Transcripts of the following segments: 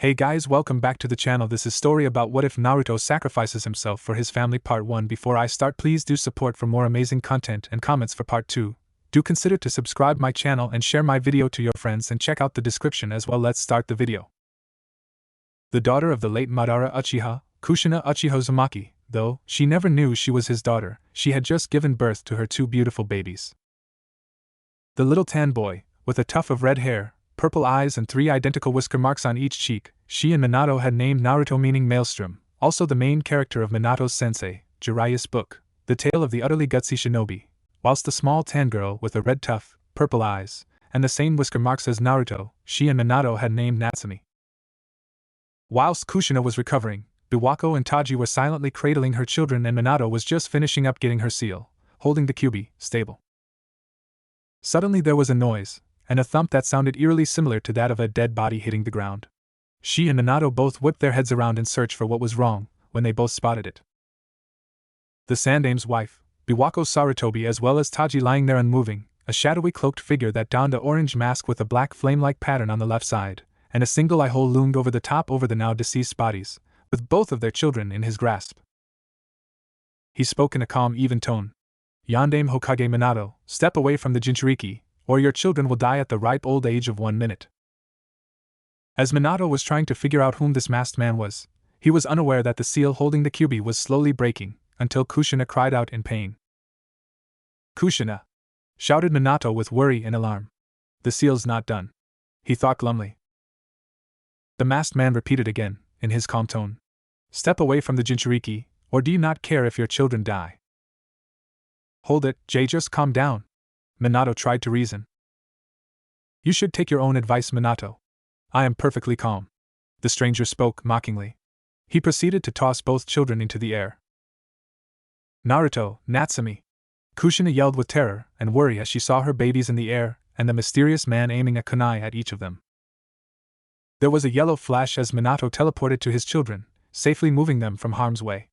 Hey guys, welcome back to the channel. This is story about what if Naruto sacrifices himself for his family part 1. Before I start, please do support for more amazing content and comments for part 2. Do consider to subscribe my channel and share my video to your friends and check out the description as well. Let's start the video. The daughter of the late Madara Uchiha, Kushina Uchiha Uzumaki, though she never knew she was his daughter, she had just given birth to her 2 beautiful babies. The little tan boy, with a tuft of red hair, purple eyes and 3 identical whisker marks on each cheek, she and Minato had named Naruto, meaning Maelstrom, also the main character of Minato's sensei, Jiraiya's book, The Tale of the Utterly Gutsy Shinobi, whilst the small tan girl with a red tuft, purple eyes, and the same whisker marks as Naruto, she and Minato had named Natsumi. Whilst Kushina was recovering, Biwako and Taji were silently cradling her children and Minato was just finishing up getting her seal, holding the Kyuubi, stable. Suddenly there was a noise, and a thump that sounded eerily similar to that of a dead body hitting the ground. She and Minato both whipped their heads around in search for what was wrong, when they both spotted it. The Sandame's wife, Biwako Sarutobi, as well as Taji lying there unmoving, a shadowy cloaked figure that donned an orange mask with a black flame-like pattern on the left side, and a single eye hole loomed over the top over the now deceased bodies, with both of their children in his grasp. He spoke in a calm, even tone. "Yandame Hokage Minato, step away from the Jinchuriki, or your children will die at the ripe old age of 1 minute." As Minato was trying to figure out whom this masked man was, he was unaware that the seal holding the Kyuubi was slowly breaking, until Kushina cried out in pain. "Kushina!" shouted Minato with worry and alarm. "The seal's not done," he thought glumly. The masked man repeated again, in his calm tone. "Step away from the Jinchuriki, or do you not care if your children die?" "Hold it, Jay, just calm down," Minato tried to reason. "You should take your own advice, Minato. I am perfectly calm." The stranger spoke mockingly. He proceeded to toss both children into the air. "Naruto, Natsumi!" Kushina yelled with terror and worry as she saw her babies in the air and the mysterious man aiming a kunai at each of them. There was a yellow flash as Minato teleported to his children, safely moving them from harm's way.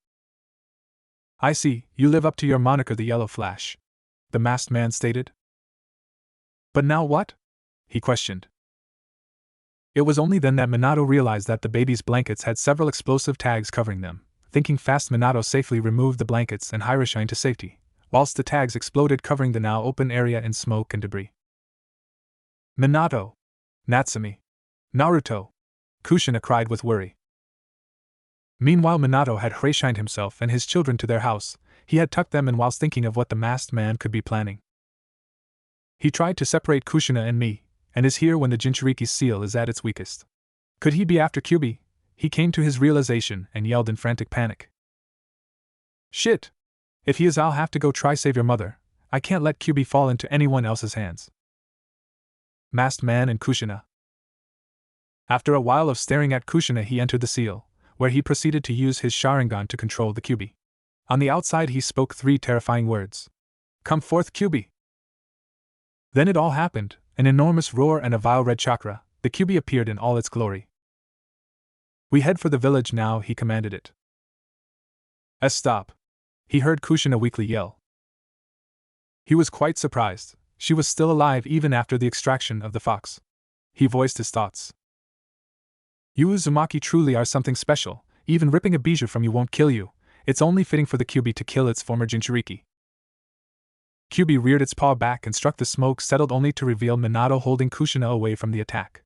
"I see, you live up to your moniker, the Yellow Flash," the masked man stated. "But now what?" he questioned. It was only then that Minato realized that the babies' blankets had several explosive tags covering them. Thinking fast, Minato safely removed the blankets and Hirashine to safety, whilst the tags exploded, covering the now open area in smoke and debris. "Minato! Natsumi! Naruto!" Kushina cried with worry. Meanwhile, Minato had Hirashined himself and his children to their house. He had tucked them in whilst thinking of what the masked man could be planning. "He tried to separate Kushina and me, and is here when the Jinchuriki's seal is at its weakest. Could he be after Kyuubi?" He came to his realization and yelled in frantic panic. "Shit! If he is, I'll have to go try save your mother. I can't let Kyuubi fall into anyone else's hands." Masked man and Kushina. After a while of staring at Kushina, he entered the seal, where he proceeded to use his Sharingan to control the Kyuubi. On the outside he spoke 3 terrifying words. "Come forth, Kyuubi!" Then it all happened. An enormous roar and a vile red chakra, the Kyuubi appeared in all its glory. "We head for the village now," he commanded it. Stop!" he heard Kushina weakly yell. He was quite surprised. She was still alive even after the extraction of the fox. He voiced his thoughts. "You Uzumaki truly are something special. Even ripping a bijou from you won't kill you. It's only fitting for the Kyuubi to kill its former Jinchuriki." Kyuubi reared its paw back and struck. The smoke settled only to reveal Minato holding Kushina away from the attack.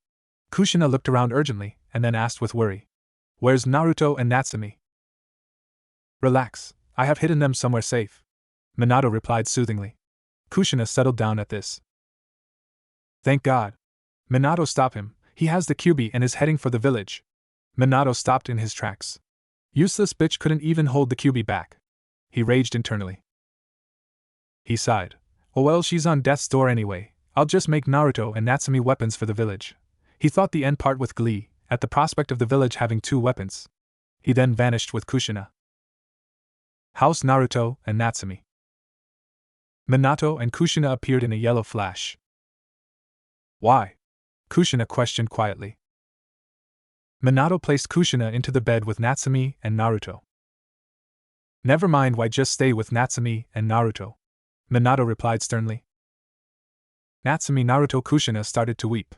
Kushina looked around urgently, and then asked with worry, "Where's Naruto and Natsumi?" "Relax, I have hidden them somewhere safe," Minato replied soothingly. Kushina settled down at this. "Thank God." Minato stopped him. "He has the Kyuubi and is heading for the village." Minato stopped in his tracks. Useless bitch couldn't even hold the Kyuubi back. He raged internally. He sighed. "Oh well, she's on death's door anyway. I'll just make Naruto and Natsumi weapons for the village." He thought the end part with glee, at the prospect of the village having 2 weapons. He then vanished with Kushina. House Naruto and Natsumi. Minato and Kushina appeared in a yellow flash. "Why?" Kushina questioned quietly. Minato placed Kushina into the bed with Natsumi and Naruto. "Never mind why, just stay with Natsumi and Naruto," Minato replied sternly. Natsumi Naruto Kushina started to weep.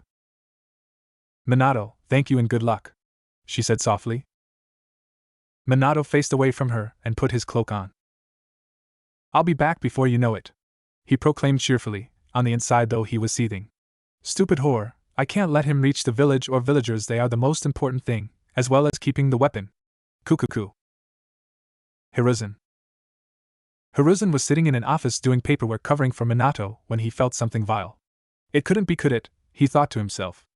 "Minato, thank you and good luck," she said softly. Minato faced away from her and put his cloak on. I'll be back before you know it, he proclaimed cheerfully, on the inside though he was seething. Stupid whore, I can't let him reach the village or villagers, they are the most important thing, as well as keeping the weapon. Kukuku. Hiruzen. Hiruzen was sitting in an office doing paperwork covering for Minato when he felt something vile. It couldn't be, could it? He thought to himself.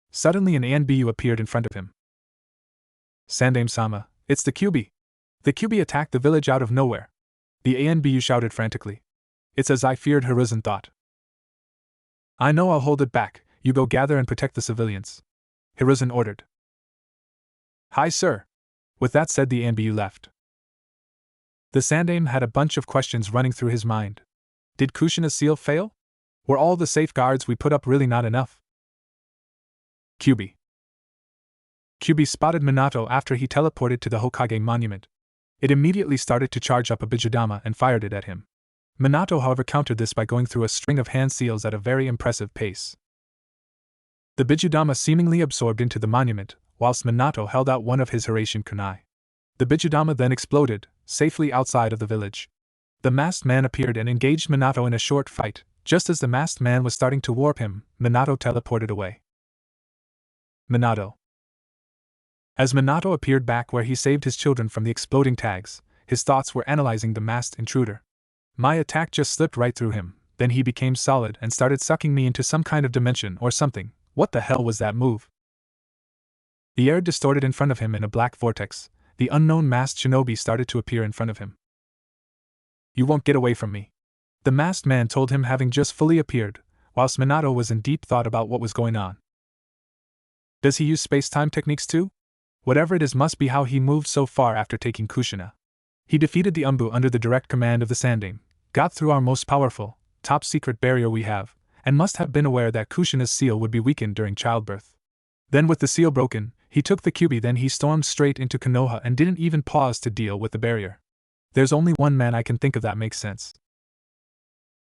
Suddenly an ANBU appeared in front of him. Sandame-sama, it's the QB. The QB attacked the village out of nowhere. The ANBU shouted frantically. It's as I feared, Hiruzen thought. I know, I'll hold it back, you go gather and protect the civilians, Hiruzen ordered. Hi, sir. With that said, the ANBU left. The Sandame had a bunch of questions running through his mind. Did Kushina's seal fail? Were all the safeguards we put up really not enough? QB spotted Minato after he teleported to the Hokage monument. It immediately started to charge up a Bijudama and fired it at him. Minato, however, countered this by going through a string of hand seals at a very impressive pace. The Bijudama seemingly absorbed into the monument, whilst Minato held out one of his Hiraishin kunai. The Bijudama then exploded, safely outside of the village. The masked man appeared and engaged Minato in a short fight. Just as the masked man was starting to warp him, Minato teleported away. Minato. As Minato appeared back where he saved his children from the exploding tags, his thoughts were analyzing the masked intruder. My attack just slipped right through him, then he became solid and started sucking me into some kind of dimension or something. What the hell was that move? The air distorted in front of him in a black vortex. The unknown masked shinobi started to appear in front of him. You won't get away from me, the masked man told him, having just fully appeared, whilst Minato was in deep thought about what was going on. Does he use space-time techniques too? Whatever it is must be how he moved so far after taking Kushina. He defeated the Umbu under the direct command of the Sandame, got through our most powerful, top-secret barrier we have, and must have been aware that Kushina's seal would be weakened during childbirth. Then with the seal broken, he took the Kyuubi, then he stormed straight into Konoha and didn't even pause to deal with the barrier. There's only one man I can think of that makes sense.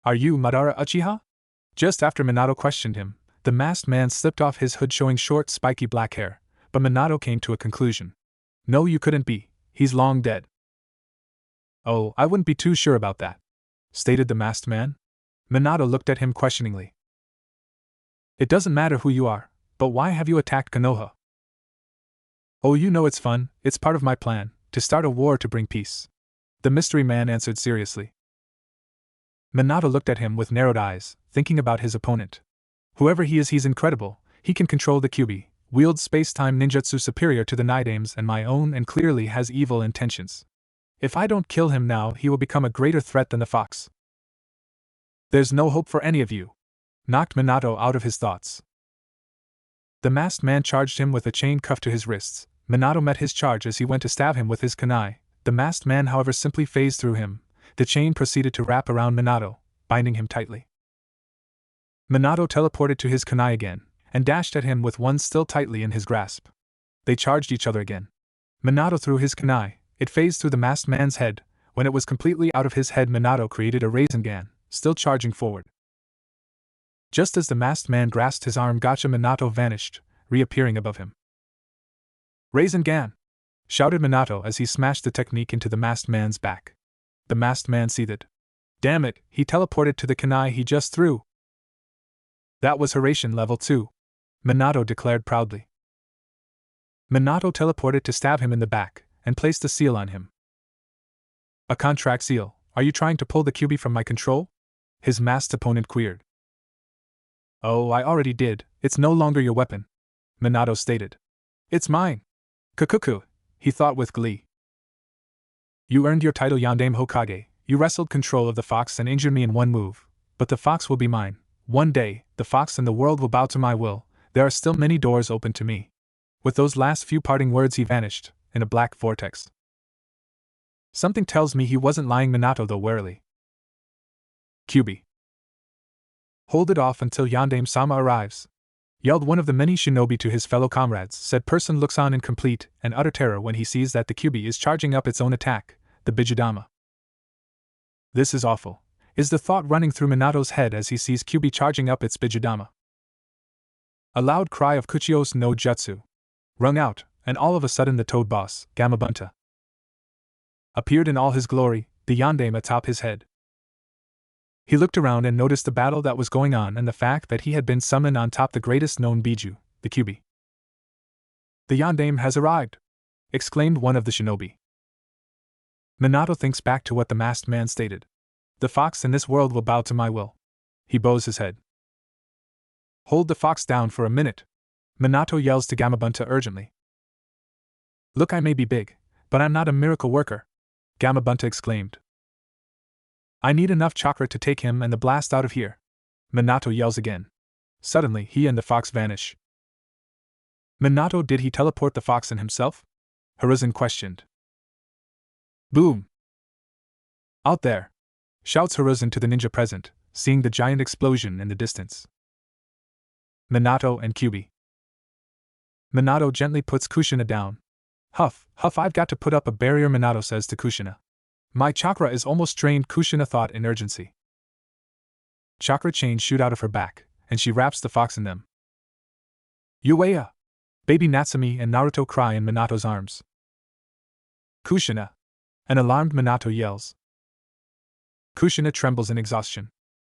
Are you Madara Uchiha? Just after Minato questioned him, the masked man slipped off his hood showing short spiky black hair, but Minato came to a conclusion. No, you couldn't be, he's long dead. Oh, I wouldn't be too sure about that, stated the masked man. Minato looked at him questioningly. It doesn't matter who you are, but why have you attacked Konoha? Oh, you know it's fun, it's part of my plan, to start a war to bring peace, the mystery man answered seriously. Minato looked at him with narrowed eyes, thinking about his opponent. Whoever he is, he's incredible. He can control the Kyuubi, wields space-time ninjutsu superior to the Nidames and my own, and clearly has evil intentions. If I don't kill him now, he will become a greater threat than the fox. There's no hope for any of you, knocked Minato out of his thoughts. The masked man charged him with a chain cuff to his wrists. Minato met his charge as he went to stab him with his kunai. The masked man, however, simply phased through him. The chain proceeded to wrap around Minato, binding him tightly. Minato teleported to his kunai again, and dashed at him with one still tightly in his grasp. They charged each other again. Minato threw his kunai. It phased through the masked man's head. When it was completely out of his head, Minato created a Rasengan, still charging forward. Just as the masked man grasped his arm, gotcha, Minato vanished, reappearing above him. Rasengan! Shouted Minato as he smashed the technique into the masked man's back. The masked man seethed. Damn it, he teleported to the kunai he just threw. That was Hiraishin level 2. Minato declared proudly. Minato teleported to stab him in the back, and placed the seal on him. A contract seal, are you trying to pull the Kyuubi from my control? His masked opponent queered. Oh, I already did, it's no longer your weapon, Minato stated. It's mine. Kukuku, he thought with glee. You earned your title Yandame Hokage, you wrestled control of the fox and injured me in one move, but the fox will be mine. One day, the fox and the world will bow to my will. There are still many doors open to me. With those last few parting words he vanished, in a black vortex. Something tells me he wasn't lying, Minato though warily. Kyuubi. Hold it off until Yandame-sama arrives, yelled one of the many shinobi to his fellow comrades. Said person looks on in complete and utter terror when he sees that the Kyuubi is charging up its own attack, the Bijudama. This is awful, is the thought running through Minato's head as he sees Kyuubi charging up its Bijudama. A loud cry of Kuchios no Jutsu rung out, And all of a sudden the Toad Boss, Gamabunta, appeared in all his glory, the yondaime atop his head. He looked around and noticed the battle that was going on and the fact that he had been summoned on top the greatest known Biju, the Kyuubi. "The yondaime has arrived!" exclaimed one of the shinobi. Minato thinks back to what the masked man stated. "The fox in this world will bow to my will." He bows his head. "Hold the fox down for a minute," Minato yells to Gamabunta urgently. "Look, I may be big, but I'm not a miracle worker," Gamabunta exclaimed. "I need enough chakra to take him and the blast out of here," Minato yells again. Suddenly, he and the fox vanish. "Minato, did he teleport the fox in himself?" Hiruzen questioned. "Boom! Out there!" shouts Hiruzen to the ninja present, seeing the giant explosion in the distance. Minato and Kyuubi. Minato gently puts Kushina down. "Huff, huff, I've got to put up a barrier," Minato says to Kushina. "My chakra is almost drained," Kushina thought in urgency. Chakra chains shoot out of her back, and she wraps the fox in them. "Yueya!" Baby Natsumi and Naruto cry in Minato's arms. "Kushina!" An alarmed Minato yells. Kushina trembles in exhaustion.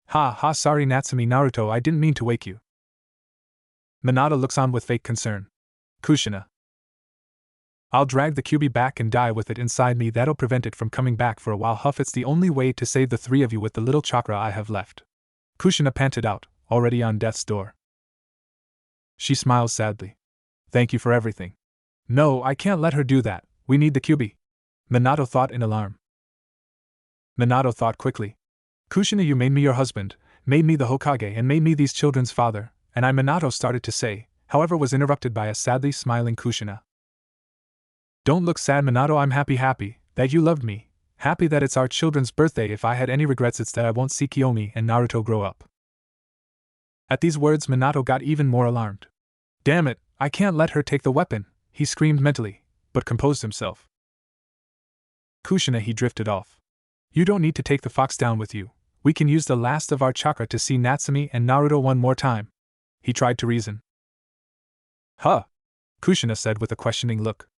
"Ha ha, sorry Natsumi, Naruto, I didn't mean to wake you." Minato looks on with fake concern. "Kushina, I'll drag the Kyuubi back and die with it inside me. That'll prevent it from coming back for a while. Huff, it's the only way to save the three of you with the little chakra I have left." Kushina panted out, already on death's door. She smiles sadly. "Thank you for everything." "No, I can't let her do that. We need the Kyuubi," Minato thought in alarm. Minato thought quickly. "Kushina, you made me your husband, made me the Hokage, and made me these children's father," and Minato started to say, however was interrupted by a sadly smiling Kushina. "Don't look sad, Minato, I'm happy that you loved me, happy that it's our children's birthday. If I had any regrets, it's that I won't see Kiyomi and Naruto grow up." At these words, Minato got even more alarmed. "Damn it, I can't let her take the weapon," he screamed mentally, but composed himself. "Kushina," he drifted off. "You don't need to take the fox down with you. We can use the last of our chakra to see Natsumi and Naruto one more time," he tried to reason. "Huh?" Kushina said with a questioning look.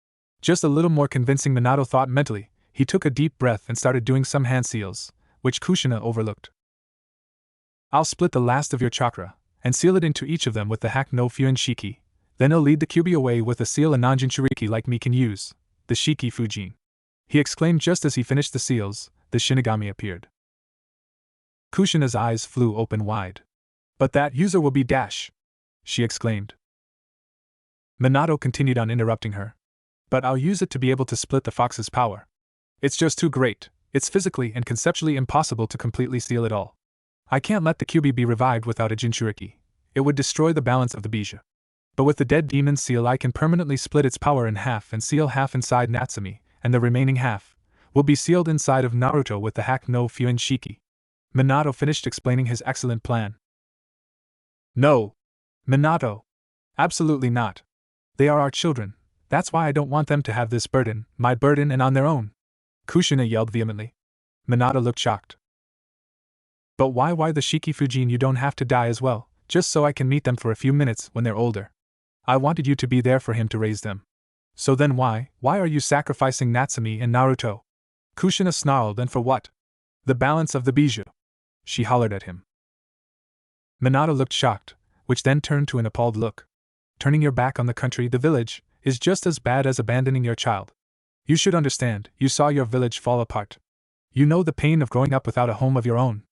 Just a little more convincing, Minato thought mentally. He took a deep breath and started doing some hand seals, which Kushina overlooked. "I'll split the last of your chakra, and seal it into each of them with the Hack no Fuin Shiki. Then I'll lead the Kyuubi away with a seal a non-Jinchuriki like me can use, the Shiki Fujin," he exclaimed. Just as he finished the seals, the Shinigami appeared. Kushina's eyes flew open wide. "But that user will be Dash!" she exclaimed. Minato continued on, interrupting her. "But I'll use it to be able to split the fox's power. It's just too great. It's physically and conceptually impossible to completely seal it all. I can't let the Kyuubi be revived without a Jinchuriki. It would destroy the balance of the Biju. But with the dead demon seal, I can permanently split its power in half and seal half inside Natsumi, and the remaining half will be sealed inside of Naruto with the Hack no Fuin Shiki." Minato finished explaining his excellent plan. "No, Minato. Absolutely not. They are our children. That's why I don't want them to have this burden, my burden, and on their own," Kushina yelled vehemently. Minato looked shocked. "But why the Shiki Fujin? You don't have to die as well, just so I can meet them for a few minutes when they're older. I wanted you to be there for him to raise them. So then why are you sacrificing Natsumi and Naruto?" Kushina snarled. "And for what?" "The balance of the Biju," she hollered at him. Minato looked shocked, which then turned to an appalled look. "Turning your back on the country, the village, is just as bad as abandoning your child. You should understand, you saw your village fall apart. You know the pain of growing up without a home of your own.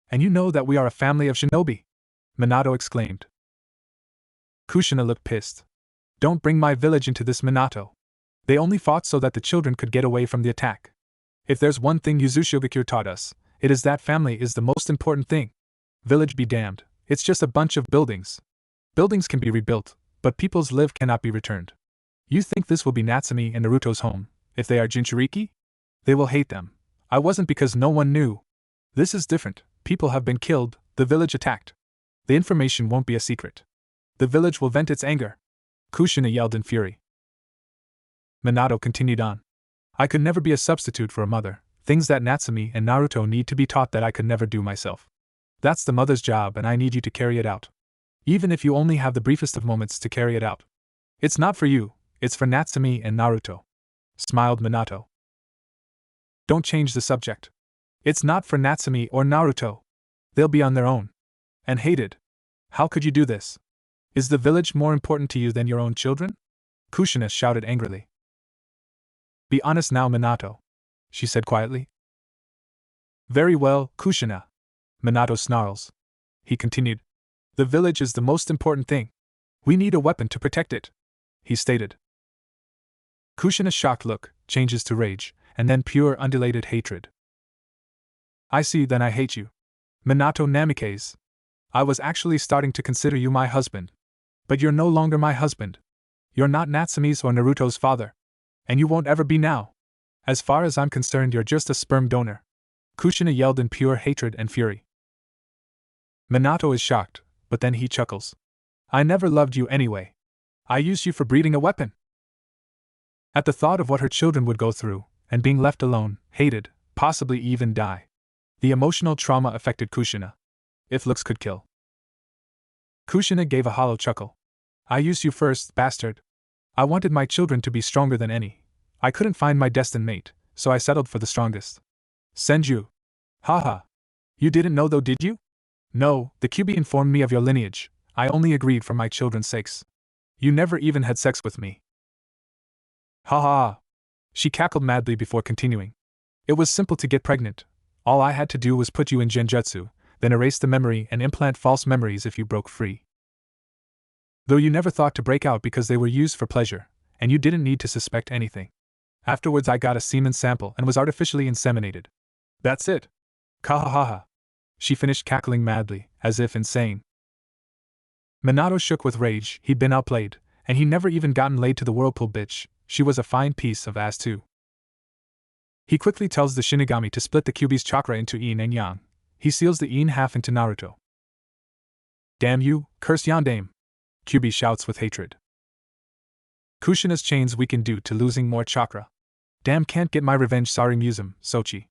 And you know that we are a family of shinobi," Minato exclaimed. Kushina looked pissed. "Don't bring my village into this, Minato. They only fought so that the children could get away from the attack. If there's one thing Yuzushiogakure taught us, it is that family is the most important thing. Village be damned, it's just a bunch of buildings. Buildings can be rebuilt, but people's live cannot be returned. You think this will be Natsumi and Naruto's home, if they are Jinchuriki? They will hate them. I wasn't because no one knew. This is different. People have been killed, the village attacked. The information won't be a secret. The village will vent its anger," Kushina yelled in fury. Minato continued on. "I could never be a substitute for a mother, things that Natsumi and Naruto need to be taught that I could never do myself. That's the mother's job, and I need you to carry it out. Even if you only have the briefest of moments to carry it out. It's not for you, It's for Natsumi and Naruto, smiled Minato. Don't change the subject. It's not for Natsumi or Naruto. They'll be on their own. And hated. How could you do this? Is the village more important to you than your own children? Kushina shouted angrily. Be honest now, Minato, she said quietly. Very well, Kushina. Minato snarls. He continued. The village is the most important thing. We need a weapon to protect it, he stated. Kushina's shocked look changes to rage, and then pure undulated hatred. I see, then I hate you. Minato Namikaze. I was actually starting to consider you my husband. But you're no longer my husband. You're not Natsumi's or Naruto's father. And you won't ever be now. As far as I'm concerned, you're just a sperm donor. Kushina yelled in pure hatred and fury. Minato is shocked, but then he chuckles. I never loved you anyway. I used you for breeding a weapon. At the thought of what her children would go through, and being left alone, hated, possibly even die, the emotional trauma affected Kushina. If looks could kill. Kushina gave a hollow chuckle. I used you first, bastard. I wanted my children to be stronger than any. I couldn't find my destined mate, so I settled for the strongest. Senju. Haha. You didn't know though, did you? No, the QB informed me of your lineage. I only agreed for my children's sakes. You never even had sex with me. Ha ha. She cackled madly before continuing. It was simple to get pregnant. All I had to do was put you in genjutsu, then erase the memory and implant false memories if you broke free. Though you never thought to break out because they were used for pleasure, and you didn't need to suspect anything. Afterwards I got a semen sample and was artificially inseminated. That's it. Kahahaha. She finished cackling madly, as if insane. Minato shook with rage. He'd been outplayed, and he never even gotten laid to the whirlpool bitch. She was a fine piece of ass too. He quickly tells the Shinigami to split the Kyuubi's chakra into yin and yang. He seals the yin half into Naruto. Damn you, cursed Yandame! Kyuubi shouts with hatred. Kushina's chains weaken due to losing more chakra. Damn, can't get my revenge, sorry Musum, Sochi.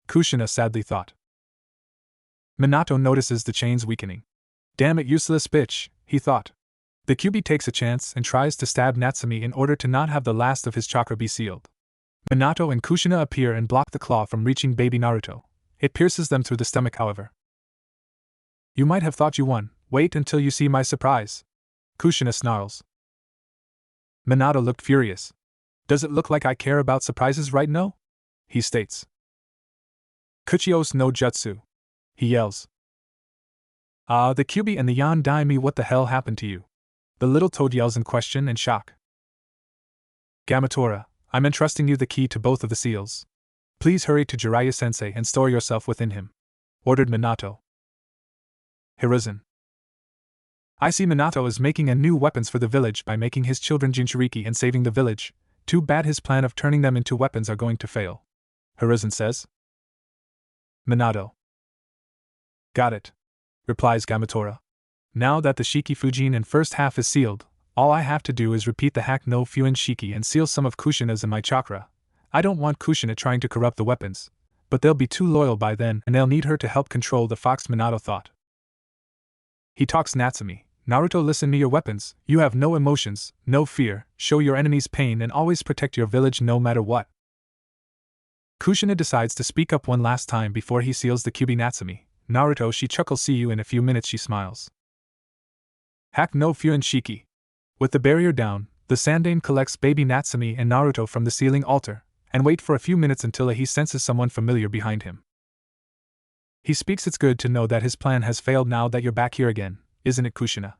Kushina sadly thought. Minato notices the chains weakening. Damn it, useless bitch, he thought. The Kyuubi takes a chance and tries to stab Natsumi in order to not have the last of his chakra be sealed. Minato and Kushina appear and block the claw from reaching baby Naruto. It pierces them through the stomach, however. You might have thought you won. Wait until you see my surprise. Kushina snarls. Minato looked furious. Does it look like I care about surprises right now? He states. Kuchios no jutsu. He yells. Ah, the Kyuubi and the Yandame, what the hell happened to you? The little toad yells in question and shock. Gamatora, I'm entrusting you the key to both of the seals. Please hurry to Jiraiya-sensei and store yourself within him, ordered Minato. Hiruzen. I see Minato is making a new weapons for the village by making his children Jinchuriki and saving the village. Too bad his plan of turning them into weapons are going to fail. Hiruzen says. Minato. Got it, replies Gamatora. Now that the Shiki Fujin in first half is sealed, all I have to do is repeat the hack no Fuin Shiki and seal some of Kushina's in my chakra. I don't want Kushina trying to corrupt the weapons, but they'll be too loyal by then and they'll need her to help control the fox, Minato thought. He talks Natsumi. Naruto, listen to your weapons. You have no emotions, no fear, show your enemies pain and always protect your village no matter what. Kushina decides to speak up one last time before he seals the Kyuubi Natsumi. Naruto, she chuckles, see you in a few minutes, she smiles. Hack no Fuin Shiki. With the barrier down, the Sandaime collects baby Natsumi and Naruto from the sealing altar, and wait for a few minutes until he senses someone familiar behind him. He speaks, it's good to know that his plan has failed now that you're back here again, isn't it, Kushina?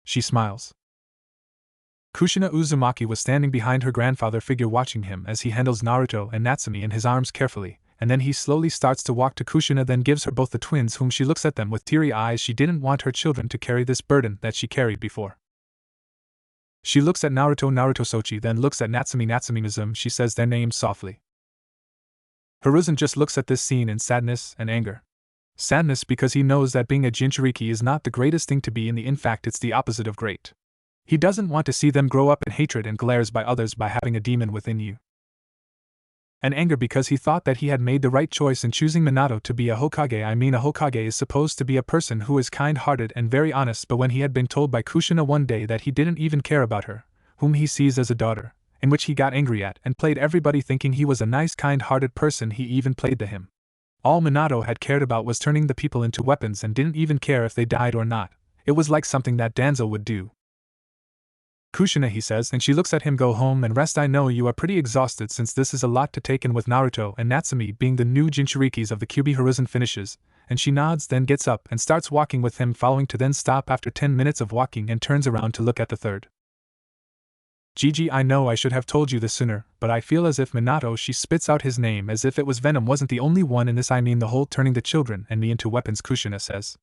She smiles. Kushina Uzumaki was standing behind her grandfather figure watching him as he handles Naruto and Natsumi in his arms carefully, and then he slowly starts to walk to Kushina, then gives her both the twins, whom she looks at them with teary eyes. She didn't want her children to carry this burden that she carried before. She looks at Naruto, Naruto Sochi, then looks at Natsumi, Natsumi Mizum. She says their names softly. Hiruzen just looks at this scene in sadness and anger. Sadness because he knows that being a Jinchuriki is not the greatest thing to be, in fact it's the opposite of great. He doesn't want to see them grow up in hatred and glares by others by having a demon within you. And anger because he thought that he had made the right choice in choosing Minato to be a Hokage. A Hokage is supposed to be a person who is kind-hearted and very honest, but when he had been told by Kushina one day that he didn't even care about her, whom he sees as a daughter, in which he got angry at and played everybody thinking he was a nice kind-hearted person. He even played the him. All Minato had cared about was turning the people into weapons and didn't even care if they died or not. It was like something that Danzo would do. Kushina, he says, and she looks at him. Go home and rest. I know you are pretty exhausted since this is a lot to take in with Naruto and Natsumi being the new Jinchurikis of the Kyuubi. Hiruzen finishes, and she nods, then gets up and starts walking with him, following, to then stop after 10 minutes of walking and turns around to look at the third. Gigi, I know I should have told you this sooner, but I feel as if Minato, she spits out his name as if it was venom, wasn't the only one in this. I mean the whole turning the children and me into weapons, Kushina says.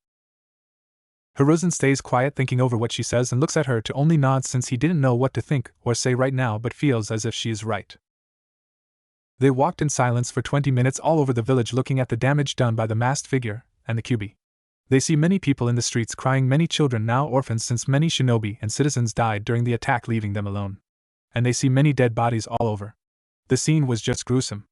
Hiruzen stays quiet, thinking over what she says, and looks at her to only nod since he didn't know what to think or say right now, but feels as if she is right. They walked in silence for 20 minutes all over the village, looking at the damage done by the masked figure and the Kyuubi. They see many people in the streets crying, many children now orphans since many shinobi and citizens died during the attack, leaving them alone. And they see many dead bodies all over. The scene was just gruesome.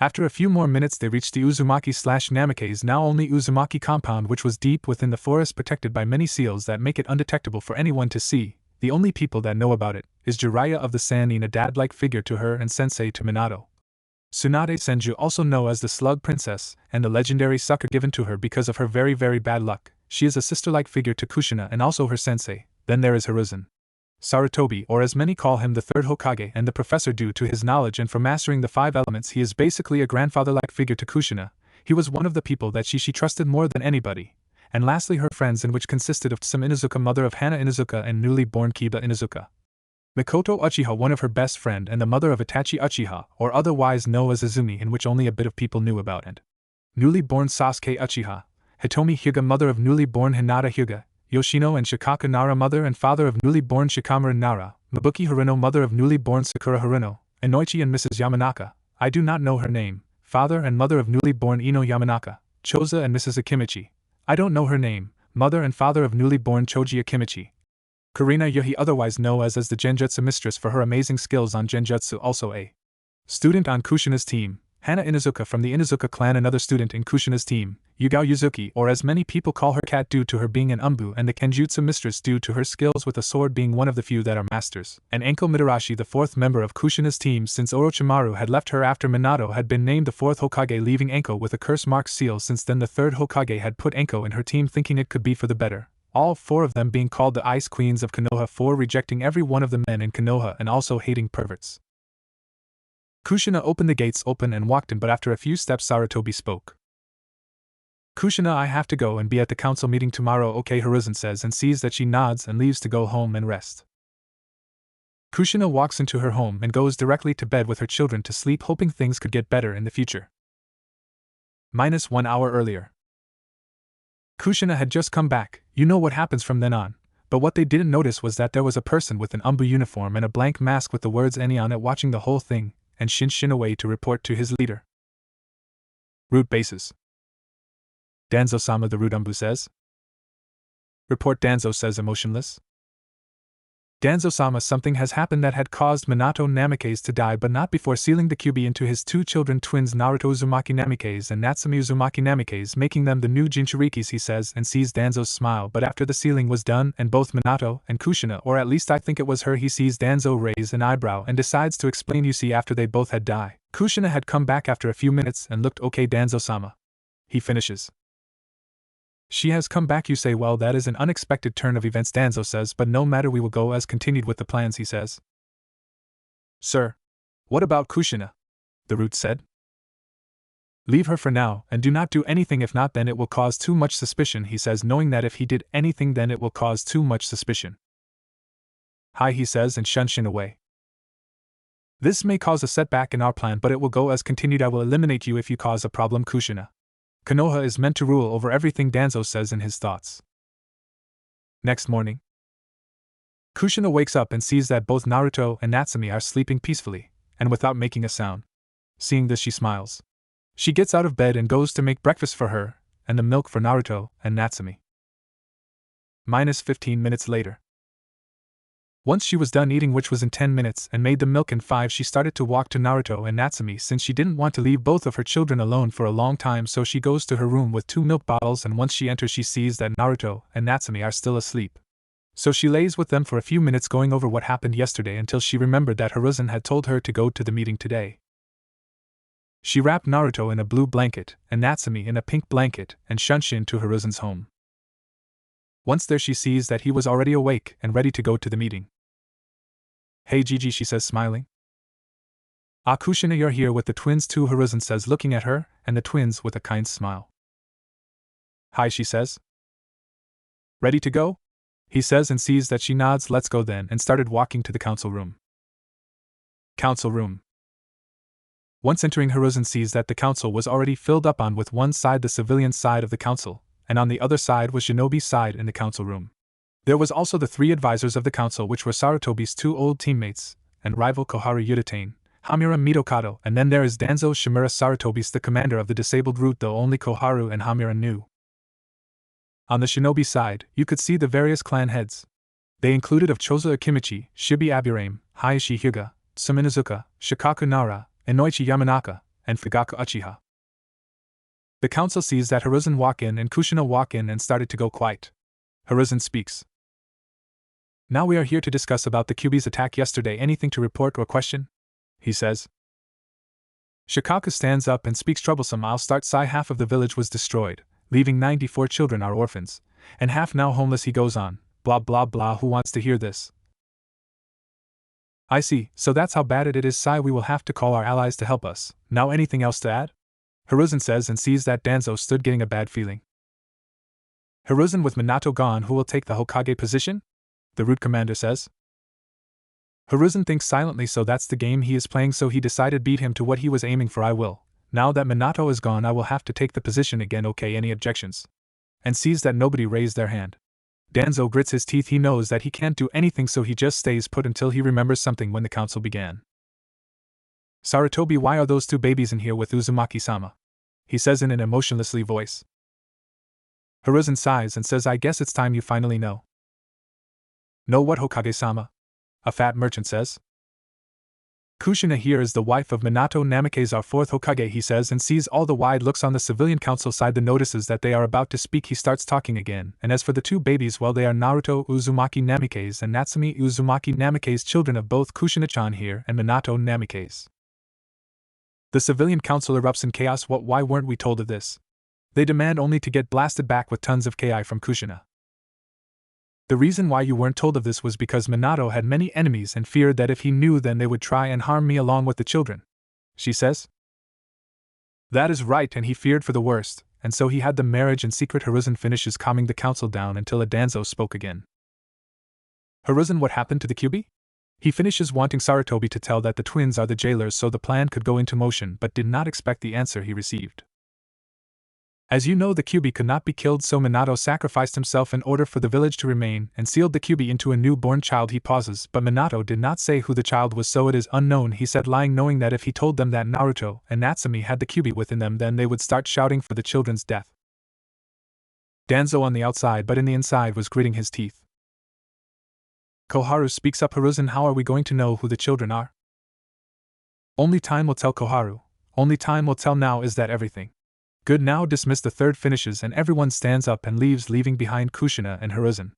After a few more minutes they reached the Uzumaki/Namikaze, now only Uzumaki compound, which was deep within the forest, protected by many seals that make it undetectable for anyone to see. The only people that know about it is Jiraiya of the Sannin, a dad-like figure to her and sensei to Minato. Tsunade Senju, also known as the Slug Princess, and the legendary sucker given to her because of her very bad luck. She is a sister-like figure to Kushina and also her sensei. Then there is Hiruzen Sarutobi, or as many call him, the third Hokage and the professor. Due to his knowledge and for mastering the 5 elements, he is basically a grandfather-like figure to Kushina. He was one of the people that she trusted more than anybody. And lastly, her friends, in which consisted of Tsum Inuzuka, mother of Hana Inuzuka and newly born Kiba Inuzuka. Mikoto Uchiha, one of her best friend and the mother of Itachi Uchiha, or otherwise known as Izumi, in which only a bit of people knew about, and newly born Sasuke Uchiha, Hitomi Hyuga, mother of newly born Hinata Hyuga, Yoshino and Shikaka Nara, mother and father of newly born Shikamaru Nara, Mabuki Haruno, mother of newly born Sakura Haruno, Inoichi and Mrs. Yamanaka, I do not know her name, father and mother of newly born Ino Yamanaka, Choza and Mrs. Akimichi, I don't know her name, mother and father of newly born Choji Akimichi. Karina Yohi, otherwise known as the Genjutsu mistress for her amazing skills on Genjutsu, also a student on Kushina's team. Hana Inuzuka from the Inuzuka clan, another student in Kushina's team. Yugao Yuzuki, or as many people call her, Cat, due to her being an Umbu, and the Kenjutsu mistress due to her skills with a sword, being one of the few that are masters. And Enko Midarashi, the 4th member of Kushina's team, since Orochimaru had left her after Minato had been named the 4th Hokage, leaving Enko with a curse mark seal. Since then the 3rd Hokage had put Enko in her team, thinking it could be for the better. All 4 of them being called the Ice Queens of Konoha, for rejecting every one of the men in Konoha and also hating perverts. Kushina opened the gates and walked in, but after a few steps Sarutobi spoke. Kushina, I have to go and be at the council meeting tomorrow. Okay, Hiruzen says, and sees that she nods and leaves to go home and rest. Kushina walks into her home and goes directly to bed with her children to sleep, hoping things could get better in the future. -1 hour earlier. Kushina had just come back. You know what happens from then on, but what they didn't notice was that there was a person with an Umbu uniform and a blank mask with the words Eni on it watching the whole thing, and Shin away to report to his leader. Root bases. Danzo-sama, the root Umbu says. Report, Danzo says, emotionless. Danzo-sama, something has happened that had caused Minato Namikaze to die, but not before sealing the Kyuubi into his 2 children, twins Naruto Uzumaki Namikaze and Natsumi Uzumaki Namikaze, making them the new Jinchurikis, he says, and sees Danzo's smile. But after the sealing was done and both Minato and Kushina, or at least I think it was her, he sees Danzo raise an eyebrow and decides to explain. You see, after they both had died, Kushina had come back after a few minutes and looked. Okay, Danzo-sama. He finishes. She has come back, you say. Well, that is an unexpected turn of events, Danzo says, but no matter, we will go as continued with the plans, he says. Sir. What about Kushina? The root said. Leave her for now, and do not do anything. If not, then it will cause too much suspicion, he says, knowing that if he did anything then it will cause too much suspicion. Hi, he says, and shuns Shin away. This may cause a setback in our plan, but it will go as continued. I will eliminate you if you cause a problem, Kushina. Konoha is meant to rule over everything, Danzo says in his thoughts. Next morning, Kushina wakes up and sees that both Naruto and Natsumi are sleeping peacefully, and without making a sound. Seeing this, she smiles. She gets out of bed and goes to make breakfast for her, and the milk for Naruto and Natsumi. -15 minutes later. Once she was done eating, which was in 10 minutes, and made the milk in 5, she started to walk to Naruto and Natsumi since she didn't want to leave both of her children alone for a long time, so she goes to her room with 2 milk bottles, and once she enters she sees that Naruto and Natsumi are still asleep. So she lays with them for a few minutes going over what happened yesterday until she remembered that Hiruzen had told her to go to the meeting today. She wrapped Naruto in a blue blanket and Natsumi in a pink blanket and shunshin to Hiruzen's home. Once there she sees that he was already awake and ready to go to the meeting. Hey Gigi, she says smiling. Ah Kushina, you're here with the twins too, Hiruzen says looking at her, and the twins with a kind smile. Hi, she says. Ready to go? He says and sees that she nods. Let's go then, and started walking to the council room. Council room. Once entering, Hiruzen sees that the council was already filled up on with one side the civilian side of the council, and on the other side was Shinobi's side in the council room. There was also the 3 advisors of the council, which were Sarutobi's 2 old teammates, and rival Koharu Yuditane, Hamura Mitokado, and then there is Danzo Shimura Sarutobi's the commander of the disabled route, though only Koharu and Hamura knew. On the shinobi side, you could see the various clan heads. They included of Chozo Akimichi, Shibi Aburame, Hayashi Hyuga, Suminazuka, Shikaku Nara, Inoichi Yamanaka, and Fugaku Uchiha. The council sees that Hiruzen walk in and Kushina walk in and started to go quiet. Hiruzen speaks. Now we are here to discuss about the Kyuubi's attack yesterday. Anything to report or question? He says. Shikaku stands up and speaks. Troublesome, I'll start. Half of the village was destroyed, leaving 94 children are orphans, and half now homeless. He goes on, blah blah blah. Who wants to hear this? I see, so that's how bad it is. Sai, we will have to call our allies to help us. Now anything else to add? Hiruzen says and sees that Danzo stood getting a bad feeling. Hiruzen with Minato gone, who will take the Hokage position? The route commander says. Hiruzen thinks silently, so that's the game he is playing, so he decided beat him to what he was aiming for. I will. Now that Minato is gone, I will have to take the position again. Okay, any objections? And sees that nobody raised their hand. Danzo grits his teeth. He knows that he can't do anything, so he just stays put until he remembers something. When the council began. Sarutobi, why are those 2 babies in here with Uzumaki-sama? He says in an emotionlessly voice. Hiruzen sighs and says, I guess it's time you finally know. Know what, Hokage-sama? A fat merchant says. Kushina here is the wife of Minato Namikaze, our 4th Hokage, he says, and sees all the wide looks on the civilian council side. The notices that they are about to speak. He starts talking again, and as for the 2 babies, well, they are Naruto Uzumaki Namikaze and Natsumi Uzumaki Namikaze, children of both Kushina-chan here and Minato Namikaze. The civilian council erupts in chaos. What? Why weren't we told of this? They demand only to get blasted back with tons of Ki from Kushina. The reason why you weren't told of this was because Minato had many enemies and feared that if he knew, then they would try and harm me along with the children, she says. That is right, and he feared for the worst, and so he had the marriage in secret. Hiruzen finishes calming the council down until Danzo spoke again. Hiruzen, what happened to the Kyuubi? He finishes, wanting Sarutobi to tell that the twins are the jailers so the plan could go into motion, but did not expect the answer he received. As you know, the Kyuubi could not be killed, so Minato sacrificed himself in order for the village to remain and sealed the Kyuubi into a newborn child. He pauses, but Minato did not say who the child was, so it is unknown, he said, lying, knowing that if he told them that Naruto and Natsumi had the Kyuubi within them, then they would start shouting for the children's death. Danzo on the outside but in the inside was gritting his teeth. Koharu speaks up. Hiruzen, how are we going to know who the children are? Only time will tell, Koharu. Only time will tell. Now is that everything? Good, now dismiss. The 3rd finishes and everyone stands up and leaves, leaving behind Kushina and Hiruzen.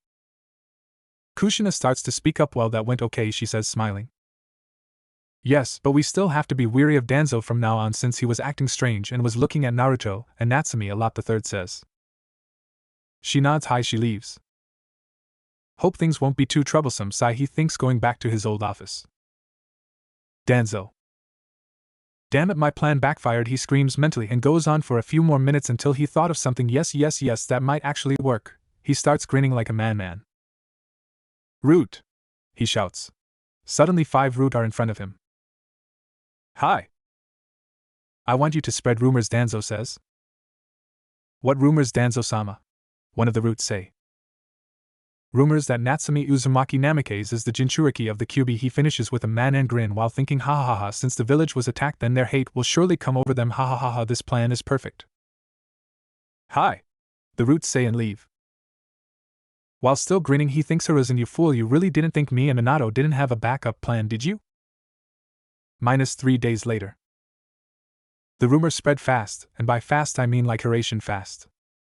Kushina starts to speak up. Well, that went okay, she says, smiling. Yes, but we still have to be weary of Danzo from now on since he was acting strange and was looking at Naruto and Natsumi a lot, the 3rd says. She nods. Hi. She leaves. Hope things won't be too troublesome. Sigh. He thinks going back to his old office. Danzo. Damn it, my plan backfired, he screams mentally and goes on for a few more minutes until he thought of something. Yes, that might actually work. He starts grinning like a man. Root! He shouts. Suddenly 5 Root are in front of him. Hi! I want you to spread rumors, Danzo says. What rumors, Danzo-sama? One of the Roots say. Rumors that Natsumi Uzumaki Namikaze is the Jinchuriki of the Kyuubi. He finishes with a man grin while thinking, ha ha ha, since the village was attacked, then their hate will surely come over them, ha ha ha ha, this plan is perfect. Hi! The Roots say and leave. While still grinning, he thinks, Hiruzen, you fool, you really didn't think me and Minato didn't have a backup plan, did you? -3 days later. The rumor spread fast, and by fast I mean like Hiratian fast.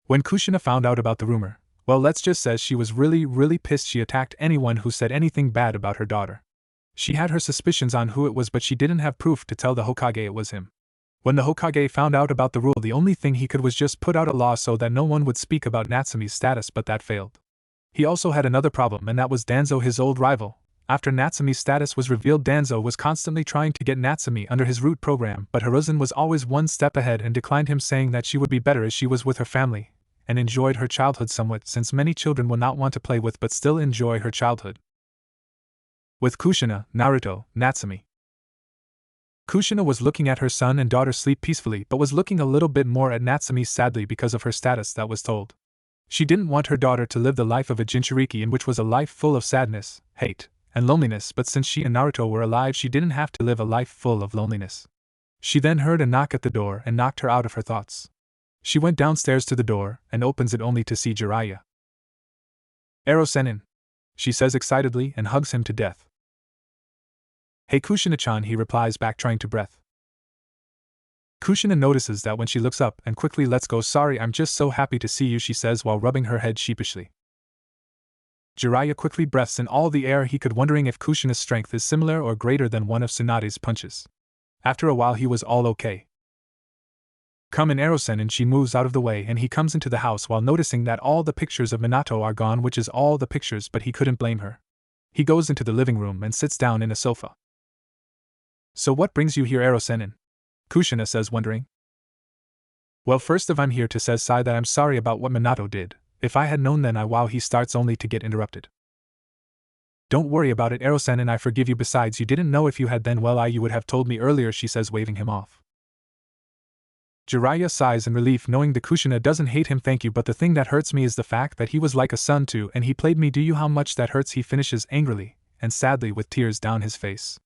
When Kushina found out about the rumor, Well, let's just say she was really pissed. She attacked anyone who said anything bad about her daughter. She had her suspicions on who it was, but she didn't have proof to tell the Hokage it was him. When the Hokage found out about the rule, the only thing he could was just put out a law so that no one would speak about Natsume's status, but that failed. He also had another problem, and that was Danzo, his old rival. After Natsume's status was revealed, Danzo was constantly trying to get Natsumi under his root program, but Hiruzen was always one step ahead and declined him, saying that she would be better as she was with her family, and enjoyed her childhood somewhat, since many children will not want to play with but still enjoy her childhood. With Kushina, Naruto, Natsumi. Kushina was looking at her son and daughter sleep peacefully, but was looking a little bit more at Natsumi sadly because of her status that was told. She didn't want her daughter to live the life of a Jinchuriki, in which was a life full of sadness, hate, and loneliness, but since she and Naruto were alive, she didn't have to live a life full of loneliness. She then heard a knock at the door and knocked her out of her thoughts. She went downstairs to the door and opens it only to see Jiraiya. "Ero-senin," she says excitedly and hugs him to death. "Hey Kushina-chan," he replies back, trying to breath. Kushina notices that when she looks up and quickly lets go. "Sorry, I'm just so happy to see you," she says while rubbing her head sheepishly. Jiraiya quickly breaths in all the air he could, wondering if Kushina's strength is similar or greater than one of Tsunade's punches. After a while he was all okay. "Come in, Ero-senin," she moves out of the way and he comes into the house while noticing that all the pictures of Minato are gone, which is all the pictures, but he couldn't blame her. He goes into the living room and sits down in a sofa. "So what brings you here, Ero-senin?" Kushina says, wondering. "Well, first of I'm here to say that I'm sorry about what Minato did. If I had known then he starts only to get interrupted. "Don't worry about it, Ero-senin, I forgive you. Besides, you didn't know. If you had then, you would have told me earlier," she says, waving him off. Jiraiya sighs in relief, knowing that Kushina doesn't hate him. "Thank you, but the thing that hurts me is the fact that he was like a son too, and he played me. Do you how much that hurts?" he finishes angrily, and sadly with tears down his face.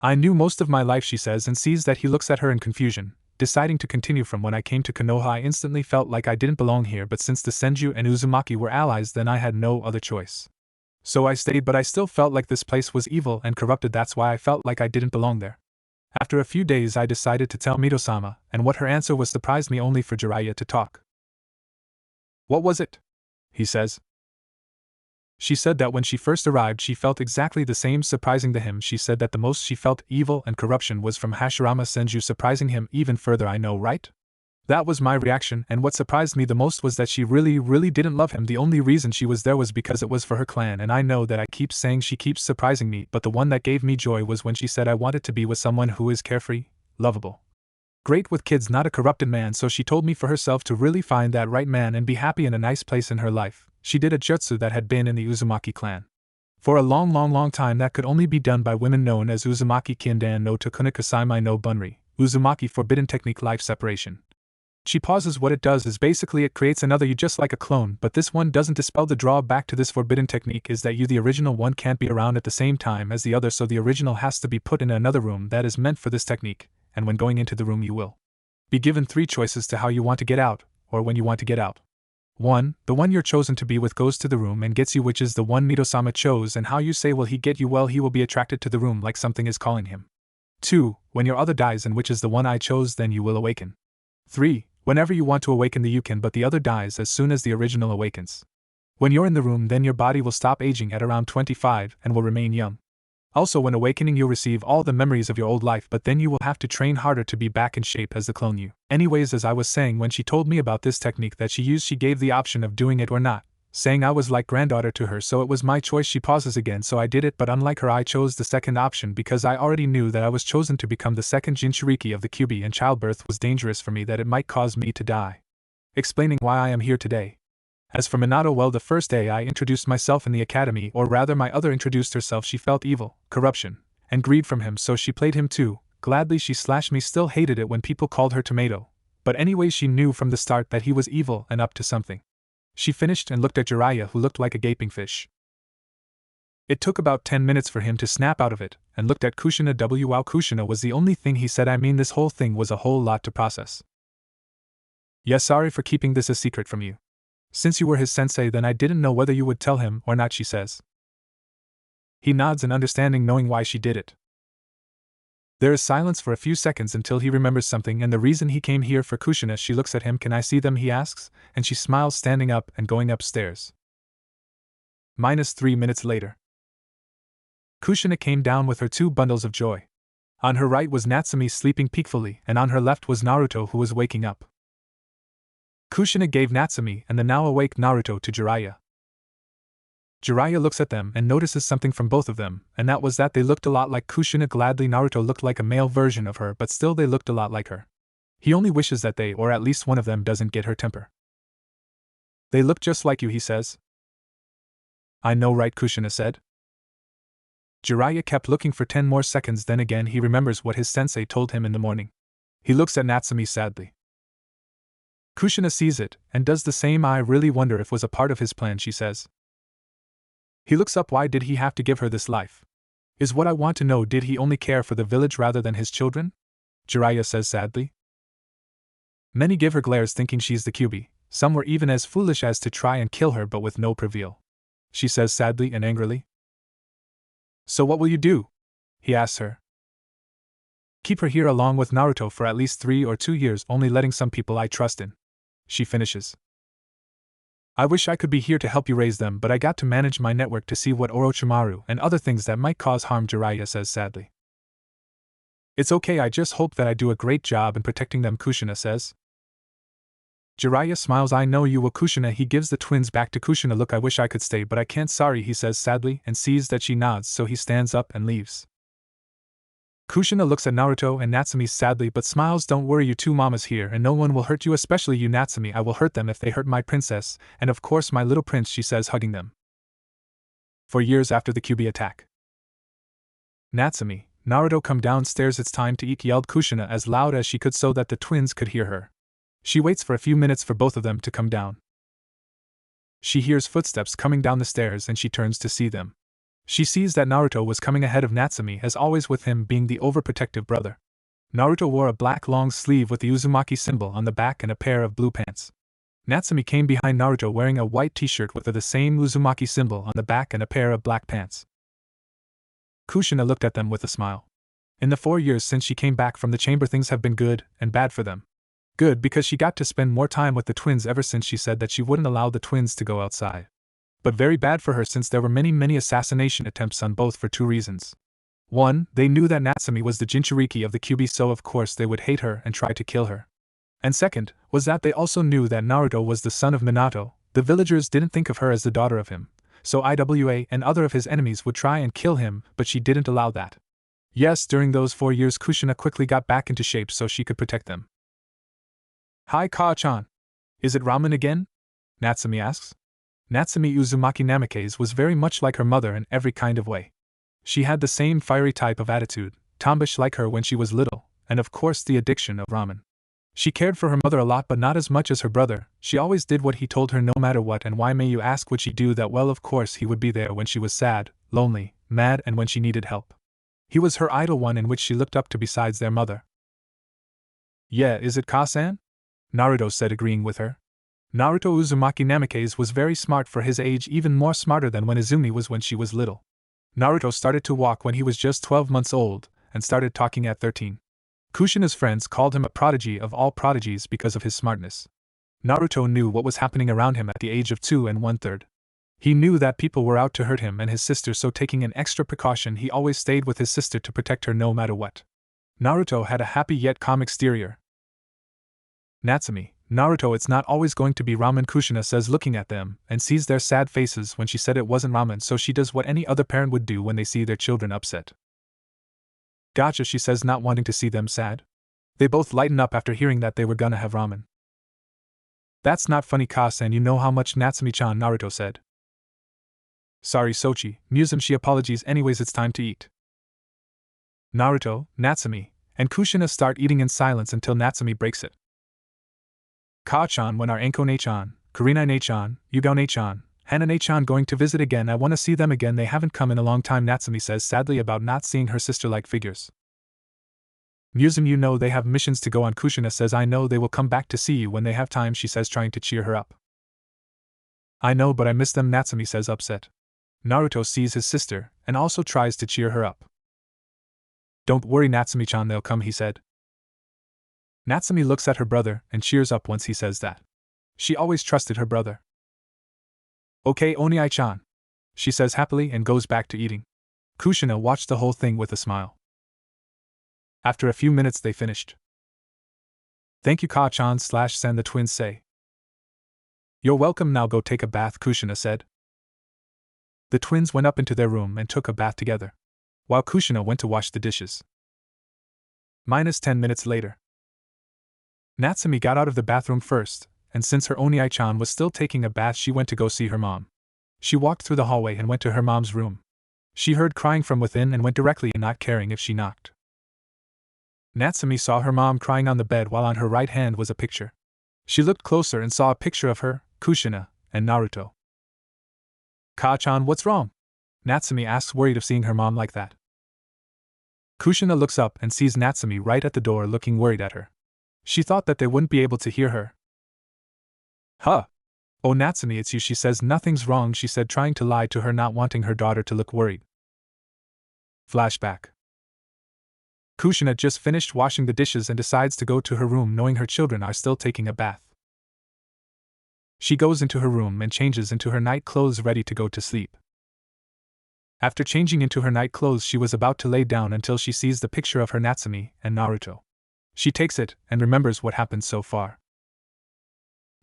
"I knew most of my life," she says, and sees that he looks at her in confusion, deciding to continue. "From when I came to Konoha, I instantly felt like I didn't belong here, but since the Senju and Uzumaki were allies, then I had no other choice. So I stayed, but I still felt like this place was evil and corrupted. That's why I felt like I didn't belong there. After a few days I decided to tell Mito-sama, and what her answer was surprised me." Only for Jiraiya to talk. "What was it?" he says. She said that when she first arrived she felt exactly the same. Surprising to him, she said that the most she felt evil and corruption was from Hashirama Senju. Surprising him even further. "I know, right?" That was my reaction, and what surprised me the most was that she really didn't love him. The only reason she was there was because it was for her clan, and I know that I keep saying she keeps surprising me, but the one that gave me joy was when she said I wanted to be with someone who is carefree, lovable, great with kids, not a corrupted man. So she told me for herself to really find that right man and be happy in a nice place in her life. She did a jutsu that had been in the Uzumaki clan for a long time that could only be done by women, known as Uzumaki Kindan no Tokunakusaimai no Bunri, Uzumaki forbidden technique, life separation. She pauses. What it does is basically it creates another you just like a clone, but this one doesn't dispel. The drawback to this forbidden technique is that you, the original one, can't be around at the same time as the other, so the original has to be put in another room that is meant for this technique, and when going into the room you will be given 3 choices to how you want to get out, or when you want to get out. 1. The one you're chosen to be with goes to the room and gets you, which is the one Mito-sama chose, and how you say will he get you? Well, he will be attracted to the room like something is calling him. 2. When your other dies, and which is the one I chose, then you will awaken. 3. Whenever you want to awaken you can, but the other dies as soon as the original awakens. When you're in the room, then your body will stop aging at around 25 and will remain young. Also, when awakening you'll receive all the memories of your old life, but then you will have to train harder to be back in shape as the clone you. Anyways, as I was saying, when she told me about this technique that she used, she gave the option of doing it or not, saying I was like granddaughter to her, so it was my choice. She pauses again. So I did it, but unlike her I chose the second option because I already knew that I was chosen to become the second Jinchuriki of the Kyuubi, and childbirth was dangerous for me, that it might cause me to die. Explaining why I am here today. As for Minato, well, the first day I introduced myself in the academy, or rather my other introduced herself, she felt evil, corruption, and greed from him, so she played him too. Gladly she slashed me, still hated it when people called her tomato. But anyway, she knew from the start that he was evil and up to something. She finished and looked at Jiraiya, who looked like a gaping fish. It took about 10 minutes for him to snap out of it, and looked at Kushina. Wow, Kushina was the only thing he said. I mean, this whole thing was a whole lot to process. Yes, sorry for keeping this a secret from you. Since you were his sensei, then I didn't know whether you would tell him or not, she says. He nods in understanding, knowing why she did it. There is silence for a few seconds until he remembers something and the reason he came here for Kushina. She looks at him. Can I see them? He asks, and she smiles, standing up and going upstairs. -3 minutes later. Kushina came down with her 2 bundles of joy. On her right was Natsumi sleeping peacefully, and on her left was Naruto, who was waking up. Kushina gave Natsumi and the now awake Naruto to Jiraiya. Jiraiya looks at them and notices something from both of them, and that was that they looked a lot like Kushina. Gladly, Naruto looked like a male version of her, but still they looked a lot like her. He only wishes that they, or at least one of them, doesn't get her temper. They look just like you, he says. I know, right? Kushina said. Jiraiya kept looking for 10 more seconds, then again he remembers what his sensei told him in the morning. He looks at Natsumi sadly. Kushina sees it, and does the same. I really wonder if it was a part of his plan, she says. He looks up. Why did he have to give her this life? Is what I want to know. Did he only care for the village rather than his children? Jiraiya says sadly. Many give her glares thinking she's the Kyuubi. Some were even as foolish as to try and kill her, but with no prevail. She says sadly and angrily. So what will you do? He asks her. Keep her here along with Naruto for at least 3 or 2 years, only letting some people I trust in. She finishes. I wish I could be here to help you raise them, but I got to manage my network to see what Orochimaru and other things that might cause harm, Jiraiya says sadly. It's okay, I just hope that I do a great job in protecting them, Kushina says. Jiraiya smiles. I know you will, Kushina. He gives the twins back to Kushina. Look, I wish I could stay, but I can't, sorry, he says sadly, and sees that she nods, so he stands up and leaves. Kushina looks at Naruto and Natsumi sadly but smiles. Don't worry, you 2 mamas here, and no one will hurt you, especially you, Natsumi. I will hurt them if they hurt my princess, and of course my little prince, she says, hugging them. For years after the Kyuubi attack. Natsumi, Naruto, come downstairs, it's time to eat, yelled Kushina as loud as she could so that the twins could hear her. She waits for a few minutes for both of them to come down. She hears footsteps coming down the stairs and she turns to see them. She sees that Naruto was coming ahead of Natsumi, as always, with him being the overprotective brother. Naruto wore a black long sleeve with the Uzumaki symbol on the back and a pair of blue pants. Natsumi came behind Naruto wearing a white t-shirt with the same Uzumaki symbol on the back and a pair of black pants. Kushina looked at them with a smile. In the 4 years since she came back from the chamber, things have been good and bad for them. Good because she got to spend more time with the twins ever since she said that she wouldn't allow the twins to go outside. But very bad for her since there were many assassination attempts on both for 2 reasons. 1, they knew that Natsumi was the Jinchuriki of the Kyuubi, so of course they would hate her and try to kill her. And second, was that they also knew that Naruto was the son of Minato. The villagers didn't think of her as the daughter of him, so Iwa and other of his enemies would try and kill him, but she didn't allow that. Yes, during those 4 years Kushina quickly got back into shape so she could protect them. Hi, Kaa-chan. Is it ramen again? Natsumi asks. Natsumi Uzumaki Namikaze was very much like her mother in every kind of way. She had the same fiery type of attitude, tomboyish like her when she was little, and of course the addiction of ramen. She cared for her mother a lot, but not as much as her brother. She always did what he told her no matter what. And why, may you ask, would she do that? Well, of course he would be there when she was sad, lonely, mad, and when she needed help. He was her idol, one in which she looked up to besides their mother. Yeah, is it, Ka-san? Naruto said, agreeing with her. Naruto Uzumaki Namikaze was very smart for his age, even more smarter than when Izumi was when she was little. Naruto started to walk when he was just 12 months old, and started talking at 13. Kushina's friends called him a prodigy of all prodigies because of his smartness. Naruto knew what was happening around him at the age of 2 1/3. He knew that people were out to hurt him and his sister, so taking an extra precaution, he always stayed with his sister to protect her no matter what. Naruto had a happy yet calm exterior. Natsumi, Naruto, it's not always going to be ramen, Kushina says, looking at them, and sees their sad faces when she said it wasn't ramen, so she does what any other parent would do when they see their children upset. Gotcha, she says, not wanting to see them sad. They both lighten up after hearing that they were gonna have ramen. That's not funny, Ka-san, you know how much Natsumi-chan, Naruto said. Sorry, Sochi, Musum, she apologies, anyways, it's time to eat. Naruto, Natsumi, and Kushina start eating in silence until Natsumi breaks it. Ka-chan, when are Anko-ne-chan, Karina-ne-chan, Yugao-ne-chan, Hana-ne-chan going to visit again? I want to see them again, they haven't come in a long time, Natsumi says sadly about not seeing her sister-like figures. Musum, you know they have missions to go on, Kushina says. I know, they will come back to see you when they have time, she says, trying to cheer her up. I know, but I miss them, Natsumi says, upset. Naruto sees his sister, and also tries to cheer her up. Don't worry, Natsumi-chan, they'll come, he said. Natsumi looks at her brother and cheers up once he says that. She always trusted her brother. Okay, Oniai-chan, she says happily and goes back to eating. Kushina watched the whole thing with a smile. After a few minutes they finished. Thank you, Ka-chan/Sen, the twins say. You're welcome, now go take a bath, Kushina said. The twins went up into their room and took a bath together, while Kushina went to wash the dishes. -10 minutes later. Natsumi got out of the bathroom first, and since her Oniai-chan was still taking a bath, she went to go see her mom. She walked through the hallway and went to her mom's room. She heard crying from within and went directly in, not caring if she knocked. Natsumi saw her mom crying on the bed while on her right hand was a picture. She looked closer and saw a picture of her, Kushina, and Naruto. Ka-chan, what's wrong? Natsumi asks, worried of seeing her mom like that. Kushina looks up and sees Natsumi right at the door looking worried at her. She thought that they wouldn't be able to hear her. Huh. Oh, Natsumi, it's you, she says. Nothing's wrong, she said, trying to lie to her, not wanting her daughter to look worried. Flashback. Kushina just finished washing the dishes and decides to go to her room knowing her children are still taking a bath. She goes into her room and changes into her night clothes ready to go to sleep. After changing into her night clothes, she was about to lay down until she sees the picture of her Natsumi and Naruto. She takes it and remembers what happened so far.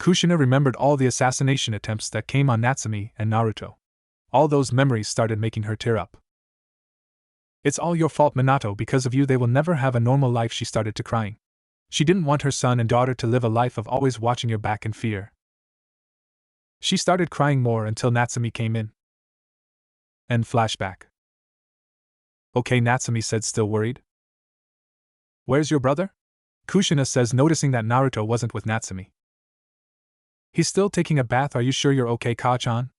Kushina remembered all the assassination attempts that came on Natsumi and Naruto. All those memories started making her tear up. It's all your fault, Minato, because of you they will never have a normal life, she started to crying. She didn't want her son and daughter to live a life of always watching your back in fear. She started crying more until Natsumi came in. End flashback. Okay, Natsumi said, still worried. Where's your brother? Kushina says, noticing that Naruto wasn't with Natsumi. He's still taking a bath. Are you sure you're okay, Ka-chan?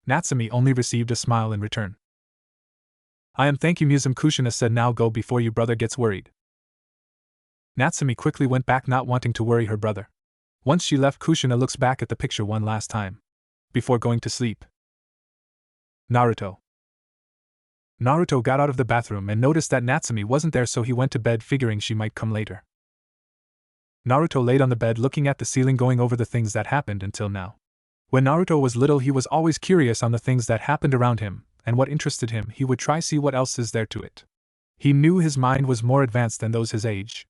Natsumi only received a smile in return. I am, thank you, Musum, Kushina said. Now go before your brother gets worried. Natsumi quickly went back, not wanting to worry her brother. Once she left, Kushina looks back at the picture one last time, before going to sleep. Naruto. Naruto got out of the bathroom and noticed that Natsumi wasn't there, so he went to bed figuring she might come later. Naruto laid on the bed looking at the ceiling, going over the things that happened until now. When Naruto was little, he was always curious on the things that happened around him, and what interested him he would try see what else is there to it. He knew his mind was more advanced than those his age.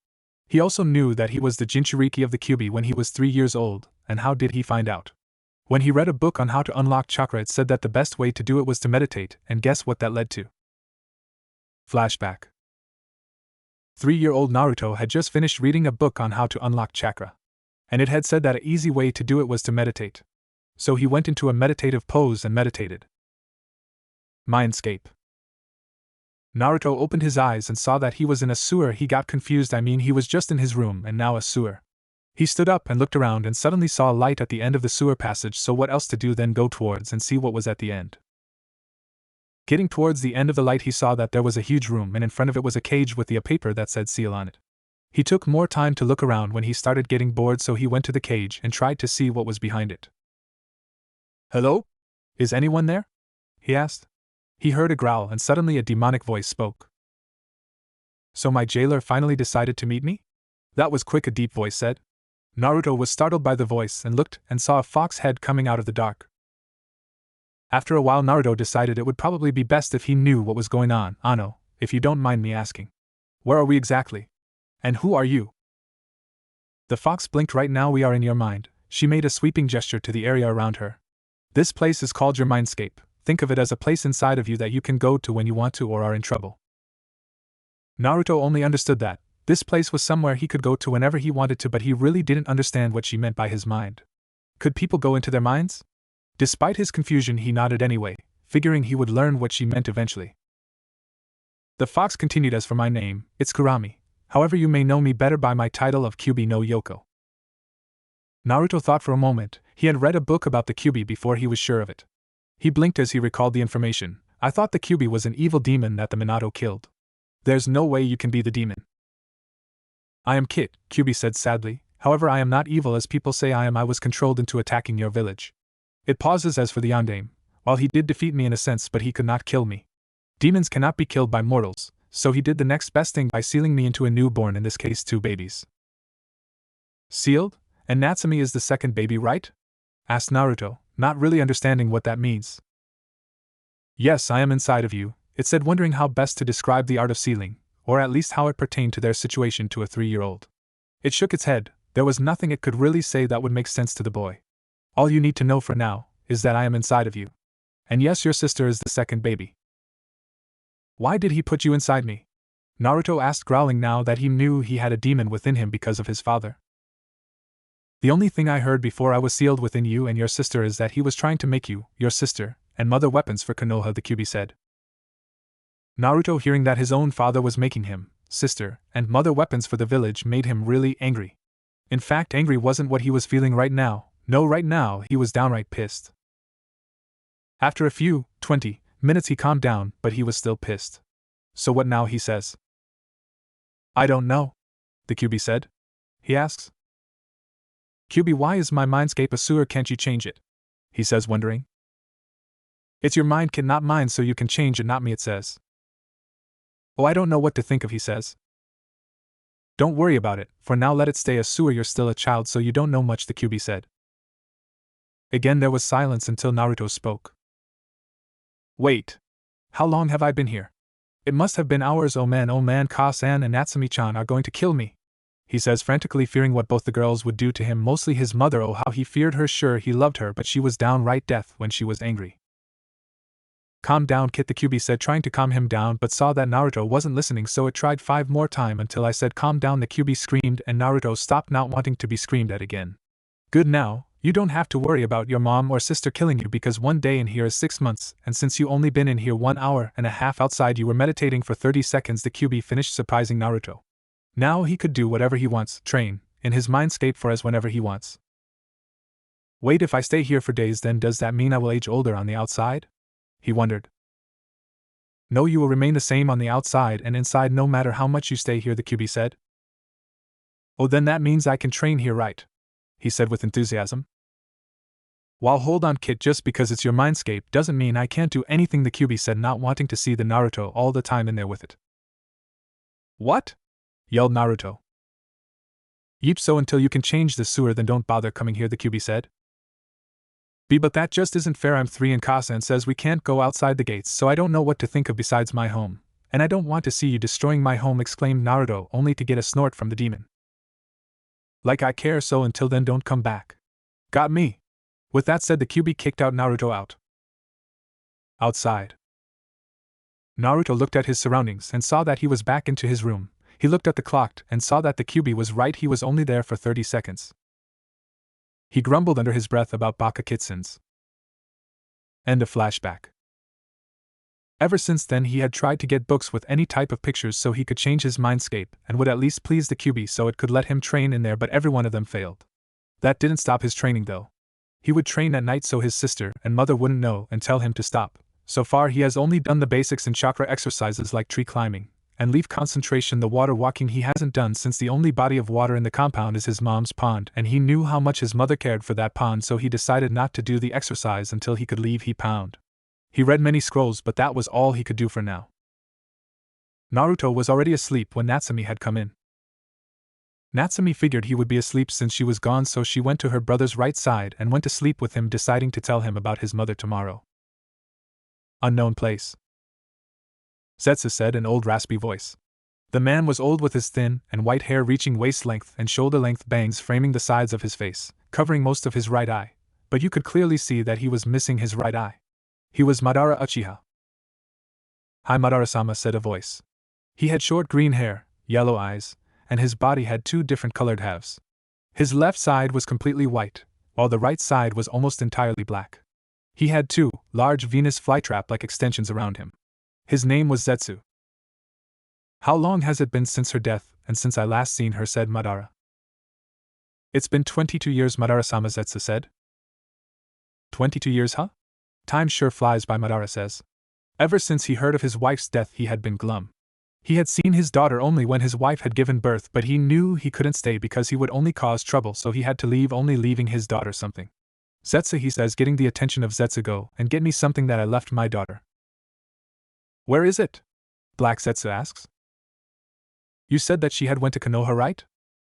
He also knew that he was the Jinchuriki of the Kyuubi when he was 3 years old, and how did he find out? When he read a book on how to unlock chakra, it said that the best way to do it was to meditate, and guess what that led to? Flashback. 3-year-old Naruto had just finished reading a book on how to unlock chakra, and it had said that an easy way to do it was to meditate. So he went into a meditative pose and meditated. Mindscape. Naruto opened his eyes and saw that he was in a sewer. He got confused. He was just in his room and now a sewer. He stood up and looked around and suddenly saw a light at the end of the sewer passage, so what else to do than go towards and see what was at the end. Getting towards the end of the light, he saw that there was a huge room and in front of it was a cage with a paper that said seal on it. He took more time to look around when he started getting bored, so he went to the cage and tried to see what was behind it. Hello? Is anyone there? He asked. He heard a growl and suddenly a demonic voice spoke. So my jailer finally decided to meet me? That was quick, a deep voice said. Naruto was startled by the voice and looked and saw a fox head coming out of the dark. After a while, Naruto decided it would probably be best if he knew what was going on. Ano, if you don't mind me asking. Where are we exactly? And who are you? The fox blinked. Right now we are in your mind. She made a sweeping gesture to the area around her. This place is called your mindscape. Think of it as a place inside of you that you can go to when you want to or are in trouble. Naruto only understood that this place was somewhere he could go to whenever he wanted to, but he really didn't understand what she meant by his mind. Could people go into their minds? Despite his confusion, he nodded anyway, figuring he would learn what she meant eventually. The fox continued, as for my name, it's Kurami. However, you may know me better by my title of Kyuubi no Yoko. Naruto thought for a moment. He had read a book about the Kyuubi before he was sure of it. He blinked as he recalled the information. I thought the Kyuubi was an evil demon that the Minato killed. There's no way you can be the demon. I am Kit, Kyuubi said sadly. However, I am not evil as people say I am. I was controlled into attacking your village. It pauses. As for the Yondaime, while he did defeat me in a sense, but he could not kill me. Demons cannot be killed by mortals, so he did the next best thing by sealing me into a newborn, in this case 2 babies. Sealed? And Natsumi is the second baby, right? Asked Naruto, not really understanding what that means. Yes, I am inside of you, it said, wondering how best to describe the art of sealing, or at least how it pertained to their situation to a 3-year-old. It shook its head. There was nothing it could really say that would make sense to the boy. All you need to know for now is that I am inside of you. And yes, your sister is the second baby. Why did he put you inside me? Naruto asked, growling now that he knew he had a demon within him because of his father. The only thing I heard before I was sealed within you and your sister is that he was trying to make you, your sister, and mother weapons for Konoha, the Kyuubi said. Naruto, hearing that his own father was making him, sister, and mother weapons for the village, made him really angry. In fact, angry wasn't what he was feeling right now. No, right now he was downright pissed. After a few 20 minutes he calmed down, but he was still pissed. So what now, he says. I don't know, the Kyuubi said. He asks. Kyuubi, why is my mindscape a sewer? Can't you change it? He says, wondering. It's your mind, kid, not mine, so you can change it, not me, it says. Oh, I don't know what to think of, he says. Don't worry about it, for now let it stay a sewer. You're still a child, so you don't know much, the Kyuubi said. Again there was silence until Naruto spoke. Wait. How long have I been here? It must have been hours. Oh man, Ka-san and Natsumi-chan are going to kill me, he says, frantically fearing what both the girls would do to him, mostly his mother. Oh, how he feared her. Sure, he loved her, but she was downright death when she was angry. Calm down, kid, the Kyuubi said, trying to calm him down, but saw that Naruto wasn't listening, so it tried 5 more times until I said calm down, the Kyuubi screamed, and Naruto stopped, not wanting to be screamed at again. Good, now, you don't have to worry about your mom or sister killing you, because 1 day in here is 6 months, and since you only been in here 1 hour and a half outside, you were meditating for 30 seconds, the Kyuubi finished, surprising Naruto. Now he could do whatever he wants, train in his mindscape for us whenever he wants. Wait, if I stay here for days, then does that mean I will age older on the outside? He wondered. No, you will remain the same on the outside and inside no matter how much you stay here, the Kyuubi said. Oh, then that means I can train here, right? He said with enthusiasm. Well, hold on, kid, just because it's your mindscape doesn't mean I can't do anything, the Kyuubi said, not wanting to see the Naruto all the time in there with it. What? Yelled Naruto. Yeep, so until you can change the sewer, then don't bother coming here, the Kyuubi said. But that just isn't fair. I'm 3 and Kasan says we can't go outside the gates, so I don't know what to think of besides my home. And I don't want to see you destroying my home, exclaimed Naruto, only to get a snort from the demon. Like I care, so until then don't come back. Got me? With that said, the Kyuubi kicked out Naruto out. Outside. Naruto looked at his surroundings and saw that he was back into his room. He looked at the clock and saw that the Kyuubi was right, he was only there for 30 seconds. He grumbled under his breath about Baka Kitsans. End of flashback. Ever since then he had tried to get books with any type of pictures so he could change his mindscape and would at least please the Kyuubi so it could let him train in there, but every one of them failed. That didn't stop his training though. He would train at night so his sister and mother wouldn't know and tell him to stop. So far he has only done the basics and chakra exercises like tree climbing and leaf concentration. The water walking he hasn't done, since the only body of water in the compound is his mom's pond, and he knew how much his mother cared for that pond, so he decided not to do the exercise until he could leave he pound. He read many scrolls, but that was all he could do for now. Naruto was already asleep when Natsumi had come in. Natsumi figured he would be asleep since she was gone, so she went to her brother's right side and went to sleep with him, deciding to tell him about his mother tomorrow. Unknown place. Zetsu said in old raspy voice. The man was old, with his thin and white hair reaching waist-length and shoulder-length bangs framing the sides of his face, covering most of his right eye, but you could clearly see that he was missing his right eye. He was Madara Uchiha. Hi, Madara-sama, said a voice. He had short green hair, yellow eyes, and his body had 2 different colored halves. His left side was completely white, while the right side was almost entirely black. He had 2 large Venus flytrap-like extensions around him. His name was Zetsu. How long has it been since her death, and since I last seen her, said Madara. It's been 22 years, Madara-sama, Zetsu said. 22 years, huh? Time sure flies by, Madara says. Ever since he heard of his wife's death he had been glum. He had seen his daughter only when his wife had given birth, but he knew he couldn't stay because he would only cause trouble, so he had to leave, only leaving his daughter something. Zetsu, he says, getting the attention of Zetsu, go and get me something that I left my daughter. Where is it? Black Zetsu asks. You said that she had went to Konoha, right?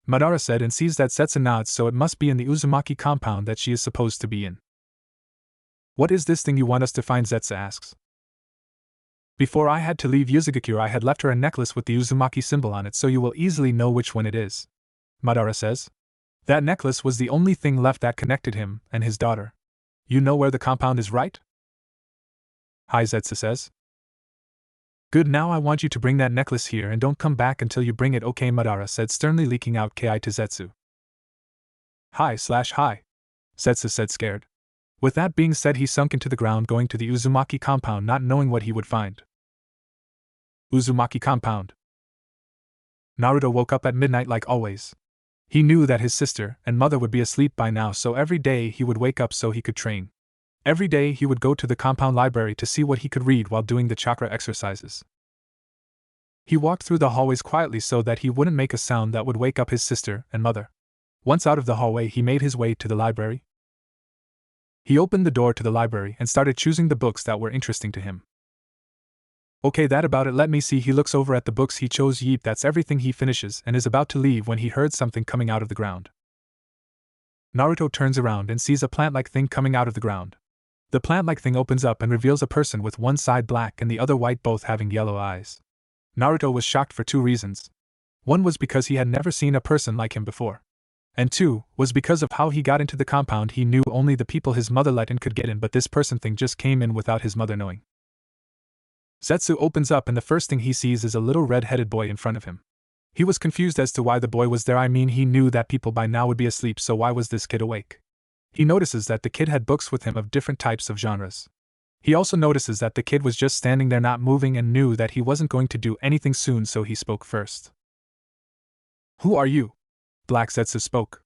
Madara said and sees that Zetsu nods, so it must be in the Uzumaki compound that she is supposed to be in. What is this thing you want us to find? Zetsu asks. Before I had to leave Yuzugakure I had left her a necklace with the Uzumaki symbol on it, so you will easily know which one it is, Madara says. That necklace was the only thing left that connected him and his daughter. You know where the compound is, right? Hi, Zetsu says. Good, now I want you to bring that necklace here and don't come back until you bring it, okay, Madara said, sternly leaking out Ki to Zetsu. Hi, Zetsu said, scared. With that being said, he sunk into the ground, going to the Uzumaki compound, not knowing what he would find. Uzumaki compound. Naruto woke up at midnight like always. He knew that his sister and mother would be asleep by now, so every day he would wake up so he could train. Every day he would go to the compound library to see what he could read while doing the chakra exercises. He walked through the hallways quietly so that he wouldn't make a sound that would wake up his sister and mother. Once out of the hallway, he made his way to the library. He opened the door to the library and started choosing the books that were interesting to him. Okay, that about it, let me see. He looks over at the books he chose. Yeep, that's everything. He finishes and is about to leave when he heard something coming out of the ground. Naruto turns around and sees a plant-like thing coming out of the ground. The plant-like thing opens up and reveals a person with one side black and the other white, both having yellow eyes. Naruto was shocked for two reasons. One was because he had never seen a person like him before. And two was because of how he got into the compound. He knew only the people his mother let in could get in, but this person thing just came in without his mother knowing. Zetsu opens up and the first thing he sees is a little red-headed boy in front of him. He was confused as to why the boy was there. I mean, he knew that people by now would be asleep, so why was this kid awake? He notices that the kid had books with him of different types of genres. He also notices that the kid was just standing there not moving and knew that he wasn't going to do anything soon, so he spoke first. Who are you? Black Zetsu spoke.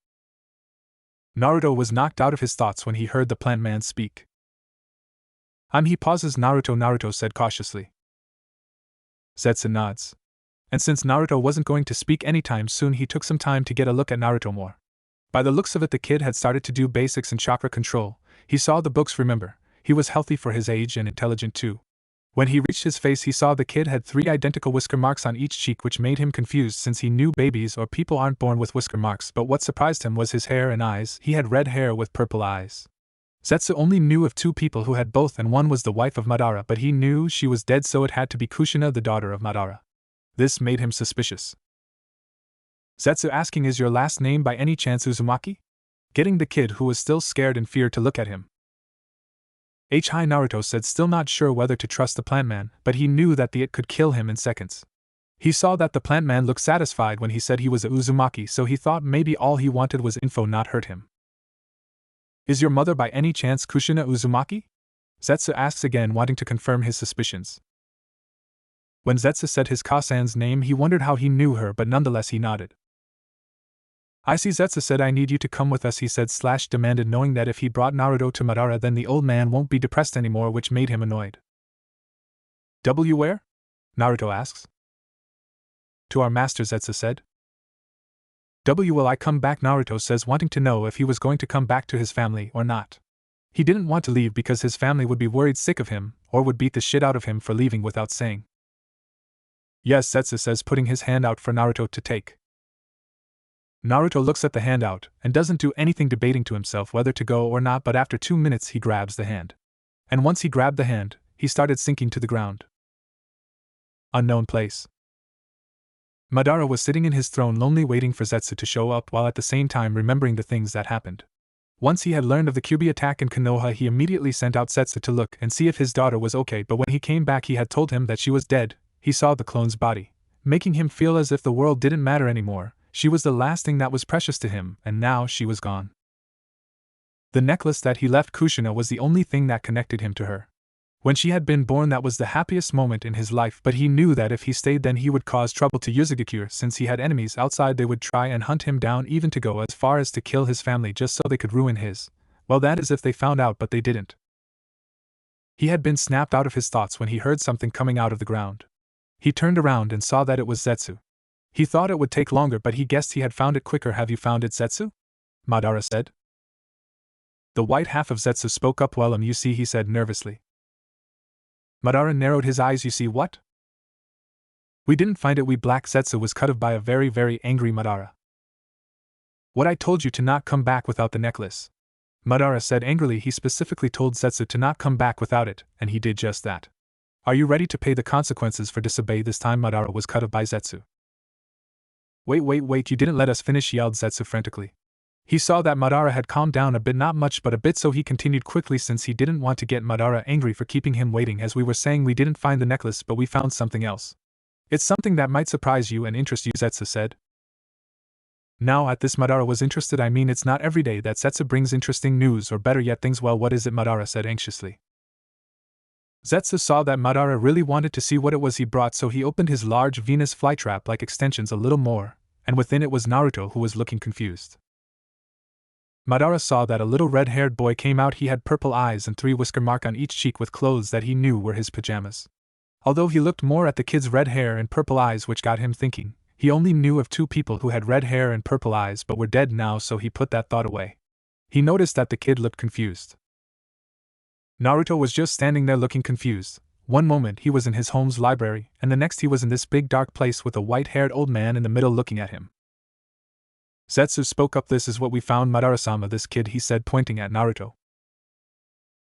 Naruto was knocked out of his thoughts when he heard the plant man speak. He pauses. Naruto said cautiously. Zetsu nods. And since Naruto wasn't going to speak anytime soon, he took some time to get a look at Naruto more. By the looks of it, the kid had started to do basics in chakra control. He saw the books, remember. He was healthy for his age and intelligent too. When he reached his face, he saw the kid had 3 identical whisker marks on each cheek, which made him confused since he knew babies or people aren't born with whisker marks, but what surprised him was his hair and eyes. He had red hair with purple eyes. Zetsu only knew of 2 people who had both, and one was the wife of Madara, but he knew she was dead, so it had to be Kushina, the daughter of Madara. This made him suspicious. Zetsu asking, is your last name by any chance Uzumaki? Getting the kid, who was still scared and feared, to look at him. Hi, Naruto said, still not sure whether to trust the plant man, but he knew that it could kill him in seconds. He saw that the plant man looked satisfied when he said he was a Uzumaki, so he thought maybe all he wanted was info, not hurt him. Is your mother by any chance Kushina Uzumaki? Zetsu asks again, wanting to confirm his suspicions. When Zetsu said his Kasan's name, he wondered how he knew her, but nonetheless he nodded. I see, Zetsu said, I need you to come with us, he said / demanded, knowing that if he brought Naruto to Madara then the old man won't be depressed anymore, which made him annoyed. Where? Naruto asks. To our master, Zetsu said. Will I come back? Naruto says, wanting to know if he was going to come back to his family or not. He didn't want to leave because his family would be worried sick of him, or would beat the shit out of him for leaving without saying. Yes, Zetsu says, putting his hand out for Naruto to take. Naruto looks at the handout and doesn't do anything, debating to himself whether to go or not, but after 2 minutes he grabs the hand. And once he grabbed the hand, he started sinking to the ground. Unknown place. Madara was sitting in his throne, lonely, waiting for Zetsu to show up, while at the same time remembering the things that happened. Once he had learned of the Kyuubi attack in Konoha, he immediately sent out Zetsu to look and see if his daughter was okay, but when he came back he had told him that she was dead. He saw the clone's body, making him feel as if the world didn't matter anymore. She was the last thing that was precious to him, and now she was gone. The necklace that he left Kushina was the only thing that connected him to her. When she had been born, that was the happiest moment in his life, but he knew that if he stayed then he would cause trouble to Yuzugakure. Since he had enemies outside, they would try and hunt him down, even to go as far as to kill his family just so they could ruin his. Well, that is if they found out, but they didn't. He had been snapped out of his thoughts when he heard something coming out of the ground. He turned around and saw that it was Zetsu. He thought it would take longer, but he guessed he had found it quicker. Have you found it, Zetsu? Madara said. The white half of Zetsu spoke up. Well, you see, he said nervously. Madara narrowed his eyes. You see what? We didn't find it. Black Zetsu was cut off by a very, very angry Madara. What I told you to not come back without the necklace. Madara said angrily. He specifically told Zetsu to not come back without it, and he did just that. Are you ready to pay the consequences for disobey this time? Madara was cut off by Zetsu. Wait, you didn't let us finish, yelled Zetsu frantically. He saw that Madara had calmed down a bit, not much but a bit, so he continued quickly since he didn't want to get Madara angry for keeping him waiting. As we were saying, we didn't find the necklace, but we found something else. It's something that might surprise you and interest you, Zetsu said. Now at this Madara was interested. I mean, it's not every day that Zetsu brings interesting news, or better yet things. Well, what is it? Madara said anxiously. Zetsu saw that Madara really wanted to see what it was he brought, so he opened his large Venus flytrap-like extensions a little more, and within it was Naruto, who was looking confused. Madara saw that a little red-haired boy came out. He had purple eyes and 3 whisker marks on each cheek with clothes that he knew were his pajamas. Although he looked more at the kid's red hair and purple eyes, which got him thinking. He only knew of 2 people who had red hair and purple eyes but were dead now, so he put that thought away. He noticed that the kid looked confused. Naruto was just standing there looking confused. One moment he was in his home's library, and the next he was in this big dark place with a white-haired old man in the middle looking at him. Zetsu spoke up. This is what we found, Madara-sama, this kid, he said, pointing at Naruto.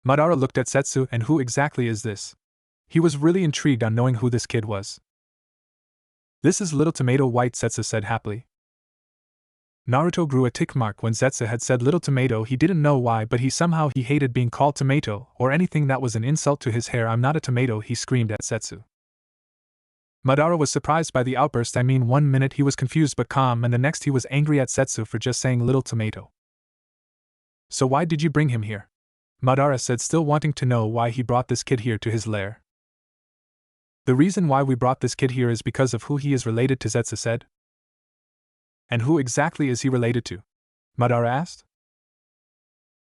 Madara looked at Zetsu. And who exactly is this? He was really intrigued on knowing who this kid was. This is Little Tomato White, Zetsu said happily. Naruto grew a tick mark when Zetsu had said Little Tomato. He didn't know why, but he hated being called tomato, or anything that was an insult to his hair. I'm not a tomato, he screamed at Zetsu. Madara was surprised by the outburst. I mean, one minute he was confused but calm, and the next he was angry at Zetsu for just saying Little Tomato. So why did you bring him here? Madara said, still wanting to know why he brought this kid here to his lair. The reason why we brought this kid here is because of who he is related to, Zetsu said. And who exactly is he related to? Madara asked.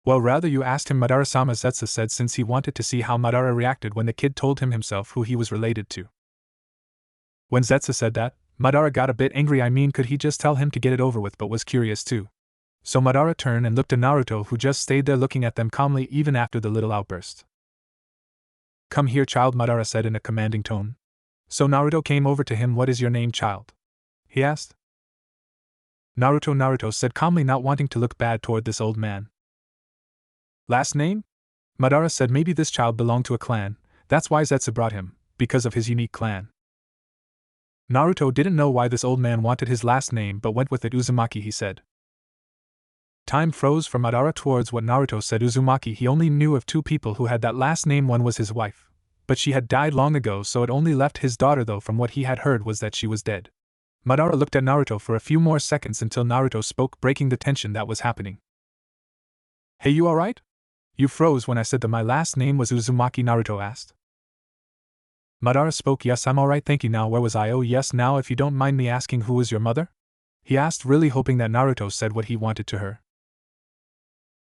Well, rather you asked him, Madara-sama, Zetsu said, since he wanted to see how Madara reacted when the kid told him himself who he was related to. When Zetsu said that, Madara got a bit angry. I mean, could he just tell him to get it over with, but was curious too. So Madara turned and looked at Naruto, who just stayed there looking at them calmly even after the little outburst. Come here, child, Madara said in a commanding tone. So Naruto came over to him. What is your name, child? He asked. Naruto said calmly, not wanting to look bad toward this old man. Last name? Madara said maybe this child belonged to a clan, that's why Zetsu brought him, because of his unique clan. Naruto didn't know why this old man wanted his last name but went with it. Uzumaki, he said. Time froze for Madara towards what Naruto said. Uzumaki, he only knew of 2 people who had that last name. One was his wife, but she had died long ago, so it only left his daughter, though from what he had heard was that she was dead. Madara looked at Naruto for a few more seconds until Naruto spoke, breaking the tension that was happening. Hey, you alright? You froze when I said that my last name was Uzumaki, Naruto asked. Madara spoke. Yes, I'm alright, thank you. Now where was I? Oh yes, now if you don't mind me asking, who is your mother? He asked, really hoping that Naruto said what he wanted to her.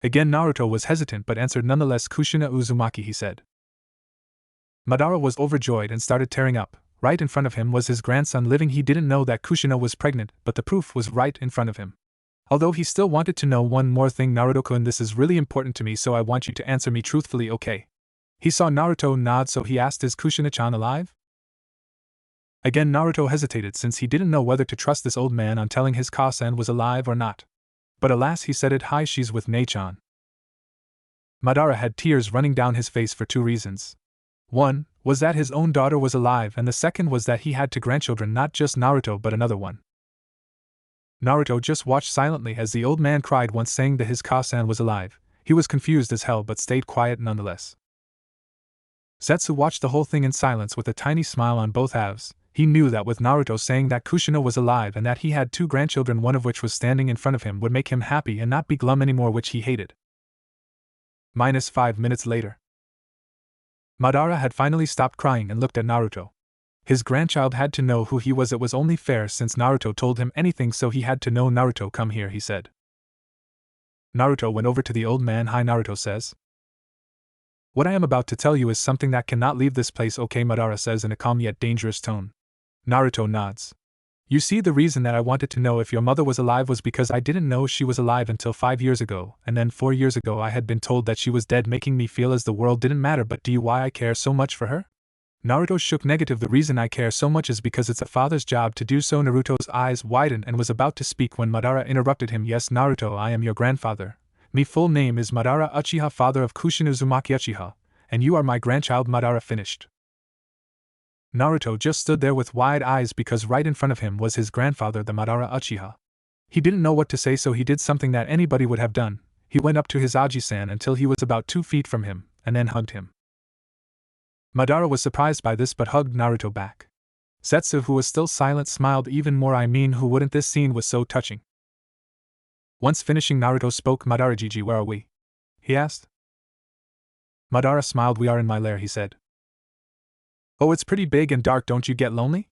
Again Naruto was hesitant but answered nonetheless. Kushina Uzumaki, he said. Madara was overjoyed and started tearing up. Right in front of him was his grandson living. He didn't know that Kushina was pregnant, but the proof was right in front of him. Although he still wanted to know one more thing. Naruto-kun, this is really important to me, so I want you to answer me truthfully, okay? He saw Naruto nod, so he asked, is Kushina-chan alive? Again Naruto hesitated since he didn't know whether to trust this old man on telling his Kasan was alive or not. But alas, he said it. Hi, she's with Nei-chan. Madara had tears running down his face for 2 reasons. One was that his own daughter was alive, and the second was that he had 2 grandchildren, not just Naruto but another one. Naruto just watched silently as the old man cried once, saying that his Kasan was alive. He was confused as hell but stayed quiet nonetheless. Zetsu watched the whole thing in silence with a tiny smile on both halves. He knew that with Naruto saying that Kushina was alive and that he had 2 grandchildren, one of which was standing in front of him, would make him happy and not be glum anymore, which he hated. -5 minutes later. Madara had finally stopped crying and looked at Naruto. His grandchild had to know who he was. It was only fair since Naruto told him anything, so he had to know. Naruto, come here, he said. Naruto went over to the old man. Hi, Naruto says. What I am about to tell you is something that cannot leave this place, okay, Madara says in a calm yet dangerous tone. Naruto nods. You see, the reason that I wanted to know if your mother was alive was because I didn't know she was alive until 5 years ago, and then 4 years ago I had been told that she was dead, making me feel as the world didn't matter. But do you why I care so much for her? Naruto shook negative. The reason I care so much is because it's a father's job to do so. Naruto's eyes widened and was about to speak when Madara interrupted him. Yes, Naruto, I am your grandfather. Me full name is Madara Uchiha, father of Kushina Uzumaki Uchiha, and you are my grandchild. Madara finished. Naruto just stood there with wide eyes because right in front of him was his grandfather, the Madara Uchiha. He didn't know what to say, so he did something that anybody would have done. He went up to his Aji-san until he was about 2 feet from him, and then hugged him. Madara was surprised by this but hugged Naruto back. Zetsu, who was still silent, smiled even more. I mean, who wouldn't? This scene was so touching. Once finishing, Naruto spoke. Madara, Gigi, where are we? He asked. Madara smiled. We are in my lair, he said. Oh, it's pretty big and dark. Don't you get lonely?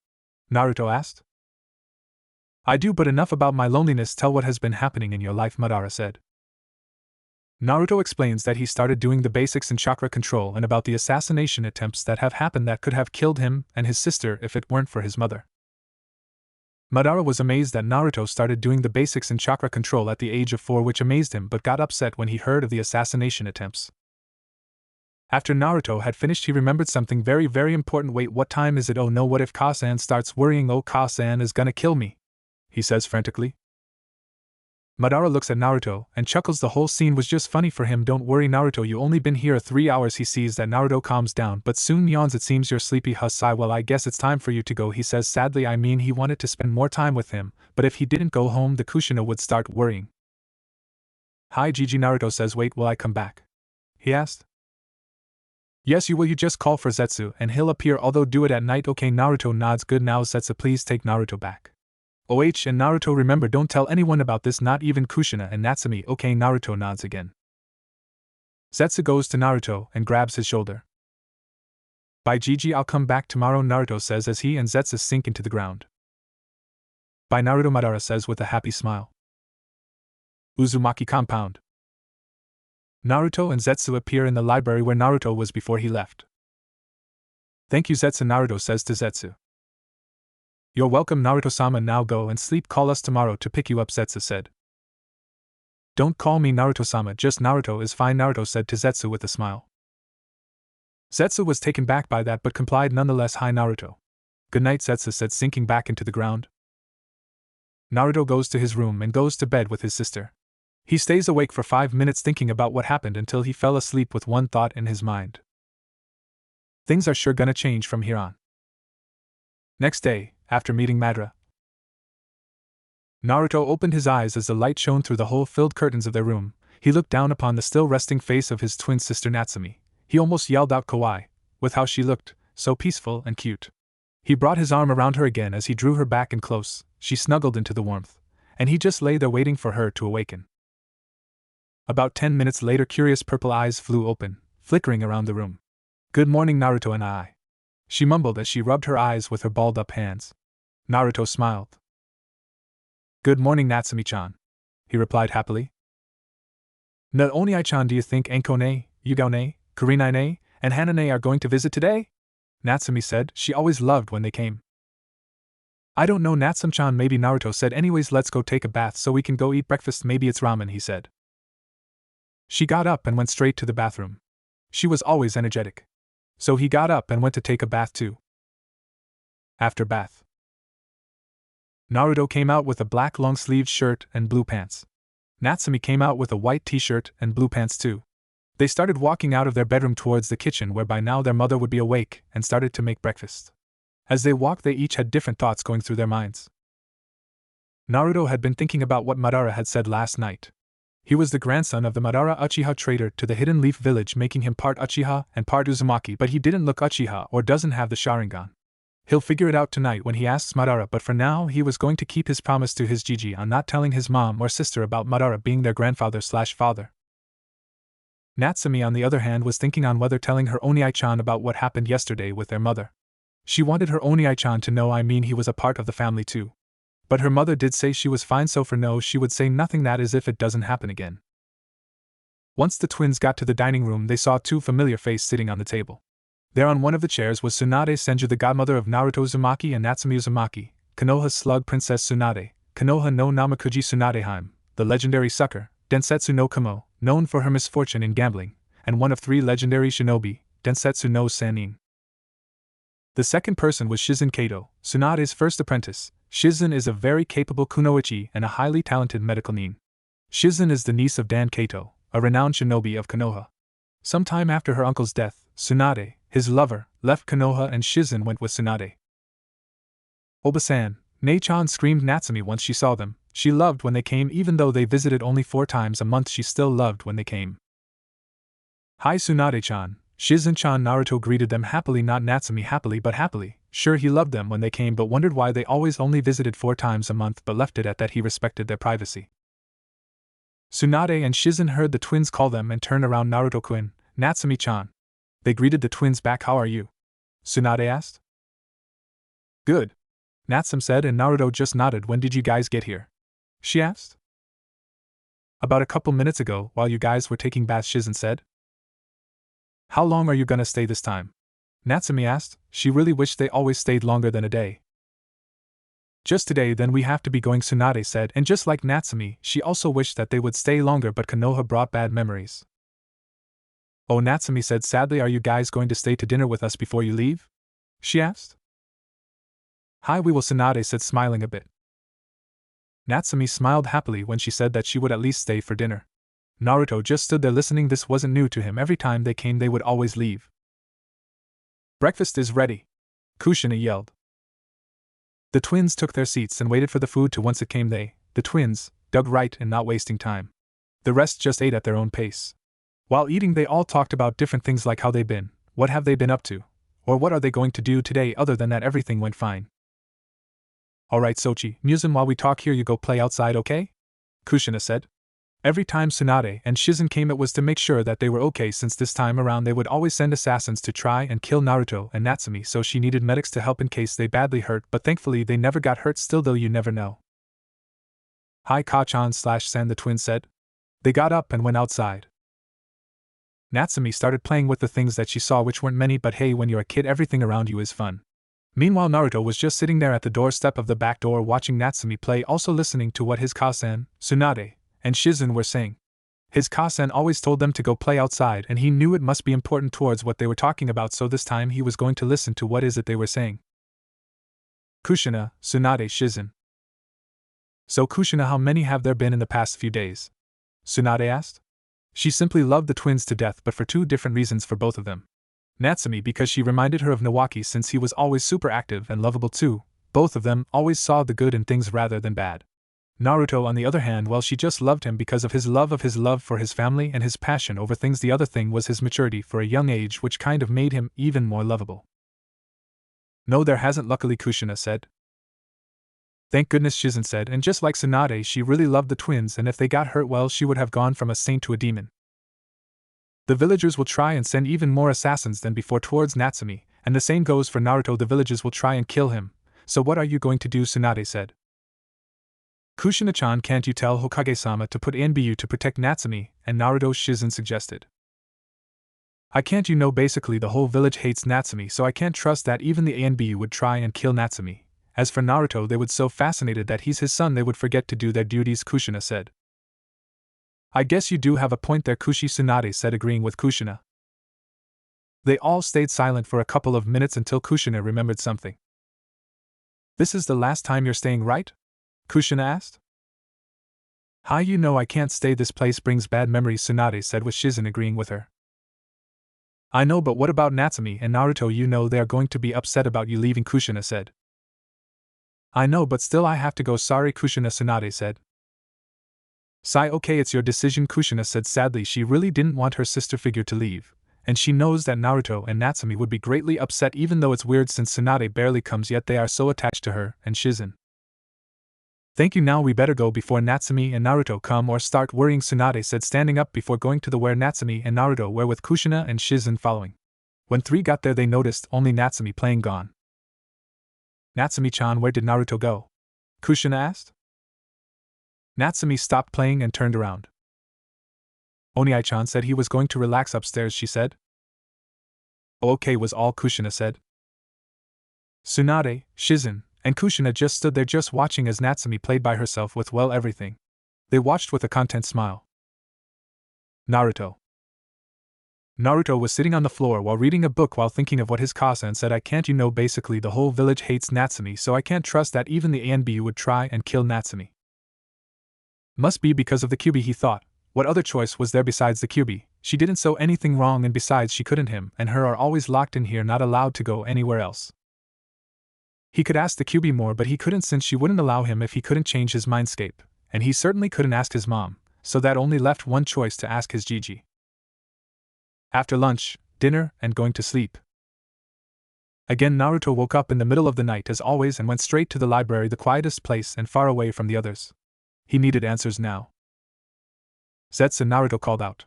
Naruto asked. I do, but enough about my loneliness. Tell what has been happening in your life, Madara said. Naruto explains that he started doing the basics in chakra control and about the assassination attempts that have happened that could have killed him and his sister if it weren't for his mother. Madara was amazed that Naruto started doing the basics in chakra control at the age of 4, which amazed him, but got upset when he heard of the assassination attempts. After Naruto had finished, he remembered something very, very important. Wait, what time is it? Oh no, what if Ka-san starts worrying? Oh, Ka-san is gonna kill me, he says frantically. Madara looks at Naruto and chuckles. The whole scene was just funny for him. Don't worry, Naruto, you only been here 3 hours. He sees that Naruto calms down but soon yawns. It seems you're sleepy. Sigh. Well, I guess it's time for you to go, he says sadly. I mean, he wanted to spend more time with him, but if he didn't go home, the Kushina would start worrying. Hi, Gigi, Naruto says. Wait, will I come back? He asked. Yes, you will. You just call for Zetsu and he'll appear, although do it at night. Okay, Naruto nods. Good. Now, Zetsu, please take Naruto back. And Naruto, remember, don't tell anyone about this, not even Kushina and Natsumi. Okay, Naruto nods again. Zetsu goes to Naruto and grabs his shoulder. Bye, Gigi, I'll come back tomorrow, Naruto says as he and Zetsu sink into the ground. Bye, Naruto, Madara says with a happy smile. Uzumaki compound. Naruto and Zetsu appear in the library where Naruto was before he left. Thank you, Zetsu, Naruto says to Zetsu. You're welcome, Naruto-sama. Now go and sleep. Call us tomorrow to pick you up, Zetsu said. Don't call me Naruto-sama, just Naruto is fine, Naruto said to Zetsu with a smile. Zetsu was taken back by that but complied nonetheless. Hi, Naruto. Good night, Zetsu said, sinking back into the ground. Naruto goes to his room and goes to bed with his sister. He stays awake for 5 minutes thinking about what happened until he fell asleep with one thought in his mind. Things are sure gonna change from here on. Next day, after meeting Madara, Naruto opened his eyes as the light shone through the hole-filled curtains of their room. He looked down upon the still resting face of his twin sister Natsumi. He almost yelled out kawaii, with how she looked, so peaceful and cute. He brought his arm around her again as he drew her back and close. She snuggled into the warmth, and he just lay there waiting for her to awaken. About 10 minutes later, curious purple eyes flew open, flickering around the room. Good morning, Naruto and I, she mumbled as she rubbed her eyes with her balled-up hands. Naruto smiled. Good morning, Natsumi-chan, he replied happily. Not only I-chan, do you think Anko-ne, Yugao-ne, Kurinai-ne, and Hana-ne are going to visit today? Natsumi said. She always loved when they came. I don't know, Natsum-chan, maybe, Naruto said. Anyways, let's go take a bath so we can go eat breakfast. Maybe it's ramen, he said. She got up and went straight to the bathroom. She was always energetic. So he got up and went to take a bath too. After bath, Naruto came out with a black long-sleeved shirt and blue pants. Natsumi came out with a white t-shirt and blue pants too. They started walking out of their bedroom towards the kitchen where by now their mother would be awake, and started to make breakfast. As they walked, they each had different thoughts going through their minds. Naruto had been thinking about what Madara had said last night. He was the grandson of the Madara Uchiha trader to the Hidden Leaf Village, making him part Uchiha and part Uzumaki, but he didn't look Uchiha or doesn't have the Sharingan. He'll figure it out tonight when he asks Madara, but for now he was going to keep his promise to his Gigi on not telling his mom or sister about Madara being their grandfather/father. Natsumi, on the other hand, was thinking on whether telling her Oni-chan about what happened yesterday with their mother. She wanted her Oni-chan to know, he was a part of the family too. But her mother did say she was fine, so for no, she would say nothing, that is if it doesn't happen again. Once the twins got to the dining room, they saw two familiar faces sitting on the table. There on one of the chairs was Tsunade Senju, the godmother of Naruto Uzumaki and Natsumi Uzumaki, Konoha's slug princess Tsunade, Konoha no Namakuji Tsunadeheim, the legendary sucker, Densetsu no Kamo, known for her misfortune in gambling, and one of 3 legendary shinobi, Densetsu no Sannin. The second person was Shizen Kato, Tsunade's first apprentice. Shizen is a very capable kunoichi and a highly talented medical nin. Shizen is the niece of Dan Kato, a renowned shinobi of Konoha. Sometime after her uncle's death, Tsunade, his lover, left Konoha and Shizen went with Tsunade. Oba-san, Nei-chan screamed Natsumi once she saw them. She loved when they came even though they visited only 4 times a month, she still loved when they came. Hi Tsunade-chan, Shizen-chan. Naruto greeted them happily, not Natsumi happily but happily. Sure, he loved them when they came but wondered why they always only visited 4 times a month but left it at that. He respected their privacy. Tsunade and Shizen heard the twins call them and turned around. Naruto-kun, Natsumi-chan. They greeted the twins back. How are you? Tsunade asked. Good, Natsum said, and Naruto just nodded. When did you guys get here? She asked. About a couple minutes ago, while you guys were taking baths, Shizen said. How long are you gonna stay this time? Natsumi asked. She really wished they always stayed longer than a day. Just today, then we have to be going, Tsunade said, and just like Natsumi, she also wished that they would stay longer, but Konoha brought bad memories. Oh, Natsumi said sadly. Are you guys going to stay to dinner with us before you leave? She asked. Hi, we will, Tsunade said, smiling a bit. Natsumi smiled happily when she said that she would at least stay for dinner. Naruto just stood there listening. This wasn't new to him. Every time they came, they would always leave. Breakfast is ready, Kushina yelled. The twins took their seats and waited for the food to. Once it came, they, the twins, dug right in, not wasting time. The rest just ate at their own pace. While eating, they all talked about different things like how they've been, what have they been up to, or what are they going to do today. Other than that, everything went fine. Alright Sochi, Musen, while we talk here you go play outside, okay? Kushina said. Every time Tsunade and Shizen came, it was to make sure that they were okay, since this time around they would always send assassins to try and kill Naruto and Natsumi, so she needed medics to help in case they badly hurt, but thankfully they never got hurt. Still though, you never know. Hi Ka-chan/San, the twins said. They got up and went outside. Natsumi started playing with the things that she saw, which weren't many, but hey, when you're a kid everything around you is fun. Meanwhile, Naruto was just sitting there at the doorstep of the back door watching Natsumi play, also listening to what his Ka-san, Tsunade, and Shizen were saying. His Ka-san always told them to go play outside, and he knew it must be important towards what they were talking about, so this time he was going to listen to what is it they were saying. Kushina, Tsunade, Shizen. So Kushina, how many have there been in the past few days? Tsunade asked. She simply loved the twins to death, but for 2 different reasons for both of them. Natsumi because she reminded her of Nawaki, since he was always super active and lovable too. Both of them always saw the good in things rather than bad. Naruto, on the other hand, well, she just loved him because of his love for his family and his passion over things. The other thing was his maturity for a young age, which kind of made him even more lovable. No, there hasn't, luckily, Kushina said. Thank goodness, Shizen said, and just like Tsunade, she really loved the twins, and if they got hurt, well, she would have gone from a saint to a demon. The villagers will try and send even more assassins than before towards Natsumi, and the same goes for Naruto. The villagers will try and kill him. So what are you going to do? Tsunade said. Kushina-chan, can't you tell Hokage-sama to put Anbu to protect Natsumi? And Naruto, Shizen suggested. I can't, you know, basically the whole village hates Natsumi, so I can't trust that even the Anbu would try and kill Natsumi. As for Naruto, they would so fascinated that he's his son they would forget to do their duties, Kushina said. I guess you do have a point there, Tsunade said, agreeing with Kushina. They all stayed silent for a couple of minutes until Kushina remembered something. This is the last time you're staying, right? Kushina asked. Hi, you know I can't stay, this place brings bad memories, Tsunade said, with Shizen agreeing with her. I know, but what about Natsumi and Naruto? You know they are going to be upset about you leaving, Kushina said. I know, but still I have to go, sorry, Kushina, Tsunade said. Sigh, okay, it's your decision, Kushina said sadly. She really didn't want her sister figure to leave, and she knows that Naruto and Natsumi would be greatly upset, even though it's weird since Tsunade barely comes, yet they are so attached to her and Shizen. Thank you, now we better go before Natsumi and Naruto come or start worrying, Tsunade said, standing up before going to the where Natsumi and Naruto were, with Kushina and Shizen following. When 3 got there, they noticed only Natsumi playing gone. Natsumi-chan, where did Naruto go? Kushina asked. Natsumi stopped playing and turned around. Oniai-chan said he was going to relax upstairs, she said. Oh, okay, was all Kushina said. Tsunade, Shizen, and Kushina just stood there just watching as Natsumi played by herself with, well, everything. They watched with a content smile. Naruto. Naruto was sitting on the floor while reading a book while thinking of what his Kasa said. Basically the whole village hates Natsumi, so I can't trust that even the ANBU would try and kill Natsumi. Must be because of the Kyuubi, he thought. What other choice was there besides the Kyuubi? She didn't so anything wrong, and besides she couldn't, him and her are always locked in here, not allowed to go anywhere else. He could ask the Kyuubi more, but he couldn't since she wouldn't allow him if he couldn't change his mindscape, and he certainly couldn't ask his mom, so that only left one choice, to ask his Gigi. After lunch, dinner, and going to sleep. Again Naruto woke up in the middle of the night as always and went straight to the library, the quietest place and far away from the others. He needed answers now. Zetsu, Naruto called out.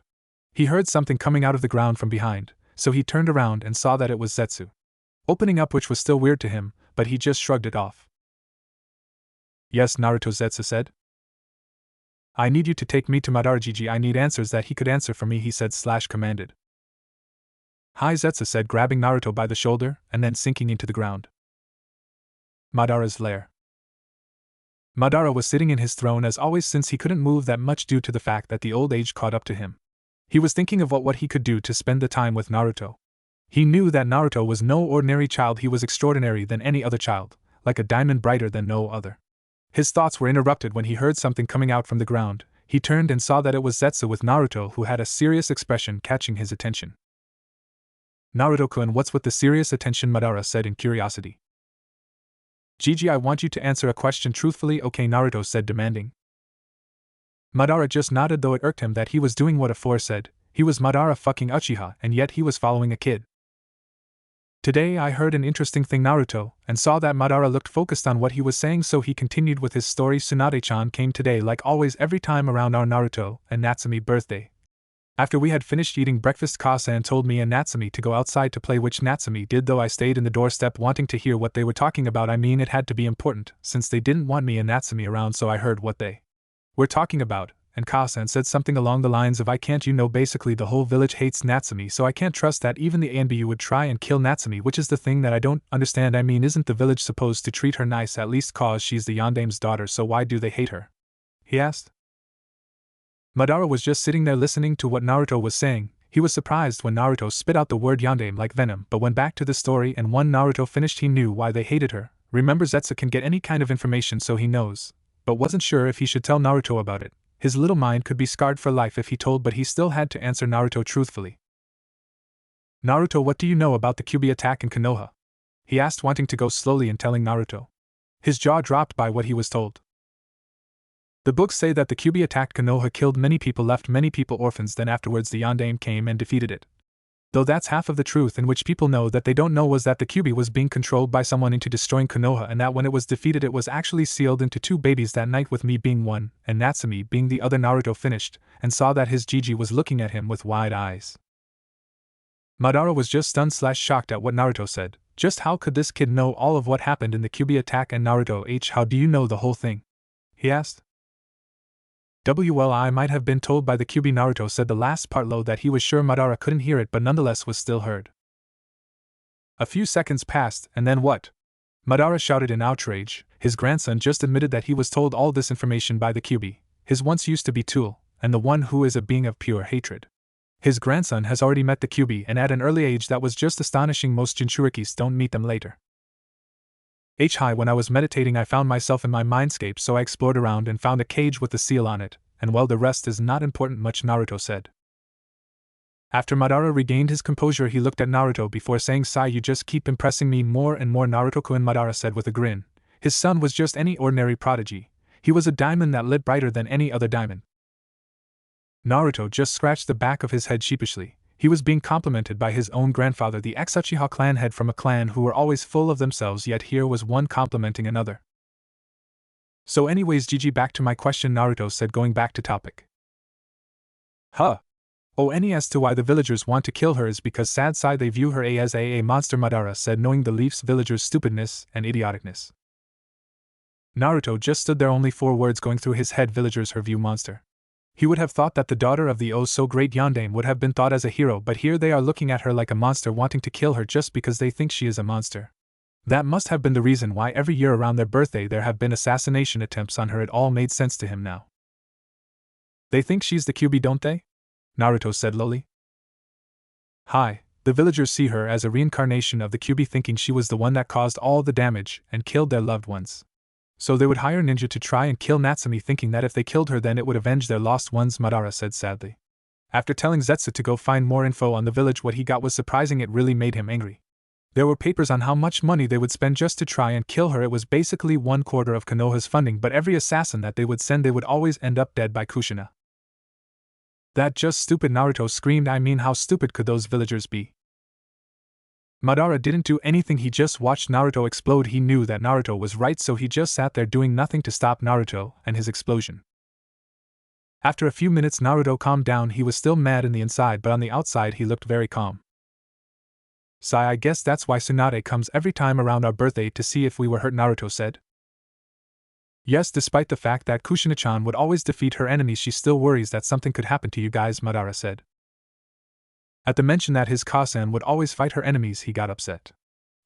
He heard something coming out of the ground from behind, so he turned around and saw that it was Zetsu. Opening up, which was still weird to him, but he just shrugged it off. Yes, Naruto, Zetsu said. I need you to take me to Madara. Gigi, I need answers that he could answer for me, he said / commanded. Hi, Zetsu said, grabbing Naruto by the shoulder and then sinking into the ground. Madara's lair. Madara was sitting in his throne as always since he couldn't move that much due to the fact that the old age caught up to him. He was thinking of what he could do to spend the time with Naruto. He knew that Naruto was no ordinary child, he was extraordinary than any other child, like a diamond brighter than no other. His thoughts were interrupted when he heard something coming out from the ground. He turned and saw that it was Zetsu with Naruto, who had a serious expression catching his attention. Naruto-kun, what's with the serious attention? Madara said in curiosity. Gigi, I want you to answer a question truthfully, okay? Naruto said, demanding. Madara just nodded, though it irked him that he was doing what aforesaid. He was Madara fucking Uchiha, and yet he was following a kid. Today I heard an interesting thing, Naruto, and saw that Madara looked focused on what he was saying, so he continued with his story. Tsunade-chan came today like always every time around our Naruto and Natsumi birthday. After we had finished eating breakfast, Kasa told me and Natsumi to go outside to play, which Natsumi did, though I stayed in the doorstep wanting to hear what they were talking about. I mean, it had to be important, since they didn't want me and Natsumi around, so I heard what they were talking about, and Kasa said something along the lines of, basically the whole village hates Natsumi, so I can't trust that even the ANBU would try and kill Natsumi, which is the thing that I don't understand. I mean, isn't the village supposed to treat her nice, at least cause she's the Yandame's daughter, so why do they hate her? He asked. Madara was just sitting there listening to what Naruto was saying. He was surprised when Naruto spit out the word yandame like venom, but went back to the story, and when Naruto finished he knew why they hated her. Remember, Zetsu can get any kind of information, so he knows, but wasn't sure if he should tell Naruto about it. His little mind could be scarred for life if he told, but he still had to answer Naruto truthfully. Naruto, what do you know about the Kyuubi attack in Konoha? He asked, wanting to go slowly and telling Naruto. His jaw dropped by what he was told. The books say that the Kyuubi attacked Konoha, killed many people, left many people orphans, then afterwards the Yandame came and defeated it. Though that's half of the truth, in which people know that they don't know was that the Kyuubi was being controlled by someone into destroying Konoha, and that when it was defeated it was actually sealed into 2 babies that night, with me being one, and Natsumi being the other. Naruto finished, and saw that his Gigi was looking at him with wide eyes. Madara was just stunned / shocked at what Naruto said. Just how could this kid know all of what happened in the Kyuubi attack? And Naruto, how do you know the whole thing? He asked. Well, I might have been told by the Kyuubi. Naruto said the last part low, that he was sure Madara couldn't hear it, but nonetheless was still heard. A few seconds passed, and then what? Madara shouted in outrage. His grandson just admitted that he was told all this information by the Kyuubi, his once used to be tool, and the one who is a being of pure hatred. His grandson has already met the Kyuubi, and at an early age. That was just astonishing. Most Jinchurikis don't meet them later. When I was meditating I found myself in my mindscape, so I explored around and found a cage with the seal on it, and well, the rest is not important much, Naruto said. After Madara regained his composure he looked at Naruto before saying, you just keep impressing me more and more, Naruto-kun. Madara said with a grin. His son was just any ordinary prodigy. He was a diamond that lit brighter than any other diamond. Naruto just scratched the back of his head sheepishly. He was being complimented by his own grandfather, the ex-Uchiha clan head from a clan who were always full of themselves, yet here was one complimenting another. So anyways, Gigi, back to my question, Naruto said, going back to topic. Any as to why the villagers want to kill her is because they view her as a monster, Madara said, knowing the Leaf's villagers' stupidness and idioticness. Naruto just stood there, only 4 words going through his head: villagers, her view monster. He would have thought that the daughter of the oh-so-great Yandame would have been thought as a hero, but here they are looking at her like a monster, wanting to kill her just because they think she is a monster. That must have been the reason why every year around their birthday there have been assassination attempts on her. It all made sense to him now. They think she's the Kyuubi, don't they? Naruto said lowly. Hi, the villagers see her as a reincarnation of the QB, thinking she was the one that caused all the damage and killed their loved ones. So they would hire ninja to try and kill Natsumi, thinking that if they killed her then it would avenge their lost ones, Madara said sadly. After telling Zetsu to go find more info on the village, what he got was surprising. It really made him angry. There were papers on how much money they would spend just to try and kill her. It was basically 1/4 of Konoha's funding, but every assassin that they would send, they would always end up dead by Kushina. That just stupid, Naruto screamed. I mean, how stupid could those villagers be? Madara didn't do anything, he just watched Naruto explode. He knew that Naruto was right, so he just sat there doing nothing to stop Naruto and his explosion. After a few minutes, Naruto calmed down. He was still mad in the inside, but on the outside he looked very calm. Sigh, I guess that's why Tsunade comes every time around our birthday to see if we were hurt, Naruto said. Yes, despite the fact that Kushina-chan would always defeat her enemies, she still worries that something could happen to you guys, Madara said. At the mention that his Kasan would always fight her enemies, he got upset.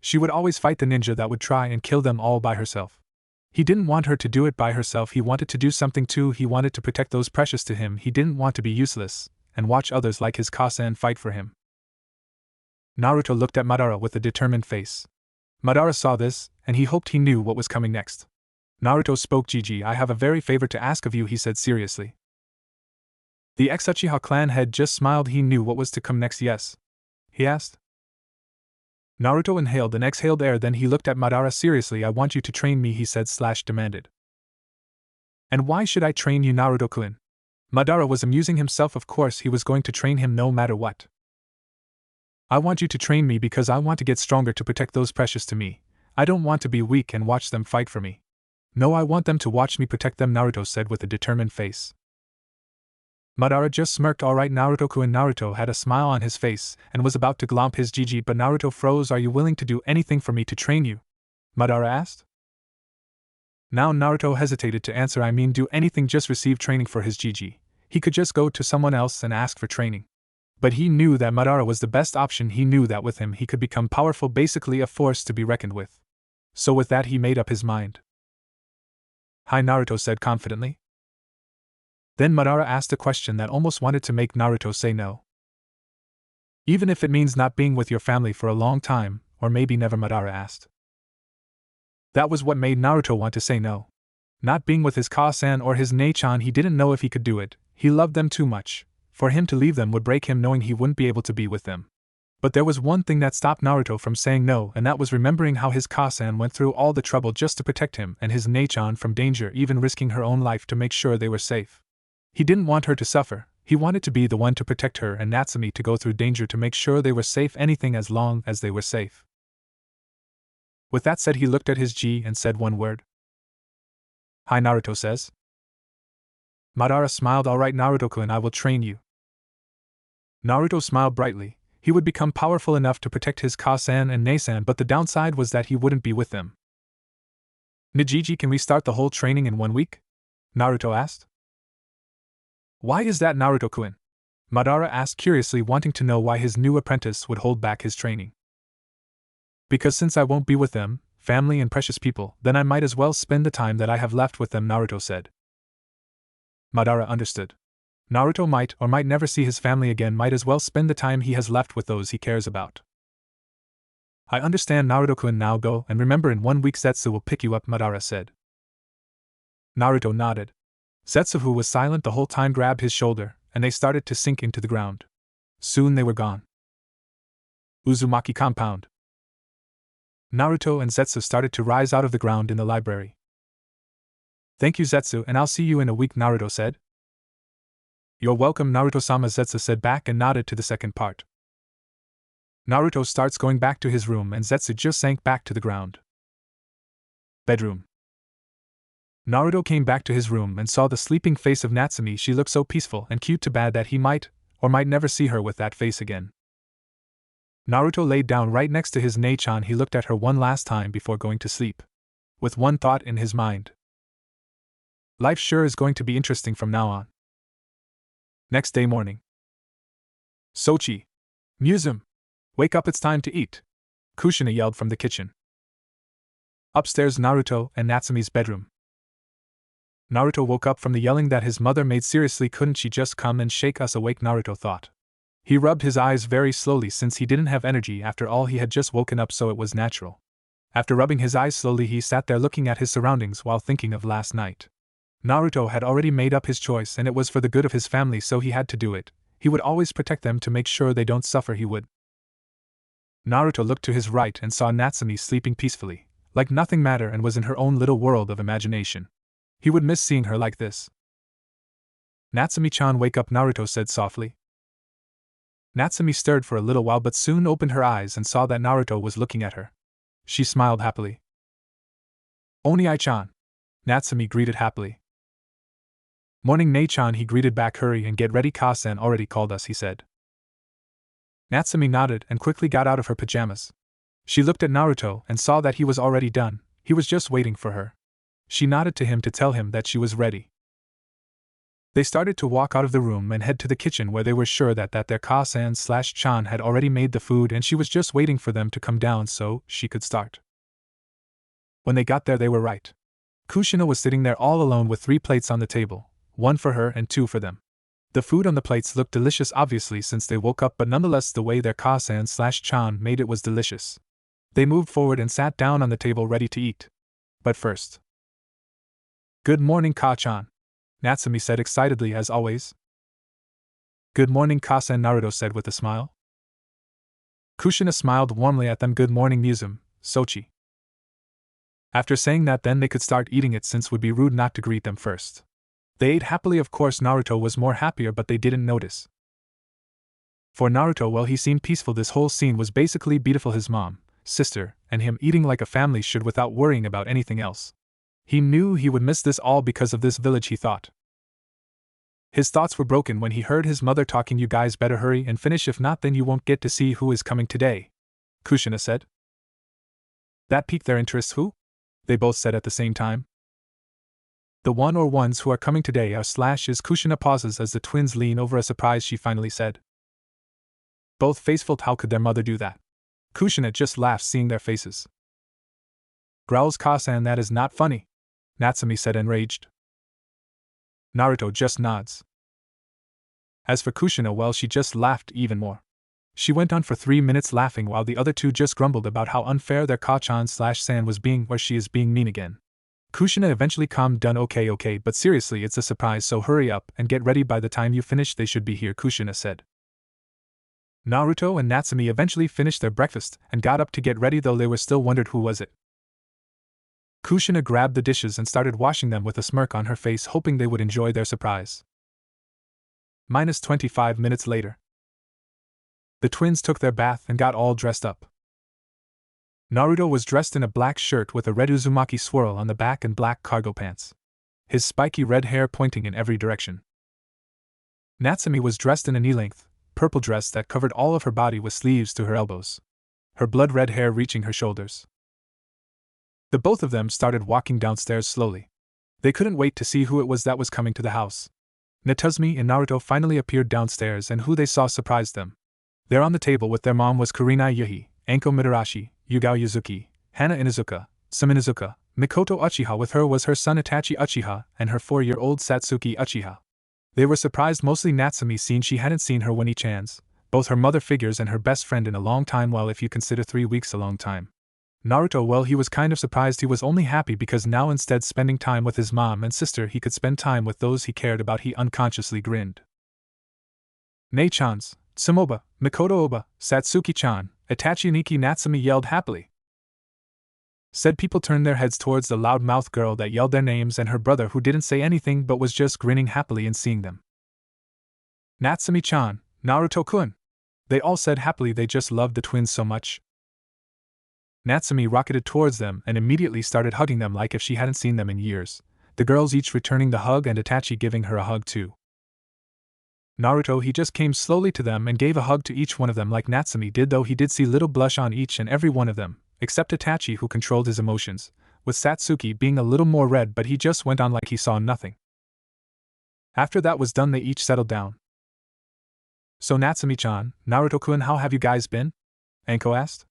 She would always fight the ninja that would try and kill them all by herself. He didn't want her to do it by herself, he wanted to do something too. He wanted to protect those precious to him. He didn't want to be useless and watch others like his Kasan fight for him. Naruto looked at Madara with a determined face. Madara saw this, and he hoped he knew what was coming next. Naruto spoke. Gigi, I have a very favor to ask of you, he said seriously. The ex-Uchiha clan head just smiled. He knew what was to come next. Yes? He asked. Naruto inhaled and exhaled air, then he looked at Madara seriously. I want you to train me, he said / demanded. And why should I train you, Naruto-kun? Madara was amusing himself. Of course he was going to train him no matter what. I want you to train me because I want to get stronger to protect those precious to me. I don't want to be weak and watch them fight for me. No, I want them to watch me protect them, Naruto said with a determined face. Madara just smirked. Alright, Naruto-kun. Naruto had a smile on his face and was about to glomp his Gigi, but Naruto froze. Are you willing to do anything for me to train you? Madara asked. Now Naruto hesitated to answer. I mean, do anything, just receive training for his Gigi. He could just go to someone else and ask for training. But he knew that Madara was the best option. He knew that with him he could become powerful, basically a force to be reckoned with. So with that he made up his mind. Hi, Naruto said confidently. Then Madara asked a question that almost wanted to make Naruto say no. Even if it means not being with your family for a long time, or maybe never, Madara asked. That was what made Naruto want to say no. Not being with his Kasan or his Nei-chan, he didn't know if he could do it. He loved them too much. For him to leave them would break him, knowing he wouldn't be able to be with them. But there was one thing that stopped Naruto from saying no, and that was remembering how his Kasan went through all the trouble just to protect him and his Nei-chan from danger, even risking her own life to make sure they were safe. He didn't want her to suffer. He wanted to be the one to protect her and Natsumi, to go through danger to make sure they were safe, anything as long as they were safe. With that said, he looked at his G and said one word. Hi, Naruto says. Madara smiled. Alright, Naruto-kun, I will train you. Naruto smiled brightly. He would become powerful enough to protect his Kasan and Nei-san, but the downside was that he wouldn't be with them. Nijiji, can we start the whole training in 1 week? Naruto asked. Why is that, Naruto-kun? Madara asked curiously, wanting to know why his new apprentice would hold back his training. Because since I won't be with them, family and precious people, then I might as well spend the time that I have left with them, Naruto said. Madara understood. Naruto might or might never see his family again, might as well spend the time he has left with those he cares about. I understand, Naruto-kun, now go, and remember, in 1 week Zetsu will pick you up, Madara said. Naruto nodded. Zetsu, who was silent the whole time, grabbed his shoulder, and they started to sink into the ground. Soon they were gone. Uzumaki compound. Naruto and Zetsu started to rise out of the ground in the library. Thank you, Zetsu, and I'll see you in a week, Naruto said. You're welcome, Naruto-sama, Zetsu said back and nodded to the second part. Naruto starts going back to his room and Zetsu just sank back to the ground. Bedroom. Naruto came back to his room and saw the sleeping face of Natsumi. She looked so peaceful and cute, too bad that he might or might never see her with that face again. Naruto laid down right next to his Nei-chan. He looked at her one last time before going to sleep, with one thought in his mind. Life sure is going to be interesting from now on. Next day morning. Sochi. Museum. Wake up, it's time to eat. Kushina yelled from the kitchen. Upstairs, Naruto and Natsumi's bedroom. Naruto woke up from the yelling that his mother made. Seriously, couldn't she just come and shake us awake, Naruto thought. He rubbed his eyes very slowly since he didn't have energy after all he had just woken up, so it was natural. After rubbing his eyes slowly, he sat there looking at his surroundings while thinking of last night. Naruto had already made up his choice and it was for the good of his family, so he had to do it. He would always protect them to make sure they don't suffer. He would. Naruto looked to his right and saw Natsumi sleeping peacefully, like nothing mattered, and was in her own little world of imagination. He would miss seeing her like this. Natsumi-chan, wake up, Naruto said softly. Natsumi stirred for a little while but soon opened her eyes and saw that Naruto was looking at her. She smiled happily. Oni-chan, Natsumi greeted happily. Morning, Nei-chan, he greeted back. Hurry and get ready, Ka-san already called us, he said. Natsumi nodded and quickly got out of her pajamas. She looked at Naruto and saw that he was already done. He was just waiting for her. She nodded to him to tell him that she was ready. They started to walk out of the room and head to the kitchen, where they were sure that their Ka-san/chan had already made the food and she was just waiting for them to come down so she could start. When they got there, they were right. Kushina was sitting there all alone with 3 plates on the table, 1 for her and 2 for them. The food on the plates looked delicious, obviously since they woke up, but nonetheless the way their Ka-san/chan made it was delicious. They moved forward and sat down on the table ready to eat. But first. Good morning, Ka-chan, Natsumi said excitedly as always. Good morning, Ka-san, Naruto said with a smile. Kushina smiled warmly at them. Good morning, Muzum, Sochi. After saying that, then they could start eating it since it would be rude not to greet them first. They ate happily. Of course, Naruto was more happier, but they didn't notice. For Naruto, well, he seemed peaceful. This whole scene was basically beautiful. His mom, sister, and him eating like a family should without worrying about anything else. He knew he would miss this all because of this village, he thought. His thoughts were broken when he heard his mother talking. You guys better hurry and finish, if not then you won't get to see who is coming today, Kushina said. That piqued their interest. Who? They both said at the same time. The one or ones who are coming today are / is. Kushina pauses as the twins lean over. A surprise, she finally said. Both faceful. How could their mother do that? Kushina just laughed seeing their faces. Growls Ka-san, that is not funny, Natsumi said enraged. Naruto just nods. As for Kushina, well, she just laughed even more. She went on for 3 minutes laughing while the other two just grumbled about how unfair their Ka-chan/san was being, where she is being mean again. Kushina eventually calmed down. Okay, but seriously, it's a surprise, so hurry up and get ready. By the time you finish, they should be here, Kushina said. Naruto and Natsumi eventually finished their breakfast and got up to get ready, though they were still wondered who was it. Kushina grabbed the dishes and started washing them with a smirk on her face, hoping they would enjoy their surprise. Minus 25 minutes later. The twins took their bath and got all dressed up. Naruto was dressed in a black shirt with a red Uzumaki swirl on the back and black cargo pants, his spiky red hair pointing in every direction. Natsumi was dressed in a knee-length, purple dress that covered all of her body with sleeves to her elbows, her blood-red hair reaching her shoulders. The both of them started walking downstairs slowly. They couldn't wait to see who it was that was coming to the house. Natsume and Naruto finally appeared downstairs, and who they saw surprised them. There on the table with their mom was Kurinai Yuhi, Anko Mitarashi, Yugao Yuzuki, Hana Inuzuka, Saminuzuka, Mikoto Uchiha. With her was her son Itachi Uchiha and her 4-year-old Satsuki Uchiha. They were surprised, mostly Natsumi, seeing she hadn't seen her Oni-chans, both her mother figures and her best friend, in a long time. Well, if you consider 3 weeks a long time. Naruto, well, he was kind of surprised. He was only happy because now, instead spending time with his mom and sister, he could spend time with those he cared about. He unconsciously grinned. Nei-chans, Tsumoba, Mikoto-oba, Satsuki-chan, Itachi, Niki, Natsumi yelled happily. Said people turned their heads towards the loud-mouthed girl that yelled their names and her brother, who didn't say anything but was just grinning happily in seeing them. Natsumi-chan, Naruto-kun. They all said happily. They just loved the twins so much. Natsumi rocketed towards them and immediately started hugging them like if she hadn't seen them in years, the girls each returning the hug and Itachi giving her a hug too. Naruto, he just came slowly to them and gave a hug to each one of them like Natsumi did, though he did see little blush on each and every one of them, except Itachi, who controlled his emotions, with Satsuki being a little more red, but he just went on like he saw nothing. After that was done, they each settled down. So Natsumi-chan, Naruto-kun, how have you guys been? Anko asked.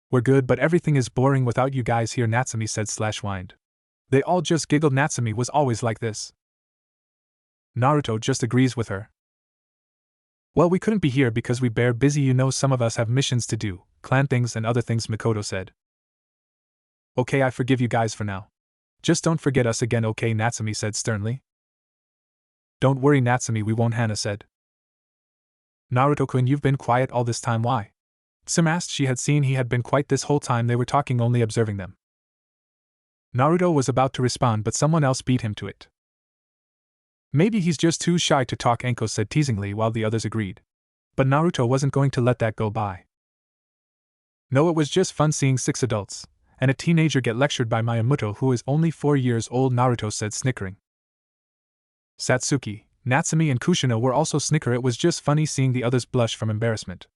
We're good, but everything is boring without you guys here, Natsumi said /whined. They all just giggled. Natsumi was always like this. Naruto just agrees with her. Well, we couldn't be here because we bear busy, you know, some of us have missions to do, clan things and other things, Mikoto said. Okay, I forgive you guys for now. Just don't forget us again, okay, Natsumi said sternly. Don't worry, Natsumi, we won't, Hana said. Naruto-kun, you've been quiet all this time, why? Sim asked. She had seen he had been quiet this whole time they were talking, only observing them. Naruto was about to respond, but someone else beat him to it. Maybe he's just too shy to talk, Enko said teasingly while the others agreed. But Naruto wasn't going to let that go by. No, it was just fun seeing 6 adults and a teenager get lectured by Miyamoto, who is only 4 years old, Naruto said, snickering. Satsuki, Natsumi and Kushina were also snicker. It was just funny seeing the others blush from embarrassment.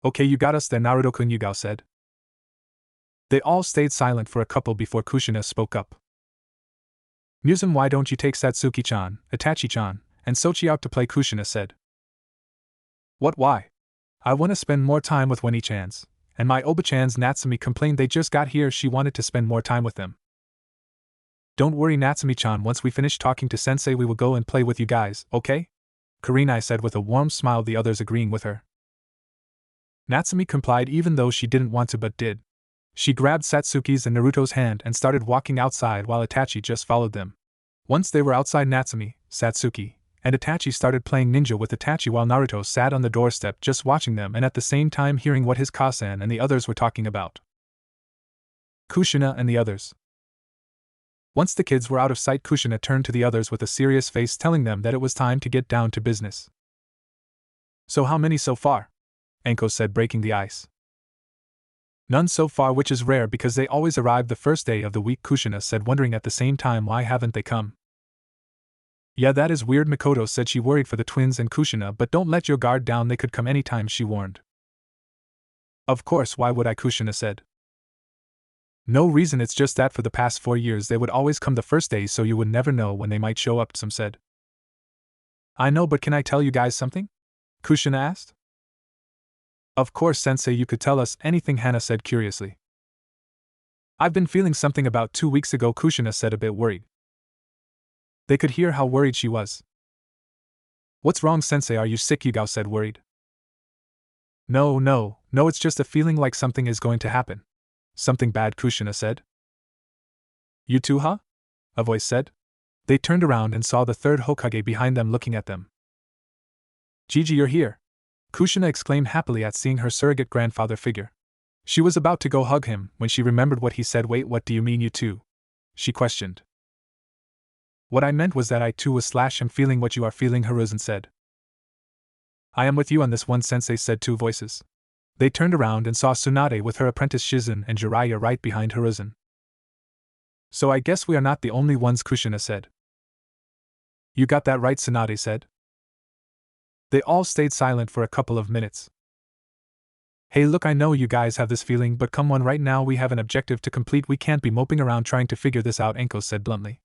Okay, you got us there, Naruto-kun, Yugao said. They all stayed silent for a couple before Kushina spoke up. Muzum, why don't you take Satsuki-chan, Itachi-chan, and Sochi out to play, Kushina said. What, why? I want to spend more time with Wani-chans, and my Oba-chans, Natsumi complained. They just got here, she wanted to spend more time with them. Don't worry, Natsumi-chan, once we finish talking to sensei we will go and play with you guys, okay? Kurenai said with a warm smile, the others agreeing with her. Natsumi complied even though she didn't want to but did. She grabbed Satsuki's and Naruto's hand and started walking outside while Itachi just followed them. Once they were outside, Natsumi, Satsuki, and Itachi started playing ninja with Itachi while Naruto sat on the doorstep just watching them and at the same time hearing what his Kasan and the others were talking about. Kushina and the others. Once the kids were out of sight, Kushina turned to the others with a serious face, telling them that it was time to get down to business. So how many so far? Enko said, breaking the ice. None so far, which is rare because they always arrive the first day of the week, Kushina said, wondering at the same time why haven't they come. Yeah, that is weird, Mikoto said. She worried for the twins and Kushina, but don't let your guard down, they could come anytime, she warned. Of course, why would I, Kushina said. No reason, it's just that for the past 4 years they would always come the first day, so you would never know when they might show up, Some said. I know, but can I tell you guys something? Kushina asked. Of course, sensei, you could tell us anything, Hana said curiously. I've been feeling something about 2 weeks ago, Kushina said, a bit worried. They could hear how worried she was. What's wrong, sensei, are you sick? Yugao said, worried. No, it's just a feeling like something is going to happen. Something bad, Kushina said. You too, huh? A voice said. They turned around and saw the third Hokage behind them looking at them. Gigi, you're here! Kushina exclaimed happily at seeing her surrogate grandfather figure. She was about to go hug him when she remembered what he said. Wait, what do you mean, you too? She questioned. What I meant was that I too was am feeling what you are feeling, Hiruzen said. I am with you on this one, sensei, said 2 voices. They turned around and saw Tsunade with her apprentice Shizen and Jiraiya right behind Hiruzen. So I guess we are not the only ones, Kushina said. You got that right, Tsunade said. They all stayed silent for a couple of minutes. Hey, look, I know you guys have this feeling, but come on, right now we have an objective to complete, we can't be moping around trying to figure this out, Enko said bluntly.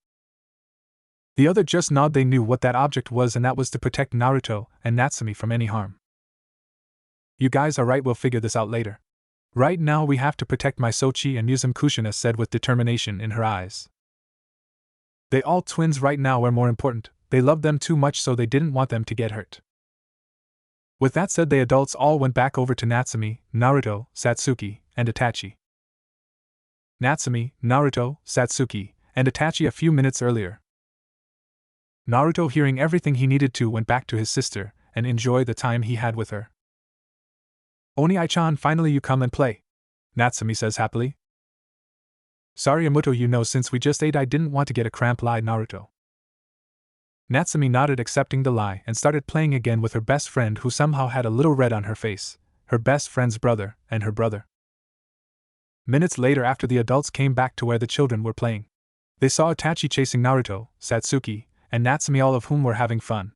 The other just nodded. They knew what that object was, and that was to protect Naruto and Natsumi from any harm. You guys are right, we'll figure this out later. Right now we have to protect my Sochi and Muzum, Kushina said with determination in her eyes. They all twins right now were more important, they loved them too much so they didn't want them to get hurt. With that said, the adults all went back over to Natsumi, Naruto, Satsuki, and Itachi. Natsumi, Naruto, Satsuki, and Itachi a few minutes earlier. Naruto, hearing everything he needed to, went back to his sister and enjoyed the time he had with her. Oni-chan, finally you come and play, Natsumi says happily. Sorry, Amuto, you know, since we just ate I didn't want to get a cramp, lied Naruto. Natsumi nodded, accepting the lie, and started playing again with her best friend, who somehow had a little red on her face, her best friend's brother, and her brother. Minutes later, after the adults came back to where the children were playing, they saw Itachi chasing Naruto, Satsuki, and Natsumi, all of whom were having fun.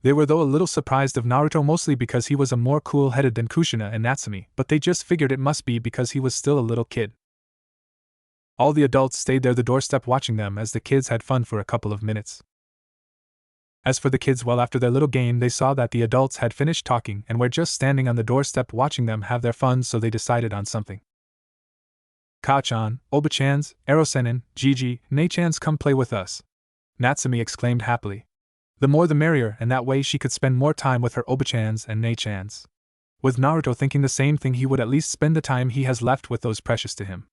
They were though a little surprised of Naruto, mostly because he was a more cool-headed than Kushina and Natsumi, but they just figured it must be because he was still a little kid. All the adults stayed there the doorstep watching them as the kids had fun for a couple of minutes. As for the kids, well, after their little game they saw that the adults had finished talking and were just standing on the doorstep watching them have their fun, so they decided on something. Ka-chan, Oba-chans, Erosenin, Gigi, Nei-chans, come play with us, Natsumi exclaimed happily. The more the merrier, and that way she could spend more time with her Oba-chans and Nei-chans. With Naruto thinking the same thing, he would at least spend the time he has left with those precious to him.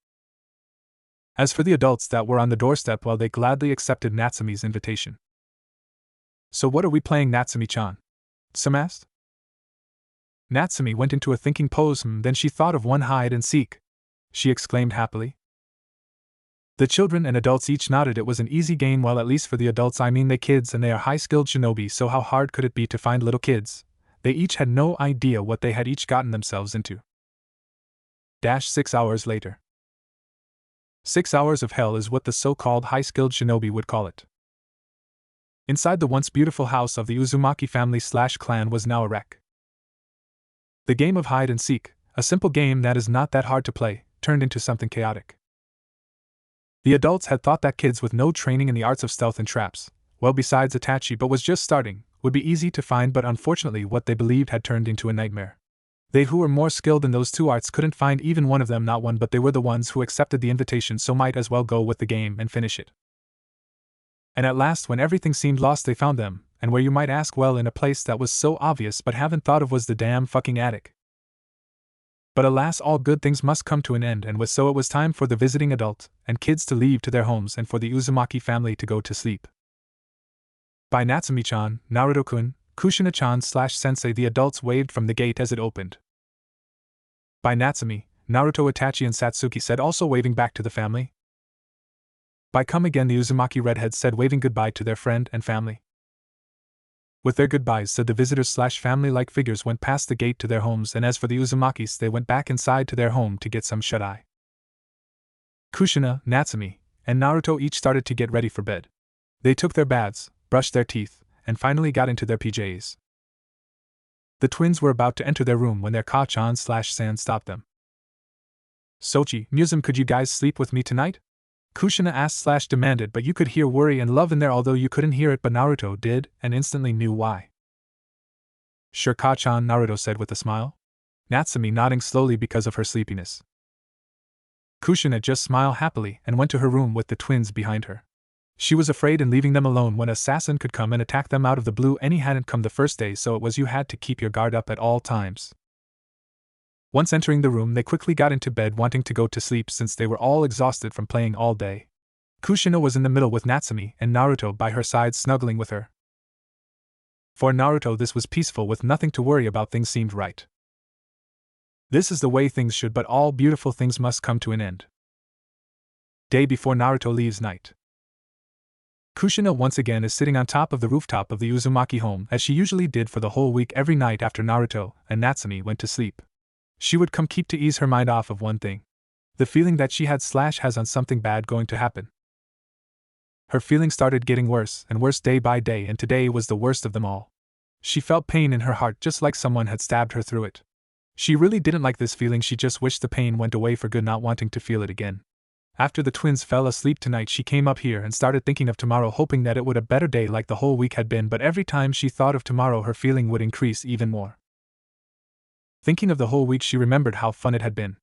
As for the adults that were on the doorstep, well, they gladly accepted Natsume's invitation. So what are we playing, Natsumi-chan? Some asked. Natsumi went into a thinking pose, then she thought of one hide and seek. She exclaimed happily. The children and adults each nodded. It was an easy game. Well, at least for the adults, I mean they kids, and they are high-skilled shinobi, so how hard could it be to find little kids? They each had no idea what they had each gotten themselves into. 6 hours later. 6 hours of hell is what the so-called high-skilled shinobi would call it. Inside the once beautiful house of the Uzumaki family/clan was now a wreck. The game of hide and seek, a simple game that is not that hard to play, turned into something chaotic. The adults had thought that kids with no training in the arts of stealth and traps, well, besides Itachi but was just starting, would be easy to find, but unfortunately what they believed had turned into a nightmare. They who were more skilled in those two arts couldn't find even one of them, not one, but they were the ones who accepted the invitation, so might as well go with the game and finish it. And at last, when everything seemed lost, they found them, and where, you might ask, well, in a place that was so obvious but haven't thought of, was the damn fucking attic. But alas, all good things must come to an end, and so it was time for the visiting adult and kids to leave to their homes and for the Uzumaki family to go to sleep. By Natsumi-chan, Naruto-kun, Kushina-chan/sensei, the adults waved from the gate as it opened. By Natsumi, Naruto, Itachi, and Satsuki said, also waving back to the family. By come again, the Uzumaki redheads said, waving goodbye to their friend and family. With their goodbyes said, the visitors/family-like figures went past the gate to their homes, and as for the Uzumakis, they went back inside to their home to get some shut-eye. Kushina, Natsumi, and Naruto each started to get ready for bed. They took their baths, brushed their teeth, and finally got into their PJs. The twins were about to enter their room when their Ka-chan/San stopped them. Sochi, Musum, could you guys sleep with me tonight? Kushina asked/demanded, but you could hear worry and love in there, although you couldn't hear it, but Naruto did, and instantly knew why. Sure, Ka-chan, Naruto said with a smile. Natsumi nodding slowly because of her sleepiness. Kushina just smiled happily and went to her room with the twins behind her. She was afraid in leaving them alone when an assassin could come and attack them out of the blue, and he hadn't come the first day, so it was you had to keep your guard up at all times. Once entering the room, they quickly got into bed, wanting to go to sleep since they were all exhausted from playing all day. Kushina was in the middle with Natsumi and Naruto by her side, snuggling with her. For Naruto, this was peaceful with nothing to worry about. Things seemed right. This is the way things should, but all beautiful things must come to an end. Day before Naruto leaves night. Kushina once again is sitting on top of the rooftop of the Uzumaki home, as she usually did for the whole week, every night after Naruto and Natsumi went to sleep. She would come keep to ease her mind off of one thing. The feeling that she has on something bad going to happen. Her feeling started getting worse and worse day by day, and today was the worst of them all. She felt pain in her heart, just like someone had stabbed her through it. She really didn't like this feeling. She just wished the pain went away for good, not wanting to feel it again. After the twins fell asleep tonight, she came up here and started thinking of tomorrow, hoping that it would be a better day like the whole week had been, but every time she thought of tomorrow, her feeling would increase even more. Thinking of the whole week, she remembered how fun it had been.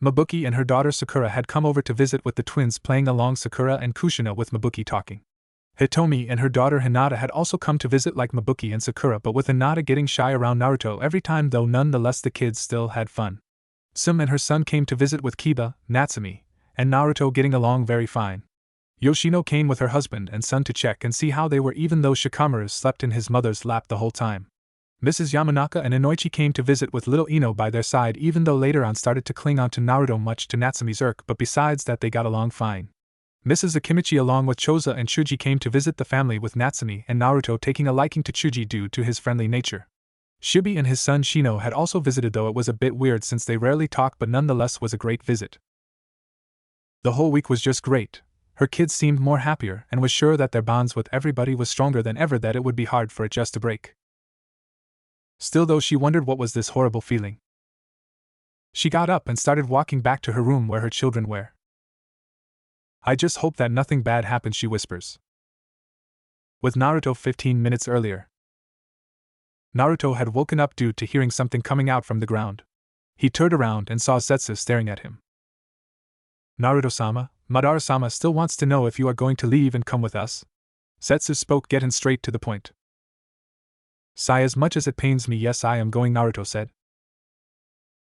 Mabuki and her daughter Sakura had come over to visit, with the twins playing along, Sakura and Kushina with Mabuki talking. Hitomi and her daughter Hinata had also come to visit, like Mabuki and Sakura, but with Hinata getting shy around Naruto every time, though nonetheless the kids still had fun. Sum and her son came to visit with Kiba, Natsumi, and Naruto getting along very fine. Yoshino came with her husband and son to check and see how they were, even though Shikamaru slept in his mother's lap the whole time. Mrs. Yamanaka and Inoichi came to visit with little Ino by their side, even though later on started to cling on to Naruto, much to Natsumi's irk, but besides that they got along fine. Mrs. Akimichi along with Choza and Chuji came to visit the family, with Natsumi and Naruto taking a liking to Chuji due to his friendly nature. Shibi and his son Shino had also visited, though it was a bit weird since they rarely talked, but nonetheless was a great visit. The whole week was just great. Her kids seemed more happier and was sure that their bonds with everybody was stronger than ever, that it would be hard for it just to break. Still, though, she wondered what was this horrible feeling. She got up and started walking back to her room where her children were. I just hope that nothing bad happens, she whispers. With Naruto 15 minutes earlier. Naruto had woken up due to hearing something coming out from the ground. He turned around and saw Setsu staring at him. Naruto-sama, Madara-sama still wants to know if you are going to leave and come with us. Setsu spoke, getting straight to the point. Sigh, as much as it pains me, yes, I am going, Naruto said.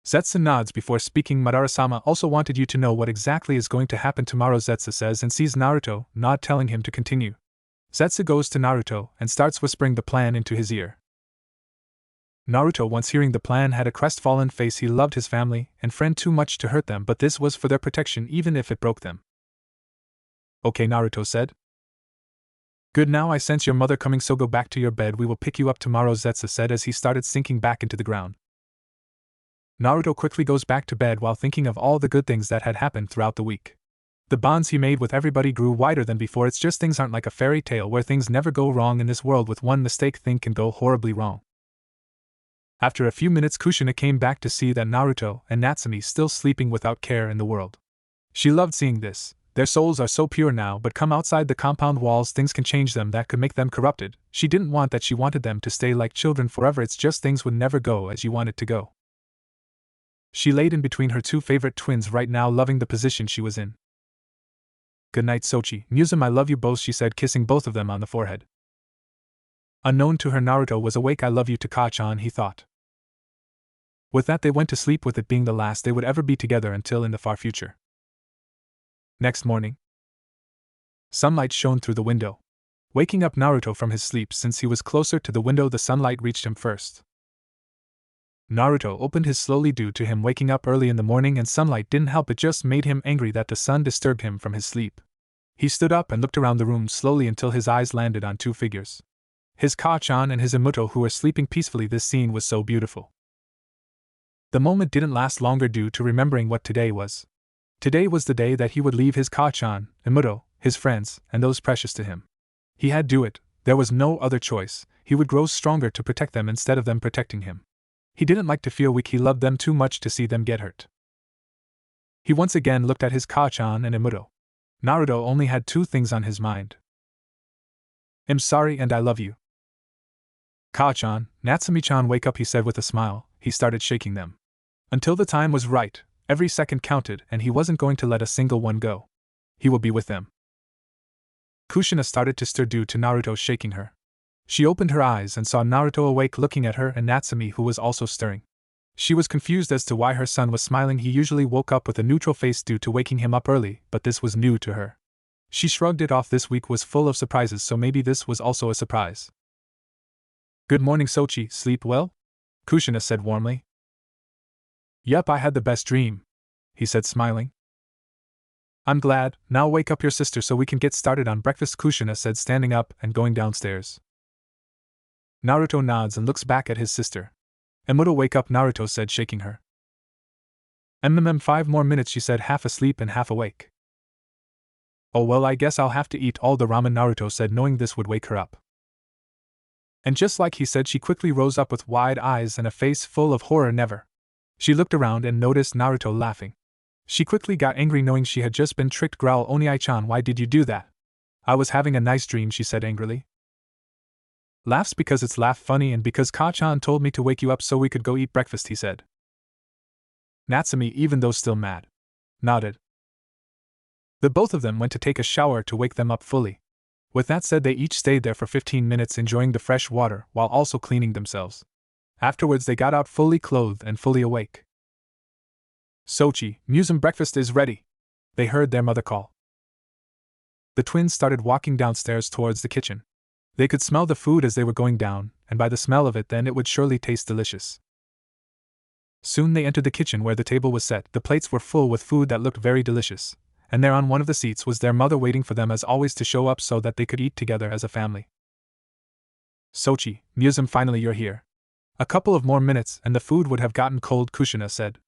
Zetsu nods before speaking. Madara-sama also wanted you to know what exactly is going to happen tomorrow, Zetsu says, and sees Naruto nod, telling him to continue. Zetsu goes to Naruto and starts whispering the plan into his ear. Naruto, once hearing the plan, had a crestfallen face. He loved his family and friend too much to hurt them, but this was for their protection even if it broke them. Okay, Naruto said. Good, now I sense your mother coming, so go back to your bed, we will pick you up tomorrow, Zetsu said as he started sinking back into the ground. Naruto quickly goes back to bed while thinking of all the good things that had happened throughout the week. The bonds he made with everybody grew wider than before. It's just things aren't like a fairy tale where things never go wrong in this world. With one mistake, things can go horribly wrong. After a few minutes, Kushina came back to see that Naruto and Natsumi still sleeping without care in the world. She loved seeing this. Their souls are so pure now, but come outside the compound walls, things can change them, that could make them corrupted. She didn't want that. She wanted them to stay like children forever. It's just things would never go as you want it to go. She laid in between her two favorite twins right now, loving the position she was in. Good night, Sochi, Musum, I love you both, she said, kissing both of them on the forehead. Unknown to her, Naruto was awake. I love you, Taka-chan, he thought. With that, they went to sleep, with it being the last they would ever be together until in the far future. Next morning, sunlight shone through the window, waking up Naruto from his sleep. Since he was closer to the window, the sunlight reached him first. Naruto opened his slowly. Due to him waking up early in the morning and sunlight didn't help, it just made him angry that the sun disturbed him from his sleep. He stood up and looked around the room slowly until his eyes landed on two figures. His Ka-chan and his Imuto, who were sleeping peacefully. This scene was so beautiful. The moment didn't last longer due to remembering what today was. Today was the day that he would leave his Ka-chan, Imuto, his friends, and those precious to him. He had to do it, there was no other choice. He would grow stronger to protect them instead of them protecting him. He didn't like to feel weak. He loved them too much to see them get hurt. He once again looked at his Ka-chan and Imuto. Naruto only had two things on his mind. I'm sorry and I love you. Ka-chan, Natsumi-chan, wake up, he said with a smile. He started shaking them. Until the time was right, every second counted, and he wasn't going to let a single one go. He will be with them. Kushina started to stir due to Naruto shaking her. She opened her eyes and saw Naruto awake, looking at her, and Natsumi, who was also stirring. She was confused as to why her son was smiling. He usually woke up with a neutral face due to waking him up early, but this was new to her. She shrugged it off. This week was full of surprises, so maybe this was also a surprise. Good morning, Sochi, sleep well? Kushina said warmly. Yep, I had the best dream, he said, smiling. I'm glad. Now wake up your sister so we can get started on breakfast, Kushina said, standing up and going downstairs. Naruto nods and looks back at his sister. Imuto, wake up, Naruto said, shaking her. 5 more minutes, she said, half asleep and half awake. Oh well, I guess I'll have to eat all the ramen, Naruto said, knowing this would wake her up. And just like he said, she quickly rose up with wide eyes and a face full of horror. Never. She looked around and noticed Naruto laughing. She quickly got angry, knowing she had just been tricked. Growl, Oni-chan, why did you do that? I was having a nice dream, she said angrily. Laughs because it's laugh funny and because Ka-chan told me to wake you up so we could go eat breakfast, he said. Natsumi, even though still mad, nodded. The both of them went to take a shower to wake them up fully. With that said, they each stayed there for 15 minutes enjoying the fresh water while also cleaning themselves. Afterwards they got out fully clothed and fully awake. Sochi, Musum, breakfast is ready, they heard their mother call. The twins started walking downstairs towards the kitchen. They could smell the food as they were going down, and by the smell of it then it would surely taste delicious. Soon they entered the kitchen where the table was set. The plates were full with food that looked very delicious, and there on one of the seats was their mother waiting for them as always to show up so that they could eat together as a family. Sochi, Musum, finally you're here. A couple of more minutes and the food would have gotten cold, Kushina said.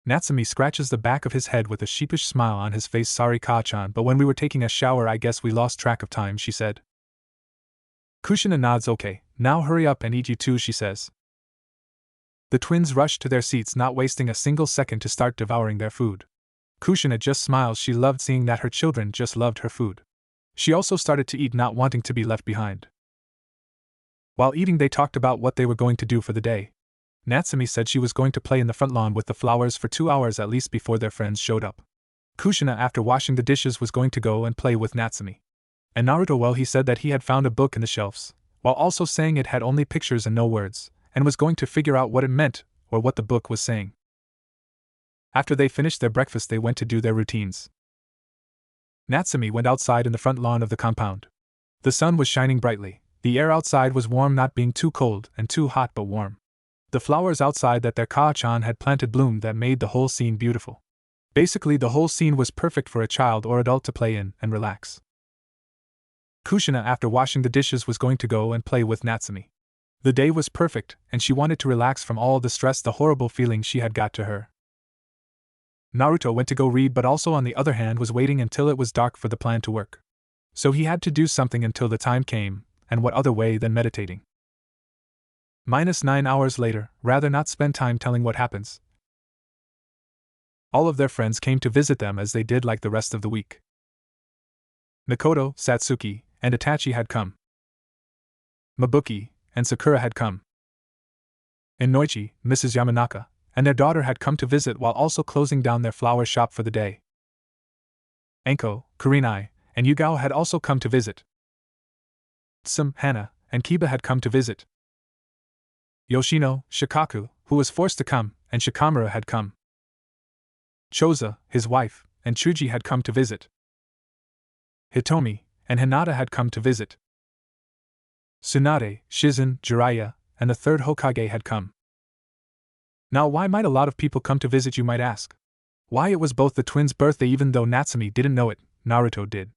Natsumi scratches the back of his head with a sheepish smile on his face. Sorry, Ka-chan, but when we were taking a shower I guess we lost track of time, she said. Kushina nods. Okay, now hurry up and eat, you too, she says. The twins rushed to their seats, not wasting a single second to start devouring their food. Kushina just smiles. She loved seeing that her children just loved her food. She also started to eat, not wanting to be left behind. While eating they talked about what they were going to do for the day. Natsumi said she was going to play in the front lawn with the flowers for 2 hours at least before their friends showed up. Kushina, after washing the dishes, was going to go and play with Natsumi. And Naruto, well, he said that he had found a book in the shelves, while also saying it had only pictures and no words, and was going to figure out what it meant, or what the book was saying. After they finished their breakfast, they went to do their routines. Natsumi went outside in the front lawn of the compound. The sun was shining brightly. The air outside was warm, not being too cold and too hot but warm. The flowers outside that their Kaa-chan had planted bloomed that made the whole scene beautiful. Basically, the whole scene was perfect for a child or adult to play in and relax. Kushina, after washing the dishes, was going to go and play with Natsumi. The day was perfect, and she wanted to relax from all the stress, the horrible feeling she had got to her. Naruto went to go read, but also on the other hand was waiting until it was dark for the plan to work. So he had to do something until the time came, and what other way than meditating? -9 hours later, rather not spend time telling what happens. All of their friends came to visit them as they did like the rest of the week. Mikoto, Satsuki, and Itachi had come. Mabuki and Sakura had come. Inoichi, Mrs. Yamanaka, and their daughter had come to visit while also closing down their flower shop for the day. Anko, Kurenai, and Yugao had also come to visit. Tsum, Hana, and Kiba had come to visit. Yoshino, Shikaku, who was forced to come, and Shikamura had come. Choza, his wife, and Chuji had come to visit. Hitomi and Hinata had come to visit. Tsunade, Shizen, Jiraiya, and the third Hokage had come. Now, why might a lot of people come to visit, you might ask? Why, it was both the twins' birthday, even though Natsumi didn't know it, Naruto did.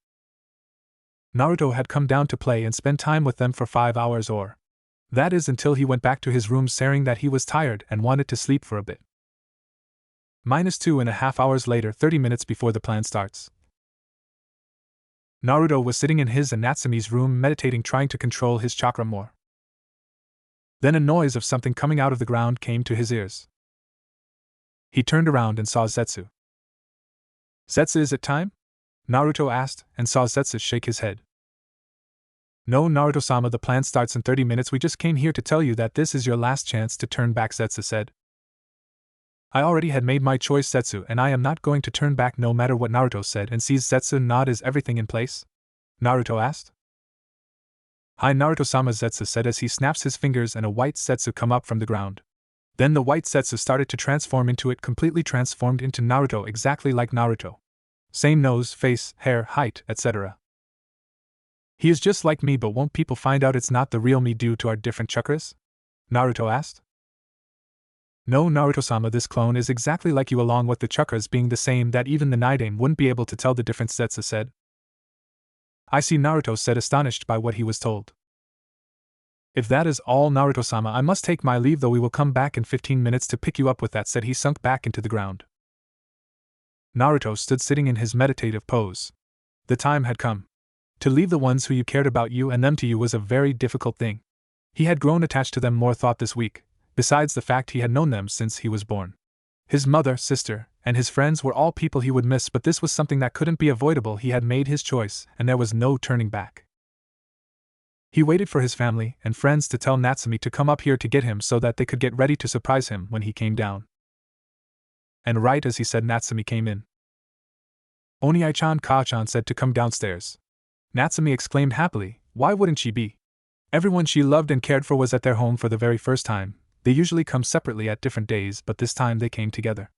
Naruto had come down to play and spend time with them for 5 hours, or that is, until he went back to his room saying that he was tired and wanted to sleep for a bit. -2.5 hours later, 30 minutes before the plan starts. Naruto was sitting in his and Natsumi's room meditating, trying to control his chakra more. Then a noise of something coming out of the ground came to his ears. He turned around and saw Zetsu. "Zetsu, is it time?" Naruto asked, and saw Zetsu shake his head. "No, Naruto-sama, the plan starts in 30 minutes. We just came here to tell you that this is your last chance to turn back," Zetsu said. "I already had made my choice, Zetsu, and I am not going to turn back no matter what," Naruto said, and sees Zetsu nod. "Is everything in place?" Naruto asked. "Hi, Naruto-sama," Zetsu said as he snaps his fingers and a white Zetsu come up from the ground. Then the white Zetsu started to transform into it, completely transformed into Naruto, exactly like Naruto. Same nose, face, hair, height, etc. "He is just like me, but won't people find out it's not the real me due to our different chakras?" Naruto asked. "No, Naruto-sama, this clone is exactly like you, along with the chakras being the same, that even the Nidaime wouldn't be able to tell the difference," Zetsu said. "I see," Naruto said, astonished by what he was told. "If that is all, Naruto-sama, I must take my leave, though we will come back in 15 minutes to pick you up." With that said, he sunk back into the ground. Naruto stood sitting in his meditative pose. The time had come. To leave the ones who you cared about you and them to you was a very difficult thing. He had grown attached to them more thought this week, besides the fact he had known them since he was born. His mother, sister, and his friends were all people he would miss, but this was something that couldn't be avoidable. He had made his choice, and there was no turning back. He waited for his family and friends to tell Natsumi to come up here to get him so that they could get ready to surprise him when he came down. And right as he said, Natsumi came in. "Oniai-chan," Ka-chan said to come downstairs. Natsumi exclaimed happily, why wouldn't she be? Everyone she loved and cared for was at their home for the very first time. They usually come separately at different days, but this time they came together.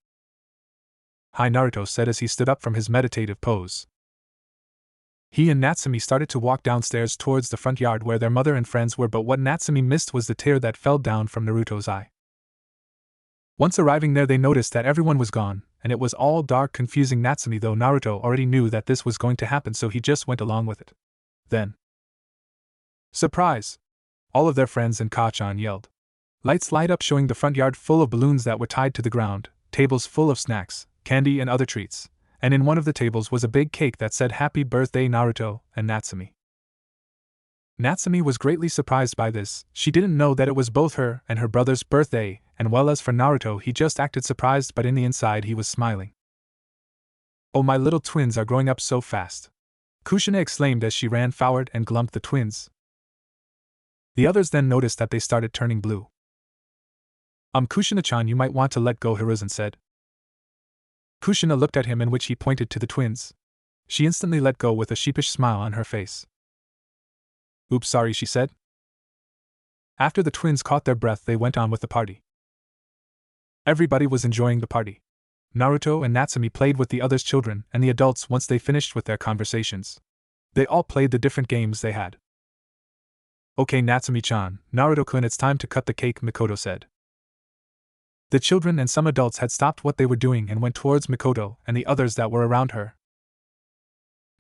"Hi," Naruto said as he stood up from his meditative pose. He and Natsumi started to walk downstairs towards the front yard where their mother and friends were, but what Natsumi missed was the tear that fell down from Naruto's eye. Once arriving there, they noticed that everyone was gone, and it was all dark, confusing Natsumi, though Naruto already knew that this was going to happen, so he just went along with it. Then, surprise! All of their friends and Ka-chan yelled. Lights light up, showing the front yard full of balloons that were tied to the ground, tables full of snacks, candy and other treats, and in one of the tables was a big cake that said "Happy Birthday Naruto" and Natsumi. Natsumi was greatly surprised by this. She didn't know that it was both her and her brother's birthday, and well, as for Naruto, he just acted surprised, but in the inside he was smiling. "Oh, my little twins are growing up so fast," Kushina exclaimed as she ran forward and glumped the twins. The others then noticed that they started turning blue. Kushina-chan, you might want to let go," Hiruzen said. Kushina looked at him, in which he pointed to the twins. She instantly let go with a sheepish smile on her face. "Oops, sorry," she said. After the twins caught their breath, they went on with the party. Everybody was enjoying the party. Naruto and Natsumi played with the others' children and the adults once they finished with their conversations. They all played the different games they had. Okay, Natsumi-chan, Naruto-kun, it's time to cut the cake, Mikoto said. The children and some adults had stopped what they were doing and went towards Mikoto and the others that were around her.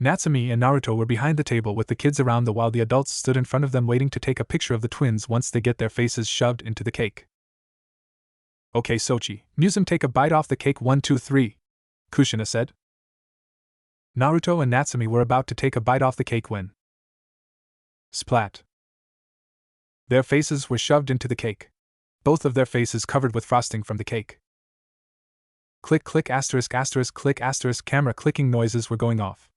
Natsumi and Naruto were behind the table with the kids around them while the adults stood in front of them waiting to take a picture of the twins once they get their faces shoved into the cake. Okay, Sochi, Musum, take a bite off the cake, 1, 2, 3, Kushina said. Naruto and Natsumi were about to take a bite off the cake when splat. Their faces were shoved into the cake. Both of their faces covered with frosting from the cake. Click, click, asterisk, asterisk, click, asterisk, camera clicking noises were going off.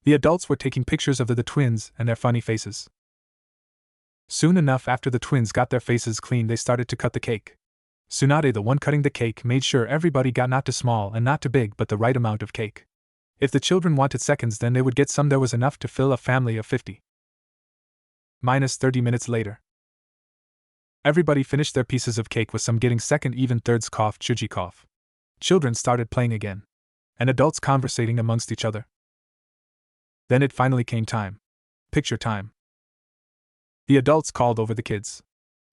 The adults were taking pictures of the twins and their funny faces. Soon enough after the twins got their faces clean, they started to cut the cake. Tsunade, the one cutting the cake, made sure everybody got not too small and not too big but the right amount of cake. If the children wanted seconds, then they would get some. There was enough to fill a family of 50. Minus 30 minutes later. Everybody finished their pieces of cake with some getting second, even thirds, cough, chuji cough. Children started playing again. And adults conversating amongst each other. Then it finally came time. Picture time. The adults called over the kids.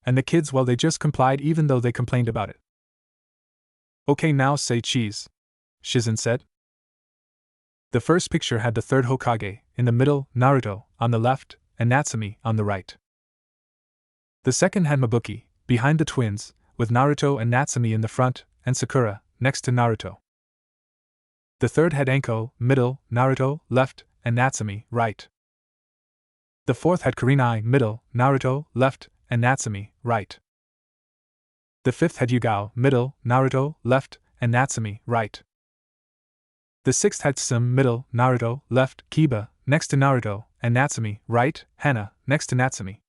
And the kids, well, they just complied even though they complained about it. Okay, now say cheese, Shizen said. The first picture had the third Hokage, in the middle, Naruto, on the left, and Natsumi, on the right. The second had Mabuki, behind the twins, with Naruto and Natsumi in the front, and Sakura, next to Naruto. The third had Anko, middle, Naruto, left, and Natsumi, right. The fourth had Kurenai, middle, Naruto, left, and Natsumi, right. The fifth had Yugao, middle, Naruto, left, and Natsumi, right. The sixth had Tsum, middle, Naruto, left, Kiba, next to Naruto, and Natsumi, right, Hana, next to Natsumi.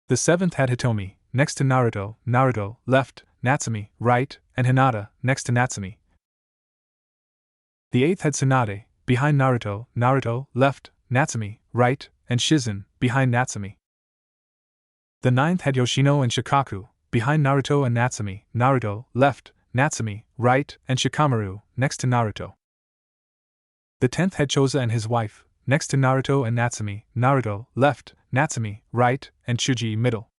The seventh had Hitomi, next to Naruto, Naruto, left, Natsumi, right, and Hinata, next to Natsumi. The eighth had Tsunade, behind Naruto, Naruto, left, Natsumi, right, and Shizen, behind Natsumi. The ninth had Yoshino and Shikaku, behind Naruto and Natsumi, Naruto, left, Natsumi, right, and Shikamaru, next to Naruto. The 10th had Choza and his wife, next to Naruto and Natsumi, Naruto, left, Natsumi, right, and Chuji, middle.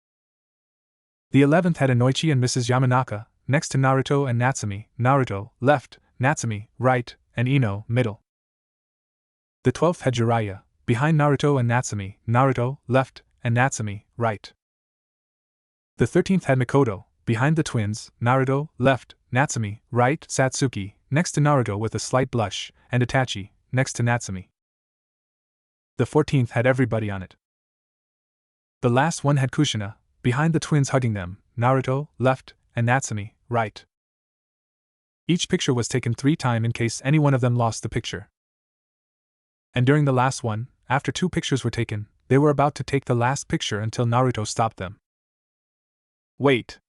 The 11th had Inoichi and Mrs. Yamanaka, next to Naruto and Natsumi, Naruto, left, Natsumi, right, and Ino, middle. The 12th had Jiraiya, behind Naruto and Natsumi, Naruto, left, and Natsumi, right. The 13th had Mikoto, behind the twins, Naruto, left, Natsumi, right, Satsuki, next to Naruto with a slight blush, and Itachi, next to Natsumi. The 14th had everybody on it. The last one had Kushina, behind the twins hugging them, Naruto, left, and Natsumi, right. Each picture was taken 3 times in case any one of them lost the picture. And during the last one, after 2 pictures were taken, they were about to take the last picture until Naruto stopped them. Wait.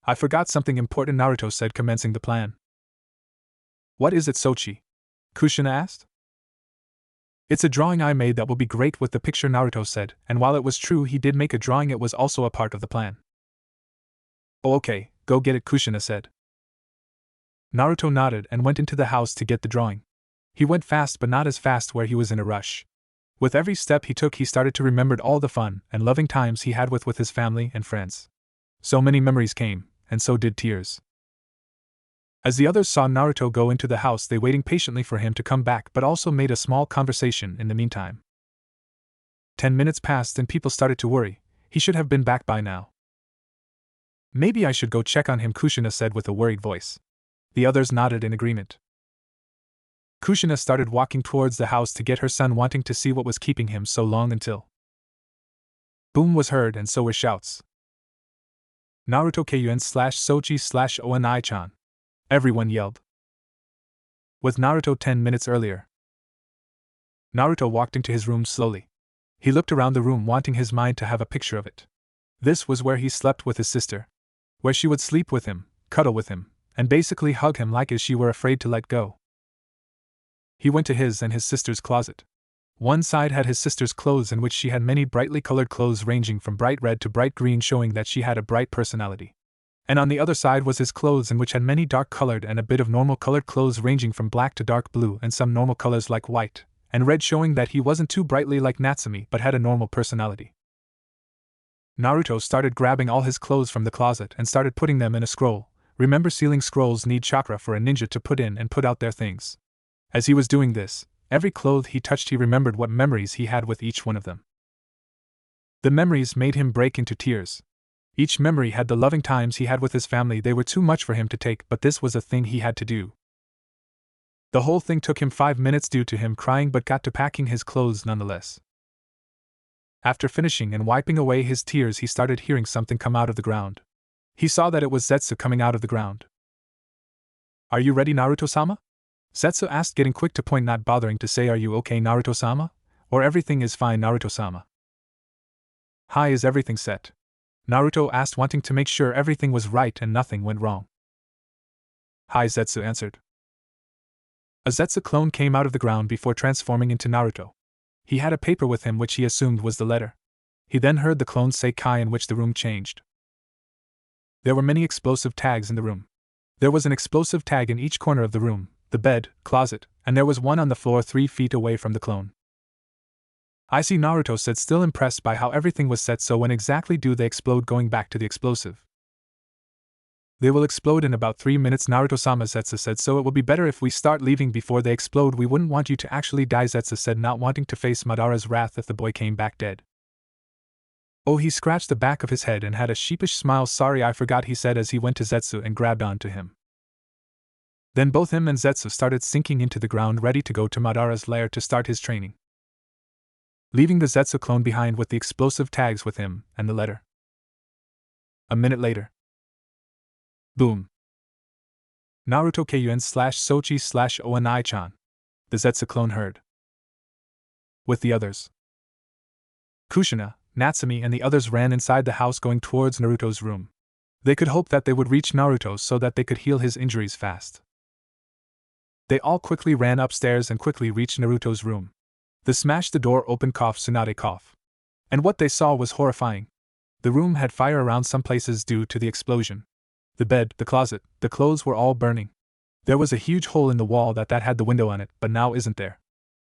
I forgot something important, Naruto said, commencing the plan. What is it, Sochi? Kushina asked. It's a drawing I made that will be great with the picture, Naruto said, and while it was true he did make a drawing, it was also a part of the plan. Oh, okay, go get it, Kushina said. Naruto nodded and went into the house to get the drawing. He went fast, but not as fast where he was in a rush. With every step he took, he started to remember all the fun and loving times he had with his family and friends. So many memories came, and so did tears. As the others saw Naruto go into the house, they waiting patiently for him to come back, but also made a small conversation in the meantime. 10 minutes passed and people started to worry. He should have been back by now. Maybe I should go check on him, Kushina said with a worried voice. The others nodded in agreement. Kushina started walking towards the house to get her son, wanting to see what was keeping him so long until boom was heard, and so were shouts. Naruto KUN/Sochi/ONI-chan. Everyone yelled. With Naruto 10 minutes earlier. Naruto walked into his room slowly. He looked around the room, wanting his mind to have a picture of it. This was where he slept with his sister. Where she would sleep with him, cuddle with him, and basically hug him like as she were afraid to let go. He went to his and his sister's closet. One side had his sister's clothes, in which she had many brightly colored clothes ranging from bright red to bright green, showing that she had a bright personality. And on the other side was his clothes, in which had many dark colored and a bit of normal colored clothes ranging from black to dark blue and some normal colors like white and red, showing that he wasn't too brightly like Natsumi but had a normal personality. Naruto started grabbing all his clothes from the closet and started putting them in a scroll. Remember, sealing scrolls need chakra for a ninja to put in and put out their things. As he was doing this, every cloth he touched he remembered what memories he had with each one of them. The memories made him break into tears. Each memory had the loving times he had with his family. They were too much for him to take, but this was a thing he had to do. The whole thing took him 5 minutes due to him crying, but got to packing his clothes nonetheless. After finishing and wiping away his tears, he started hearing something come out of the ground. He saw that it was Zetsu coming out of the ground. "Are you ready, Naruto-sama?" Zetsu asked, getting quick to point, not bothering to say "Are you okay, Naruto-sama?" or "Everything is fine, Naruto-sama." "Hi, is everything set?" Naruto asked, wanting to make sure everything was right and nothing went wrong. "Hi," Zetsu answered. A Zetsu clone came out of the ground before transforming into Naruto. He had a paper with him which he assumed was the letter. He then heard the clone say "Kai," in which the room changed. There were many explosive tags in the room. There was an explosive tag in each corner of the room, the bed, closet, and there was one on the floor 3 feet away from the clone. "I see," Naruto said, still impressed by how everything was set. "So when exactly do they explode?" Going back to the explosive. "They will explode in about 3 minutes, Naruto-sama," Zetsu said, "so it will be better if we start leaving before they explode. We wouldn't want you to actually die," Zetsu said, not wanting to face Madara's wrath if the boy came back dead. Oh, he scratched the back of his head and had a sheepish smile. "Sorry, I forgot," he said as he went to Zetsu and grabbed onto him. Then both him and Zetsu started sinking into the ground, ready to go to Madara's lair to start his training, leaving the Zetsu clone behind with the explosive tags with him and the letter. A minute later. Boom. Naruto Kun/Sochi/Onai-chan. The Zetsu clone heard. With the others. Kushina, Natsumi, and the others ran inside the house, going towards Naruto's room. They could hope that they would reach Naruto so that they could heal his injuries fast. They all quickly ran upstairs and quickly reached Naruto's room. They smashed the door open. Tsunade cough. And what they saw was horrifying. The room had fire around some places due to the explosion. The bed, the closet, the clothes were all burning. There was a huge hole in the wall that had the window on it, but now isn't there.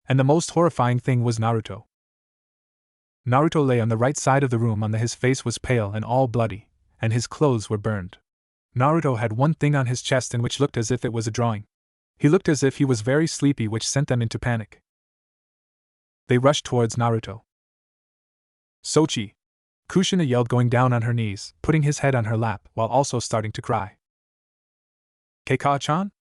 And the most horrifying thing was Naruto. Naruto lay on the right side of the room. His face was pale and all bloody, and his clothes were burned. Naruto had one thing on his chest in which looked as if it was a drawing. He looked as if he was very sleepy, which sent them into panic. They rushed towards Naruto. "Sochi!" Kushina yelled, going down on her knees, putting his head on her lap while also starting to cry. "Keika-chan?"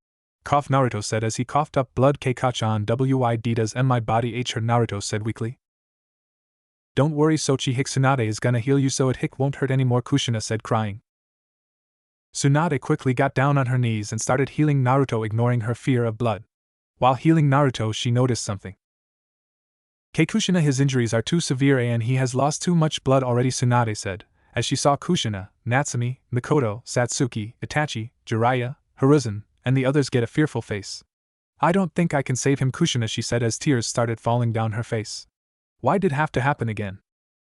coughed Naruto said as he coughed up blood. "Keika-chan, why does my body hurt?" Naruto said weakly. "Don't worry, Sochi, Tsunade is gonna heal you so it won't hurt anymore," Kushina said, crying. Tsunade quickly got down on her knees and started healing Naruto, ignoring her fear of blood. While healing Naruto, she noticed something. "Kushina, his injuries are too severe and he has lost too much blood already," Tsunade said, as she saw Kushina, Natsumi, Mikoto, Satsuki, Itachi, Jiraiya, Hiruzen, and the others get a fearful face. "I don't think I can save him, Kushina," she said as tears started falling down her face. Why did it have to happen again?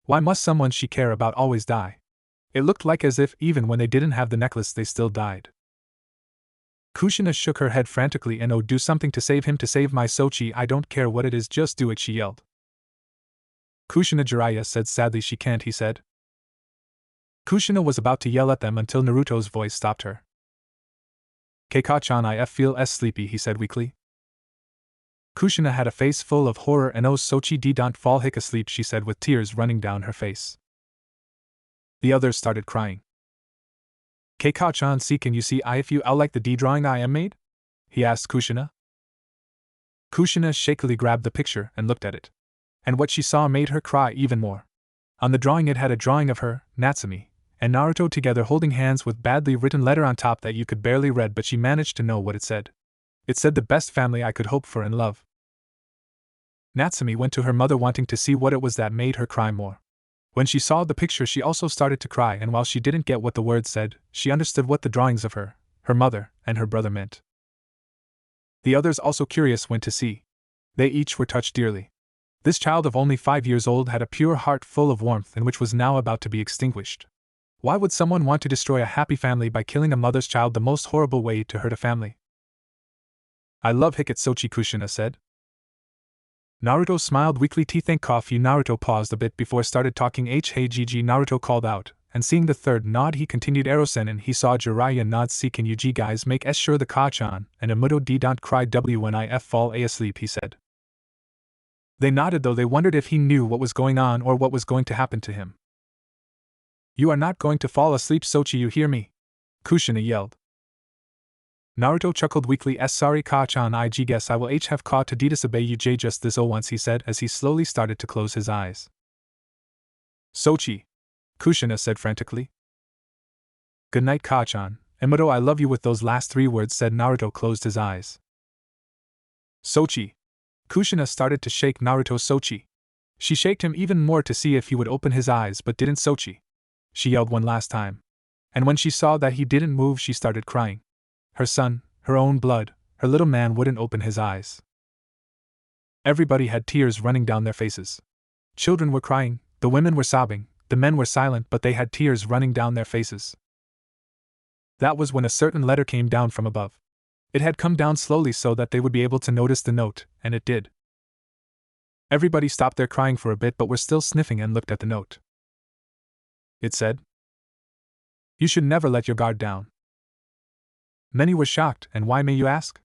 Why must someone she care about always die? It looked like as if even when they didn't have the necklace they still died. Kushina shook her head frantically and "Oh, do something to save him, to save my Sochi, I don't care what it is, just do it," she yelled. "Kushina," Jiraiya said sadly. "She can't," he said. Kushina was about to yell at them until Naruto's voice stopped her. "Keika-chan, I feel sleepy," he said weakly. Kushina had a face full of horror and "Oh, Sochi, don't fall asleep," she said with tears running down her face. The others started crying. "Keika-chan, see, can you see if you like the drawing I am made?" he asked Kushina. Kushina shakily grabbed the picture and looked at it. And what she saw made her cry even more. On the drawing it had a drawing of her, Natsumi, and Naruto together holding hands with badly written letter on top that you could barely read, but she managed to know what it said. It said, "The best family I could hope for in love." Natsumi went to her mother wanting to see what it was that made her cry more. When she saw the picture she also started to cry, and while she didn't get what the words said, she understood what the drawings of her mother, and her brother meant. The others, also curious, went to see. They each were touched dearly. This child of only 5 years old had a pure heart full of warmth and which was now about to be extinguished. Why would someone want to destroy a happy family by killing a mother's child, the most horrible way to hurt a family? I love Hikatsuchi, Kushina said. Naruto smiled weakly. Thank you. Naruto paused a bit before started talking. Hey Gigi, Naruto called out, and seeing the third nod he continued. Erosen, and he saw Jiraiya nod. See, can you G guys make sure the Kachan and Amuto D don't cry when I fall asleep, he said. They nodded, though they wondered if he knew what was going on or what was going to happen to him. You are not going to fall asleep, Sochi, you hear me? Kushina yelled. Naruto chuckled weakly. Sorry Kachan, I guess I will have caught to disobey you just this once, he said as he slowly started to close his eyes. Sochi, Kushina said frantically. Good night Kachan, Emuto, I love you. With those last 3 words said, Naruto closed his eyes. Sochi. Kushina started to shake Naruto. Sochi. She shaked him even more to see if he would open his eyes, but didn't. Sochi. She yelled one last time. And when she saw that he didn't move, she started crying. Her son, her own blood, her little man wouldn't open his eyes. Everybody had tears running down their faces. Children were crying, the women were sobbing, the men were silent, but they had tears running down their faces. That was when a certain letter came down from above. It had come down slowly so that they would be able to notice the note, and it did. Everybody stopped their crying for a bit but were still sniffing and looked at the note. It said, "You should never let your guard down." Many were shocked, and why, may you ask?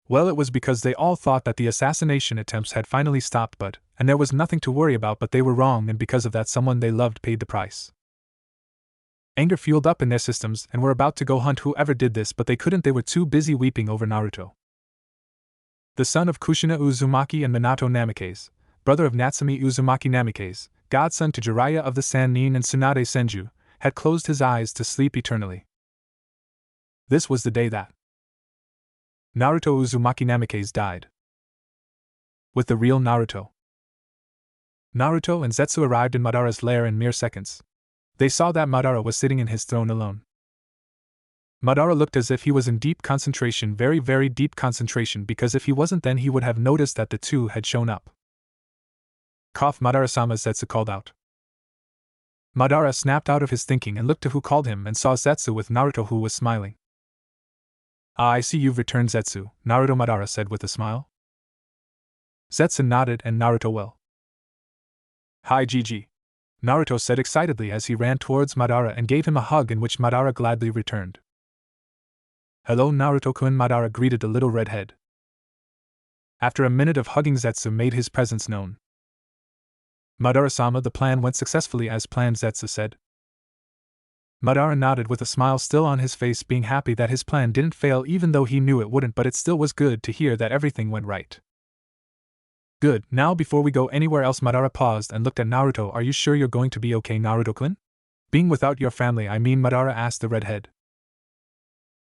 Well, it was because they all thought that the assassination attempts had finally stopped, and there was nothing to worry about, but they were wrong, and because of that someone they loved paid the price. Anger fueled up in their systems and were about to go hunt whoever did this, but they couldn't. They were too busy weeping over Naruto. The son of Kushina Uzumaki and Minato Namikaze, brother of Natsumi Uzumaki Namikaze, godson to Jiraiya of the Sannin and Tsunade Senju, had closed his eyes to sleep eternally. This was the day that Naruto Uzumaki Namikaze died. With the real Naruto. Naruto and Zetsu arrived in Madara's lair in mere seconds. They saw that Madara was sitting in his throne alone. Madara looked as if he was in deep concentration, very, very deep concentration, because if he wasn't, then he would have noticed that the two had shown up. Cough, Madara-sama, Zetsu called out. Madara snapped out of his thinking and looked to who called him and saw Zetsu with Naruto, who was smiling. Ah, I see you've returned, Zetsu, Naruto, Madara said with a smile. Zetsu nodded and Naruto well. Hi Gigi, Naruto said excitedly as he ran towards Madara and gave him a hug, in which Madara gladly returned. Hello Naruto-kun, Madara greeted the little redhead. After a minute of hugging, Zetsu made his presence known. Madara-sama, the plan went successfully as planned, Zetsu said. Madara nodded with a smile still on his face, being happy that his plan didn't fail even though he knew it wouldn't, but it still was good to hear that everything went right. Good, now before we go anywhere else, Madara paused and looked at Naruto. Are you sure you're going to be okay, Naruto-kun? Being without your family, I mean, Madara asked the redhead.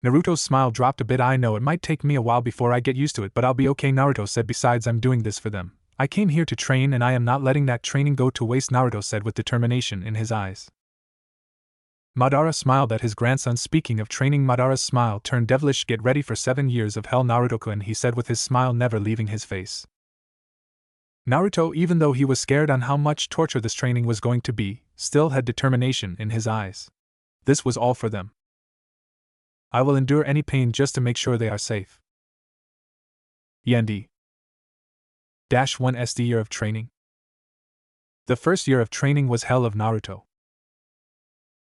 Naruto's smile dropped a bit. I know it might take me a while before I get used to it, but I'll be okay, Naruto said. Besides, I'm doing this for them. I came here to train and I am not letting that training go to waste, Naruto said with determination in his eyes. Madara smiled at his grandson. Speaking of training, Madara's smile turned devilish. Get ready for 7 years of hell, Naruto-kun, he said with his smile never leaving his face. Naruto, even though he was scared on how much torture this training was going to be, still had determination in his eyes. This was all for them. I will endure any pain just to make sure they are safe. Yendi. -1 SD year of training. The first year of training was hell of Naruto.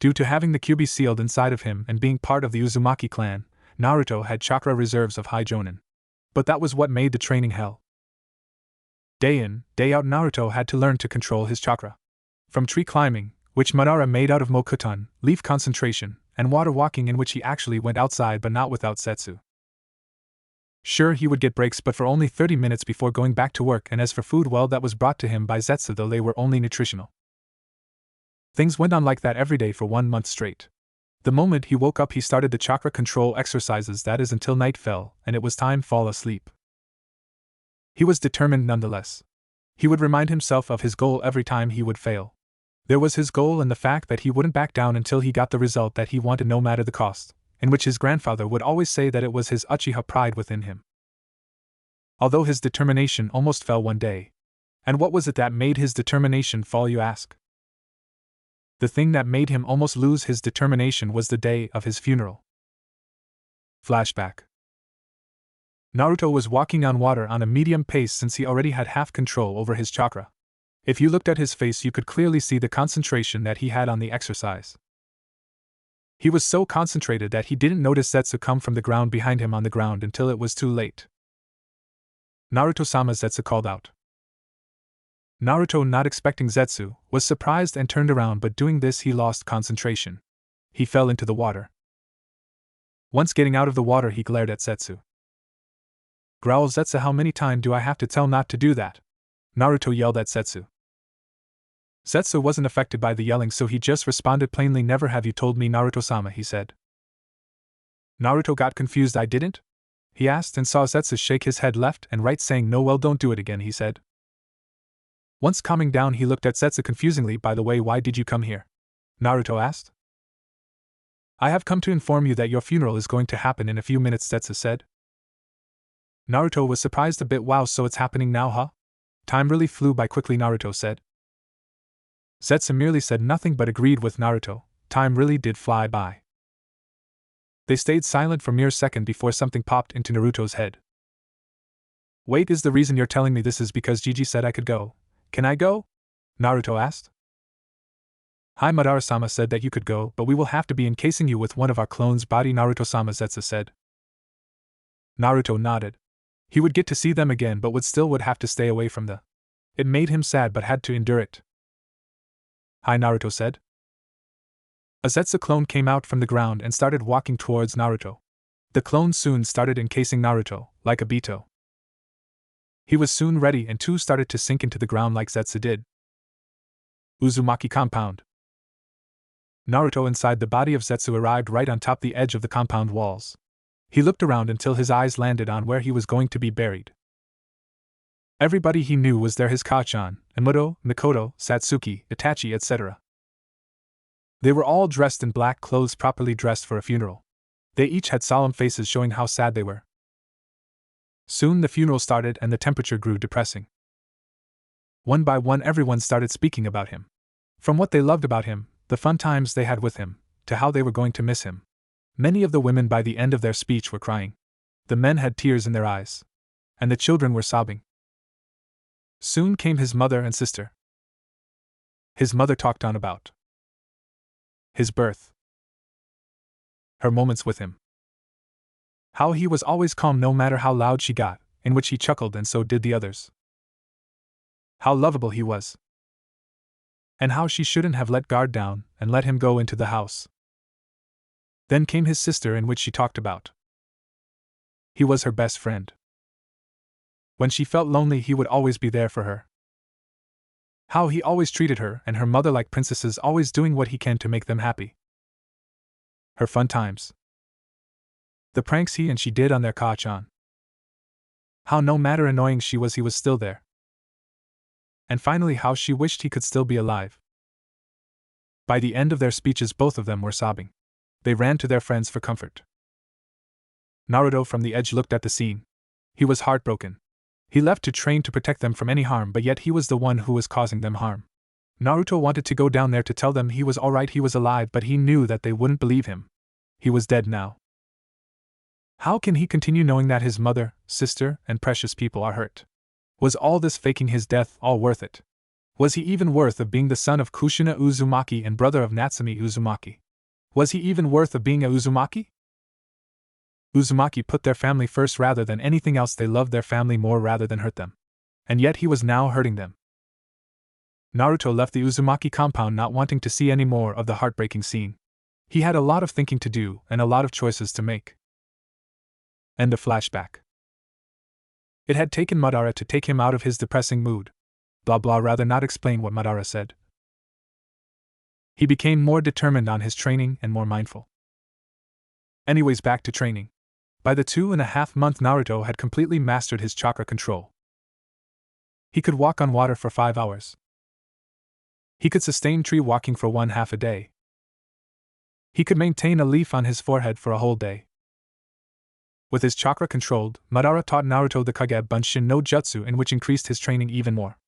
Due to having the Kyuubi sealed inside of him and being part of the Uzumaki clan, Naruto had chakra reserves of high jonin. But that was what made the training hell. Day in, day out, Naruto had to learn to control his chakra. From tree climbing, which Madara made out of Mokuton, leaf concentration, and water walking, in which he actually went outside but not without Zetsu. Sure, he would get breaks, but for only 30 minutes before going back to work, and as for food, well, that was brought to him by Zetsu, though they were only nutritional. Things went on like that every day for 1 month straight. The moment he woke up, he started the chakra control exercises, that is until night fell, and it was time to fall asleep. He was determined nonetheless. He would remind himself of his goal every time he would fail. There was his goal and the fact that he wouldn't back down until he got the result that he wanted, no matter the cost, in which his grandfather would always say that it was his Uchiha pride within him. Although his determination almost fell one day, And what was it that made his determination fall, you ask? The thing that made him almost lose his determination was the day of his funeral. Flashback. Naruto was walking on water on a medium pace since he already had half control over his chakra. If you looked at his face, you could clearly see the concentration that he had on the exercise. He was so concentrated that he didn't notice Zetsu come from the ground behind him on the ground until it was too late. Naruto-sama, Zetsu called out. Naruto, not expecting Zetsu, was surprised and turned around, but doing this he lost concentration. He fell into the water. Once getting out of the water, he glared at Zetsu. Growl Zetsu, how many times do I have to tell not to do that? Naruto yelled at Zetsu. Zetsu wasn't affected by the yelling, so he just responded plainly, never have you told me, Naruto-sama, he said. Naruto got confused. I didn't? He asked and saw Zetsu shake his head left and right, saying no. Well, don't do it again, he said. Once calming down, he looked at Zetsu confusingly. By the way, why did you come here? Naruto asked. I have come to inform you that your funeral is going to happen in a few minutes, Zetsu said. Naruto was surprised a bit. Wow, so it's happening now, huh? Time really flew by quickly, Naruto said. Zetsu merely said nothing but agreed with Naruto. Time really did fly by. They stayed silent for a mere second before something popped into Naruto's head. Wait, is the reason you're telling me this is because Gigi said I could go? Can I go? Naruto asked. Hi, Madara-sama said that you could go, but we will have to be encasing you with one of our clones' body, Naruto-sama, Zetsu said. Naruto nodded. He would get to see them again, but would have to stay away from the. It made him sad, but had to endure it. Hi, Naruto said. A Zetsu clone came out from the ground and started walking towards Naruto. The clone soon started encasing Naruto, like a Beto. He was soon ready and too started to sink into the ground like Zetsu did. Uzumaki compound. Naruto inside the body of Zetsu arrived right on top the edge of the compound walls. He looked around until his eyes landed on where he was going to be buried. Everybody he knew was there, his Kachan, Emuto, Mikoto, Satsuki, Itachi, etc. They were all dressed in black clothes, properly dressed for a funeral. They each had solemn faces showing how sad they were. Soon the funeral started and the temperature grew depressing. One by one everyone started speaking about him. From what they loved about him, the fun times they had with him, to how they were going to miss him. Many of the women by the end of their speech were crying. The men had tears in their eyes. And the children were sobbing. Soon came his mother and sister. His mother talked on about his birth, her moments with him, how he was always calm no matter how loud she got, in which he chuckled and so did the others, how lovable he was, and how she shouldn't have let guard down and let him go into the house. Then came his sister, in which she talked about he was her best friend. When she felt lonely, he would always be there for her. How he always treated her and her mother like princesses, always doing what he can to make them happy. Her fun times. The pranks he and she did on their Kachan. How no matter annoying she was, he was still there. And finally, how she wished he could still be alive. By the end of their speeches, both of them were sobbing. They ran to their friends for comfort. Naruto from the edge looked at the scene. He was heartbroken. He left to train to protect them from any harm, but yet he was the one who was causing them harm. Naruto wanted to go down there to tell them he was alright, he was alive, but he knew that they wouldn't believe him. He was dead now. How can he continue knowing that his mother, sister, and precious people are hurt? Was all this faking his death all worth it? Was he even worth of being the son of Kushina Uzumaki and brother of Natsumi Uzumaki? Was he even worth of being a Uzumaki? Uzumaki put their family first rather than anything else. They loved their family more rather than hurt them. And yet he was now hurting them. Naruto left the Uzumaki compound not wanting to see any more of the heartbreaking scene. He had a lot of thinking to do and a lot of choices to make. End of flashback. It had taken Madara to take him out of his depressing mood. Blah blah, rather not explain what Madara said. He became more determined on his training and more mindful. Anyways, back to training. By the 2.5 month, Naruto had completely mastered his chakra control. He could walk on water for 5 hours. He could sustain tree walking for 1/2 a day. He could maintain a leaf on his forehead for a whole day. With his chakra controlled, Madara taught Naruto the Kage Bunshin no Jutsu, in which increased his training even more.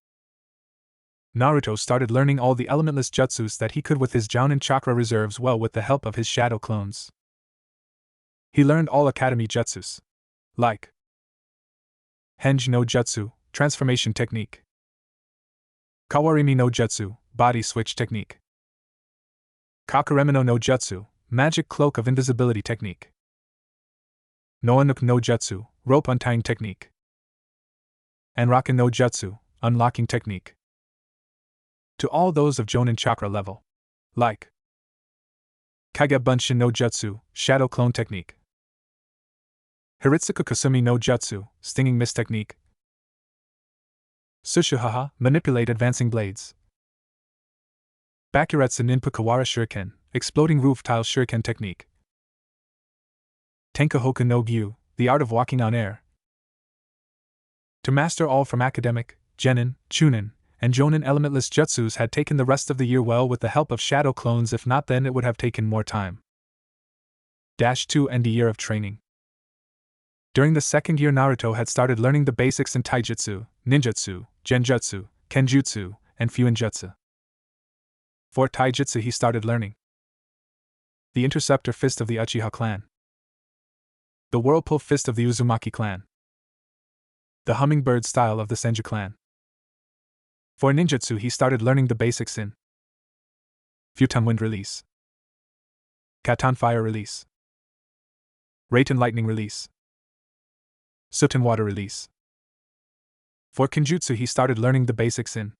Naruto started learning all the elementless jutsus that he could with his Jounin chakra reserves, well, with the help of his shadow clones. He learned all academy jutsus, like Henj no Jutsu, transformation technique, Kawarimi no Jutsu, body switch technique, Kakuremino no Jutsu, magic cloak of invisibility technique, Noanuk no Jutsu, rope untying technique, and Raken no Jutsu, unlocking technique. To all those of Jounin chakra level, like Kage Bunshin no Jutsu, shadow clone technique, Hiritsuka Kasumi no Jutsu, stinging mist technique, Sushuhaha, manipulate advancing blades, Bakuretsu Ninpu Kawara Shuriken, exploding roof tile shuriken technique, Tenkahoku no Gyu, the art of walking on air. To master all from academic, genin, chunin, and jonin elementless jutsus had taken the rest of the year, well, with the help of shadow clones. If not, then it would have taken more time. 2 and a year of training. During the second year, Naruto had started learning the basics in taijutsu, ninjutsu, genjutsu, kenjutsu, and fuinjutsu. For taijutsu he started learning the Interceptor Fist of the Uchiha clan, the Whirlpool Fist of the Uzumaki clan, the Hummingbird style of the Senju clan. For ninjutsu he started learning the basics in Futon Wind Release, Katon Fire Release, Raiten Lightning Release, Soten Water Release. For kenjutsu he started learning the basics in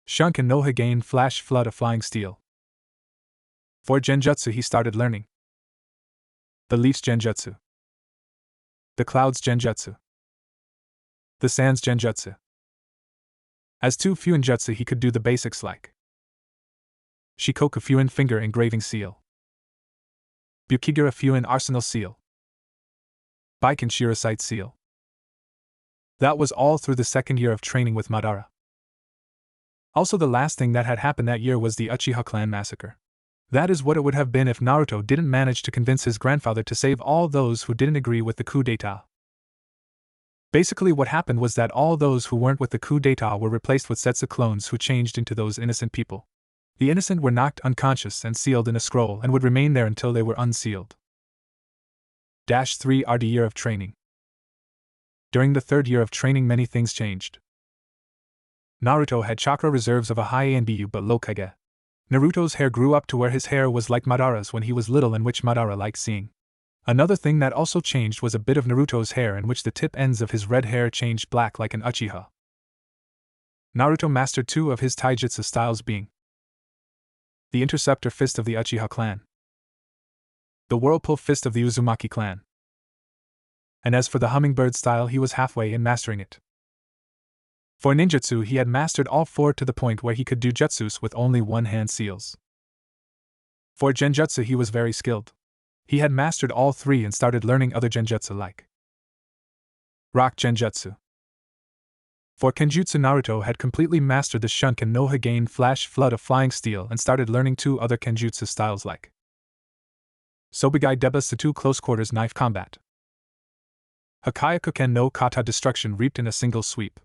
Shunken no Higain Flash Flood of Flying Steel. For genjutsu he started learning the Leaf's genjutsu, the Cloud's genjutsu, the Sand's genjutsu. As to fuinjutsu he could do the basics like Shikoku Fuin Finger Engraving Seal, Bukigura Fuin Arsenal Seal, Baiken Shirosight Seal. That was all through the second year of training with Madara. Also, the last thing that had happened that year was the Uchiha clan massacre. That is what it would have been if Naruto didn't manage to convince his grandfather to save all those who didn't agree with the coup d'etat. Basically, what happened was that all those who weren't with the coup d'etat were replaced with Setsu clones who changed into those innocent people. The innocent were knocked unconscious and sealed in a scroll and would remain there until they were unsealed. 3 RD year of training. During the third year of training, many things changed. Naruto had chakra reserves of a high Anbu but low Kage. Naruto's hair grew up to where his hair was like Madara's when he was little, and which Madara liked seeing. Another thing that also changed was a bit of Naruto's hair, in which the tip ends of his red hair changed black like an Uchiha. Naruto mastered 2 of his taijutsu styles, being the Interceptor Fist of the Uchiha clan, the Whirlpool Fist of the Uzumaki clan. And as for the Hummingbird style, he was halfway in mastering it. For ninjutsu he had mastered all 4 to the point where he could do jutsus with only one-hand seals. For genjutsu he was very skilled. He had mastered all 3 and started learning other genjutsu like Rock Genjutsu. For kenjutsu, Naruto had completely mastered the Shunken no Higain Flash Flood of Flying Steel and started learning 2 other kenjutsu styles like Sobigai Debasatsu Close Quarters Knife Combat, Hakayakuken no Kata Destruction Reaped in a Single Sweep.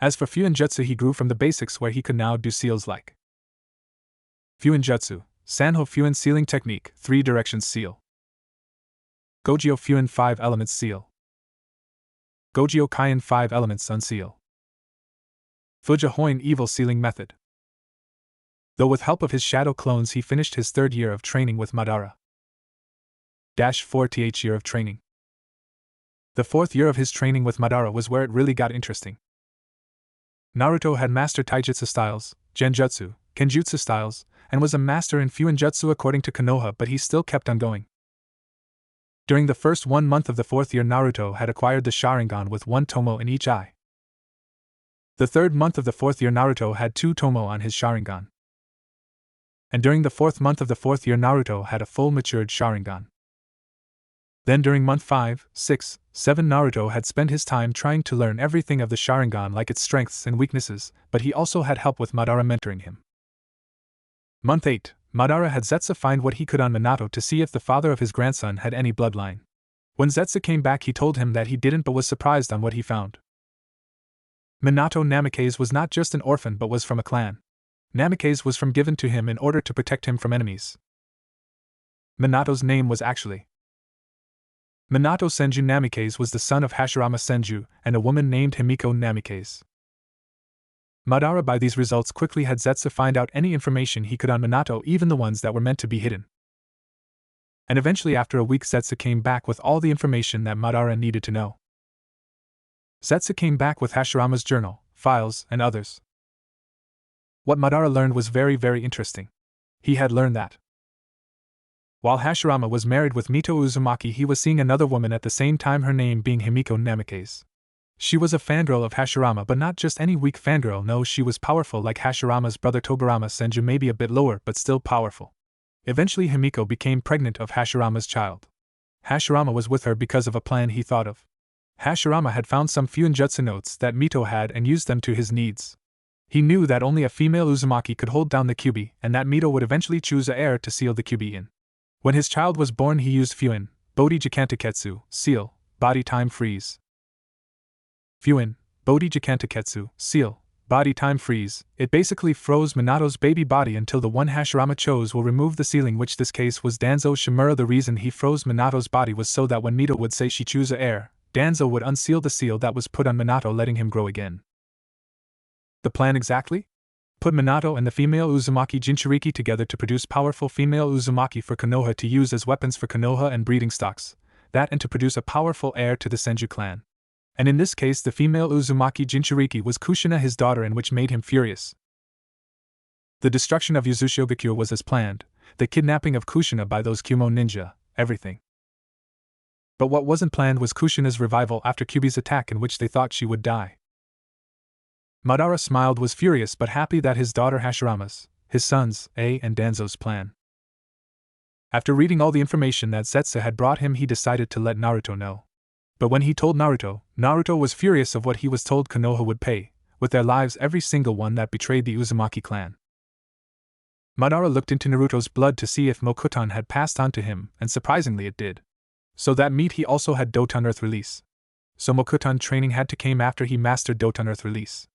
As for fuinjutsu, he grew from the basics where he could now do seals like Fuinjutsu, Sanho Fuin Sealing Technique, 3 Directions Seal, Gojio Fuin 5 Elements Seal, Gojio Kaien 5 Elements Unseal, Fuja Hoin Evil Sealing Method. Though with help of his shadow clones he finished his third year of training with Madara. 4th year of training. The 4th year of his training with Madara was where it really got interesting. Naruto had mastered taijutsu styles, genjutsu, kenjutsu styles, and was a master in fuinjutsu according to Konoha, but he still kept on going. During the first 1 month of the 4th year, Naruto had acquired the Sharingan with 1 tomo in each eye. The 3rd month of the 4th year, Naruto had 2 tomo on his Sharingan. And during the 4th month of the 4th year, Naruto had a full matured Sharingan. Then during month 5, 6, 7, Naruto had spent his time trying to learn everything of the Sharingan, like its strengths and weaknesses, but he also had help with Madara mentoring him. Month 8, Madara had Zetsu find what he could on Minato to see if the father of his grandson had any bloodline. When Zetsu came back he told him that he didn't, but was surprised on what he found. Minato Namikaze was not just an orphan but was from a clan. Namikaze was given to him in order to protect him from enemies. Minato's name was actually Minato Senju Namikaze was the son of Hashirama Senju and a woman named Himiko Namikaze. Madara by these results quickly had Zetsu find out any information he could on Minato, even the ones that were meant to be hidden. And eventually after a week Zetsu came back with all the information that Madara needed to know. Zetsu came back with Hashirama's journal, files, and others. What Madara learned was very, very interesting. He had learned that while Hashirama was married with Mito Uzumaki, he was seeing another woman at the same time, her name being Himiko Namikaze. She was a fangirl of Hashirama, but not just any weak fangirl, no, she was powerful like Hashirama's brother Tobirama Senju, maybe a bit lower but still powerful. Eventually Himiko became pregnant of Hashirama's child. Hashirama was with her because of a plan he thought of. Hashirama had found some Fuinjutsu notes that Mito had and used them to his needs. He knew that only a female Uzumaki could hold down the Kyuubi and that Mito would eventually choose an heir to seal the Kyuubi in. When his child was born he used Fuin, Bodhi Jikantaketsu, seal, body time freeze. Fuin, Bodhi Jikantaketsu, seal, body time freeze. It basically froze Minato's baby body until the one Hashirama chose will remove the sealing, which this case was Danzo Shimura. The reason he froze Minato's body was so that when Mito would say she choose a heir, Danzo would unseal the seal that was put on Minato, letting him grow again. The plan exactly? Put Minato and the female Uzumaki Jinchuriki together to produce powerful female Uzumaki for Konoha to use as weapons for Konoha and breeding stocks, that and to produce a powerful heir to the Senju clan. And in this case the female Uzumaki Jinchuriki was Kushina, his daughter, and which made him furious. The destruction of Yuzushiogakure was as planned, the kidnapping of Kushina by those Kumo ninja, everything. But what wasn't planned was Kushina's revival after Kyuubi's attack, in which they thought she would die. Madara smiled, was furious but happy that his daughter Hashirama's, his sons, and Danzo's plan. After reading all the information that Zetsu had brought him, he decided to let Naruto know. But when he told Naruto, Naruto was furious of what he was told Konoha would pay, with their lives, every single one that betrayed the Uzumaki clan. Madara looked into Naruto's blood to see if Mokuton had passed on to him, and surprisingly it did. So that meant he also had Doton Earth Release. So Mokuton training had to come after he mastered Doton Earth Release.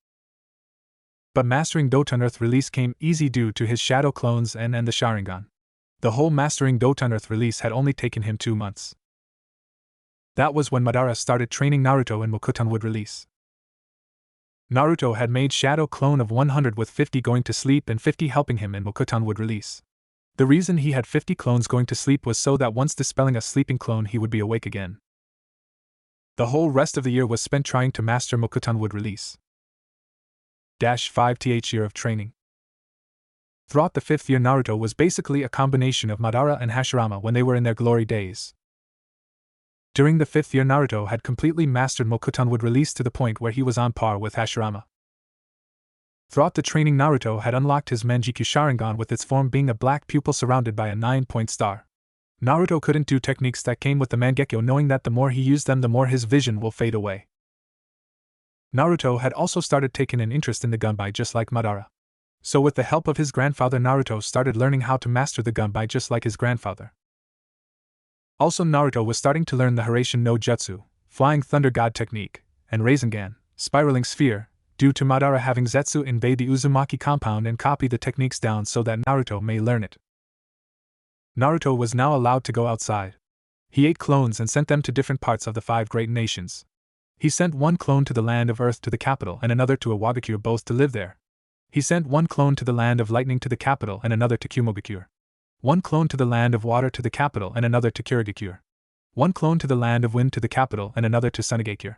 But mastering Doton Earth Release came easy due to his shadow clones and the Sharingan. The whole mastering Doton Earth Release had only taken him 2 months. That was when Madara started training Naruto and Mokuton would release. Naruto had made shadow clone of 100 with 50 going to sleep and 50 helping him, and Mokuton would release. The reason he had 50 clones going to sleep was so that once dispelling a sleeping clone he would be awake again. The whole rest of the year was spent trying to master Mokuton would release. 5th year of training. Throughout the 5th year, Naruto was basically a combination of Madara and Hashirama when they were in their glory days. During the 5th year, Naruto had completely mastered Mokuton would release to the point where he was on par with Hashirama. Throughout the training, Naruto had unlocked his Manjikyu Sharingan, with its form being a black pupil surrounded by a 9-point star. Naruto couldn't do techniques that came with the Mangekyo, knowing that the more he used them the more his vision will fade away. Naruto had also started taking an interest in the gunbai just like Madara. So with the help of his grandfather, Naruto started learning how to master the gunbai just like his grandfather. Also Naruto was starting to learn the Hiraishin no Jutsu, Flying Thunder God technique, and Rasengan, Spiraling Sphere, due to Madara having Zetsu invade the Uzumaki compound and copy the techniques down so that Naruto may learn it. Naruto was now allowed to go outside. He ate clones and sent them to different parts of the 5 great nations. He sent one clone to the land of Earth to the capital and another to Iwagakure, both to live there. He sent one clone to the land of Lightning to the capital and another to Kumogakure. One clone to the land of Water to the capital and another to Kirigakure. One clone to the land of Wind to the capital and another to Sunagakure.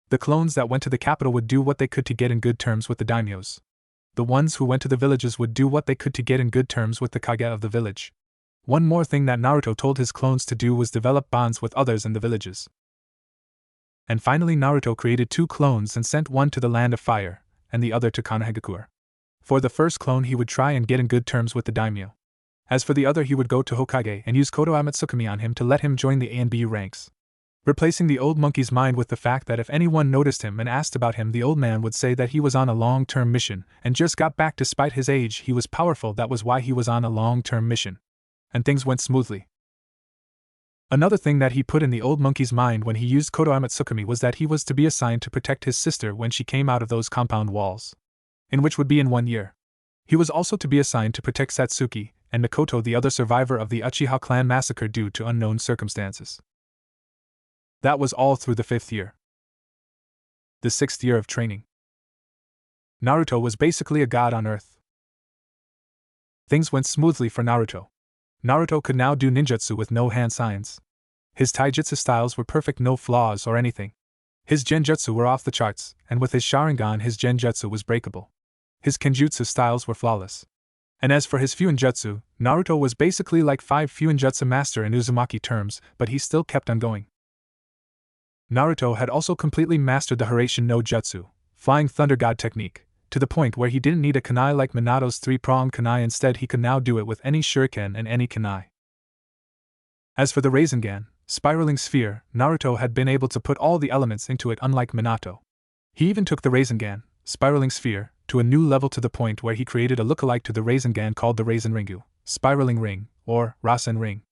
The clones that went to the capital would do what they could to get in good terms with the daimyos. The ones who went to the villages would do what they could to get in good terms with the kage of the village. One more thing that Naruto told his clones to do was develop bonds with others in the villages. And finally Naruto created 2 clones and sent one to the land of fire, and the other to Konohagakure. For the first clone he would try and get in good terms with the daimyo. As for the other, he would go to Hokage and use Koto Amatsukami on him to let him join the A and B ranks. Replacing the old monkey's mind with the fact that if anyone noticed him and asked about him, the old man would say that he was on a long-term mission and just got back. Despite his age, he was powerful, that was why he was on a long-term mission. And things went smoothly. Another thing that he put in the old monkey's mind when he used Kotoa Tsukumi was that he was to be assigned to protect his sister when she came out of those compound walls, in which would be in 1 year. He was also to be assigned to protect Satsuki and Mikoto, the other survivor of the Uchiha clan massacre due to unknown circumstances. That was all through the 5th year. The 6th year of training. Naruto was basically a god on Earth. Things went smoothly for Naruto. Naruto could now do ninjutsu with no hand signs. His taijutsu styles were perfect, no flaws or anything. His genjutsu were off the charts, and with his Sharingan his genjutsu was breakable. His kenjutsu styles were flawless. And as for his fuinjutsu, Naruto was basically like 5 fuinjutsu master in Uzumaki terms, but he still kept on going. Naruto had also completely mastered the Hiraishin no Jutsu, Flying Thunder God technique, to the point where he didn't need a kunai like Minato's 3-pronged kunai. Instead he could now do it with any shuriken and any kunai. As for the Rasengan, spiraling sphere, Naruto had been able to put all the elements into it unlike Minato. He even took the Rasengan, spiraling sphere, to a new level to the point where he created a lookalike to the Rasengan called the Rasenringu, spiraling ring, or Rasen ring.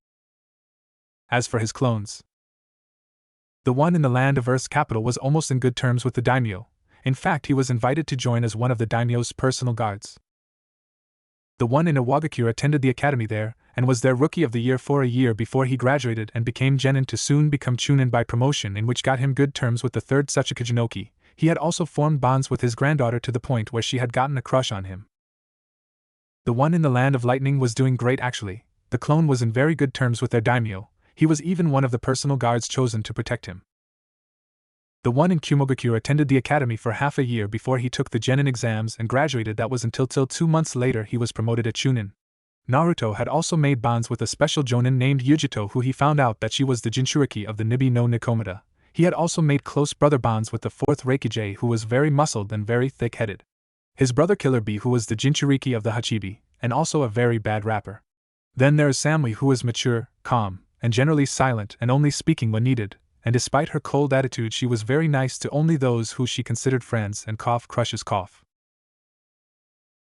As for his clones, the one in the land of Earth's capital was almost in good terms with the daimyo. In fact, he was invited to join as one of the daimyo's personal guards. The one in Iwagakure attended the academy there, and was their rookie of the year for a year before he graduated and became genin to soon become chunin by promotion, in which got him good terms with the 3rd Tsuchikajinoki. He had also formed bonds with his granddaughter to the point where she had gotten a crush on him. The one in the land of lightning was doing great actually. The clone was in very good terms with their daimyo. He was even one of the personal guards chosen to protect him. The one in Kumogakure attended the academy for half a year before he took the genin exams and graduated. That was until 2 months later he was promoted a chunin. Naruto had also made bonds with a special jonin named Yujito, who he found out that she was the Jinchuriki of the Nibi no Nikomata. He had also made close brother bonds with the 4th Reikijay, who was very muscled and very thick-headed. His brother Killer Bee, who was the Jinchuriki of the Hachibi, and also a very bad rapper. Then there is Samui, who was mature, calm, and generally silent and only speaking when needed, and despite her cold attitude she was very nice to only those who she considered friends, and cough crushes cough.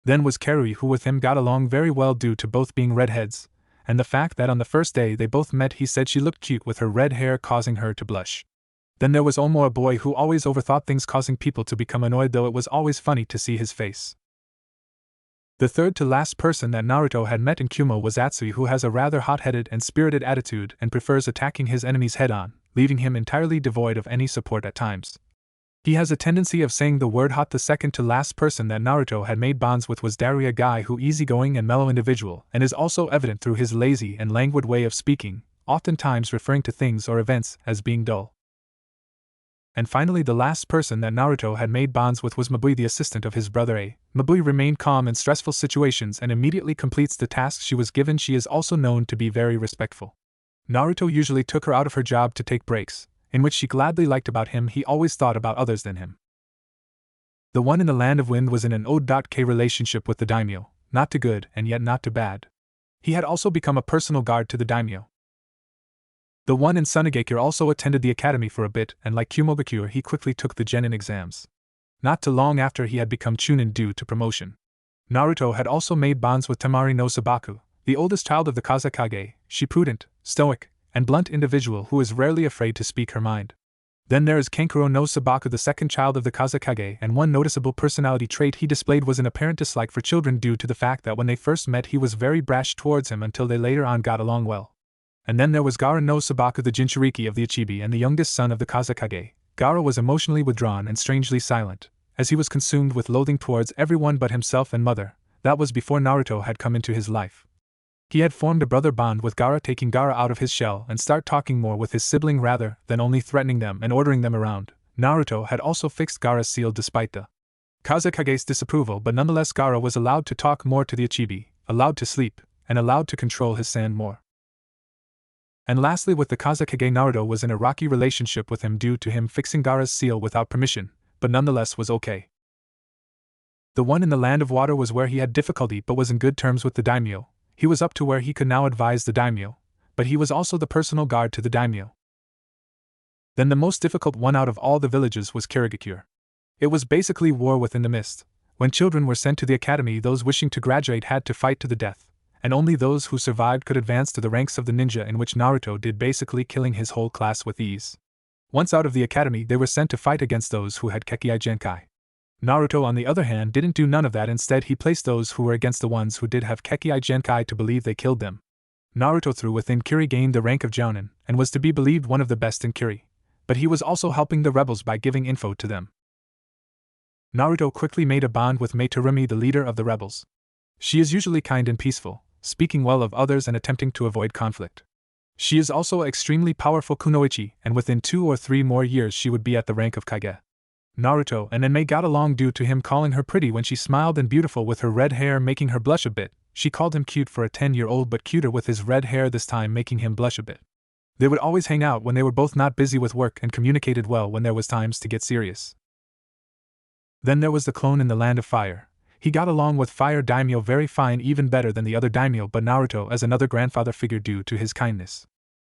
Then was Karui, who with him got along very well due to both being redheads, and the fact that on the first day they both met he said she looked cute with her red hair causing her to blush. Then there was Omo, a boy who always overthought things, causing people to become annoyed, though it was always funny to see his face. The third to last person that Naruto had met in Kumo was Atsui, who has a rather hot-headed and spirited attitude and prefers attacking his enemies head-on, leaving him entirely devoid of any support at times. He has a tendency of saying the word hot. The second to last person that Naruto had made bonds with was Dari, a guy who easygoing and mellow individual, and is also evident through his lazy and languid way of speaking, oftentimes referring to things or events as being dull. And finally, the last person that Naruto had made bonds with was Mabui, the assistant of his brother A. Mabui remained calm in stressful situations and immediately completes the tasks she was given. She is also known to be very respectful. Naruto usually took her out of her job to take breaks, in which she gladly liked about him. He always thought about others than him. The one in the Land of Wind was in an O.K relationship with the daimyo, not too good and yet not too bad. He had also become a personal guard to the daimyo. The one in Sunagakure also attended the academy for a bit, and like Kumogakure he quickly took the genin exams. Not too long after he had become chunin due to promotion. Naruto had also made bonds with Tamari no Sabaku, the oldest child of the Kazekage. She prudent, stoic, and blunt individual who is rarely afraid to speak her mind. Then there is Kankuro no Sabaku, the second child of the Kazekage, and one noticeable personality trait he displayed was an apparent dislike for children due to the fact that when they first met he was very brash towards him until they later on got along well. And then there was Gaara no Sabaku, the Jinchuriki of the Ichibi and the youngest son of the Kazekage. Gaara was emotionally withdrawn and strangely silent, as he was consumed with loathing towards everyone but himself and mother. That was before Naruto had come into his life. He had formed a brother bond with Gaara, taking Gaara out of his shell and start talking more with his sibling rather than only threatening them and ordering them around. Naruto had also fixed Gaara's seal despite the Kazekage's disapproval, but nonetheless Gaara was allowed to talk more to the Ichibi, allowed to sleep, and allowed to control his sand more. And lastly, with the Kazekage, Naruto was in a rocky relationship with him due to him fixing Gaara's seal without permission, but nonetheless was okay. The one in the Land of Water was where he had difficulty but was in good terms with the daimyo. He was up to where he could now advise the daimyo, but he was also the personal guard to the daimyo. Then the most difficult one out of all the villages was Kirigakure. It was basically war within the mist. When children were sent to the academy, those wishing to graduate had to fight to the death, and only those who survived could advance to the ranks of the ninja, in which Naruto did, basically killing his whole class with ease. Once out of the academy, they were sent to fight against those who had Kekkei Genkai. Naruto, on the other hand, didn't do none of that. Instead, he placed those who were against the ones who did have Kekkei Genkai to believe they killed them. Naruto, through within Kiri, gained the rank of Jounin, and was to be believed one of the best in Kiri. But he was also helping the rebels by giving info to them. Naruto quickly made a bond with Mei Terumi, the leader of the rebels. She is usually kind and peaceful, speaking well of others and attempting to avoid conflict. She is also an extremely powerful kunoichi, and within 2 or 3 more years she would be at the rank of Kage. Naruto and Mei got along due to him calling her pretty when she smiled and beautiful with her red hair, making her blush a bit. She called him cute for a 10-year-old, but cuter with his red hair this time, making him blush a bit. They would always hang out when they were both not busy with work and communicated well when there was times to get serious. Then there was the clone in the Land of Fire. He got along with Fire Daimyo very fine, even better than the other daimyo, but Naruto as another grandfather figure due to his kindness.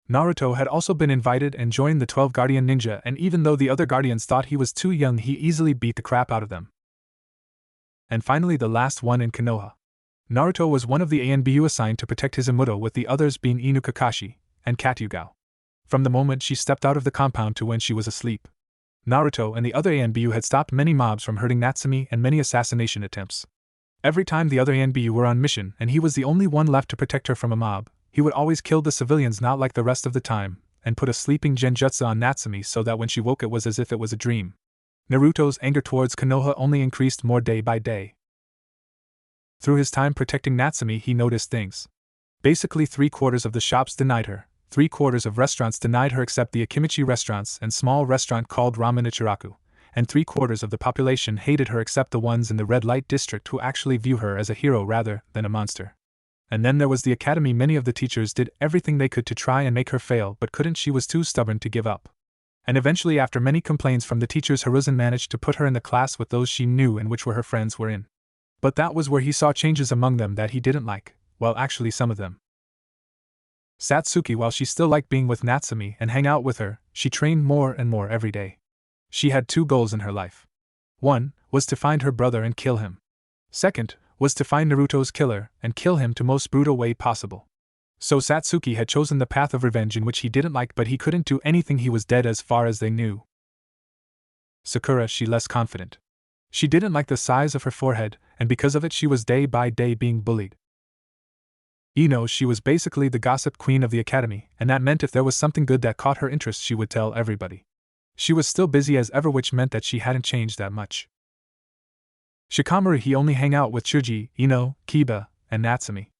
Naruto had also been invited and joined the 12 Guardian Ninja, and even though the other guardians thought he was too young, he easily beat the crap out of them. And finally, the last one in Konoha. Naruto was one of the ANBU assigned to protect his Imuto, with the others being Inu Kakashi and Katyugao. From the moment she stepped out of the compound to when she was asleep, Naruto and the other ANBU had stopped many mobs from hurting Natsumi and many assassination attempts. Every time the other ANBU were on mission and he was the only one left to protect her from a mob, he would always kill the civilians, not like the rest of the time, and put a sleeping genjutsu on Natsumi so that when she woke it was as if it was a dream. Naruto's anger towards Konoha only increased more day by day. Through his time protecting Natsumi, he noticed things. Basically, 3/4 of the shops denied her, 3/4 of restaurants denied her except the Akimichi restaurants and small restaurant called Ramen Ichiraku, and 3/4 of the population hated her except the ones in the red light district who actually view her as a hero rather than a monster. And then there was the academy. Many of the teachers did everything they could to try and make her fail, but couldn't. She was too stubborn to give up. And eventually, after many complaints from the teachers, Hiruzen managed to put her in the class with those she knew and which were her friends were in. But that was where he saw changes among them that he didn't like, well, actually some of them. Satsuki, while she still liked being with Natsumi and hang out with her, she trained more and more every day. She had 2 goals in her life. One was to find her brother and kill him. Second was to find Naruto's killer and kill him to most brutal way possible. So Satsuki had chosen the path of revenge, in which he didn't like, but he couldn't do anything. He was dead as far as they knew. Sakura, she less confident. She didn't like the size of her forehead, and because of it she was day by day being bullied. Ino, she was basically the gossip queen of the academy, and that meant if there was something good that caught her interest she would tell everybody. She was still busy as ever, which meant that she hadn't changed that much. Shikamaru, he only hang out with Chuji, Ino, Kiba, and Natsumi.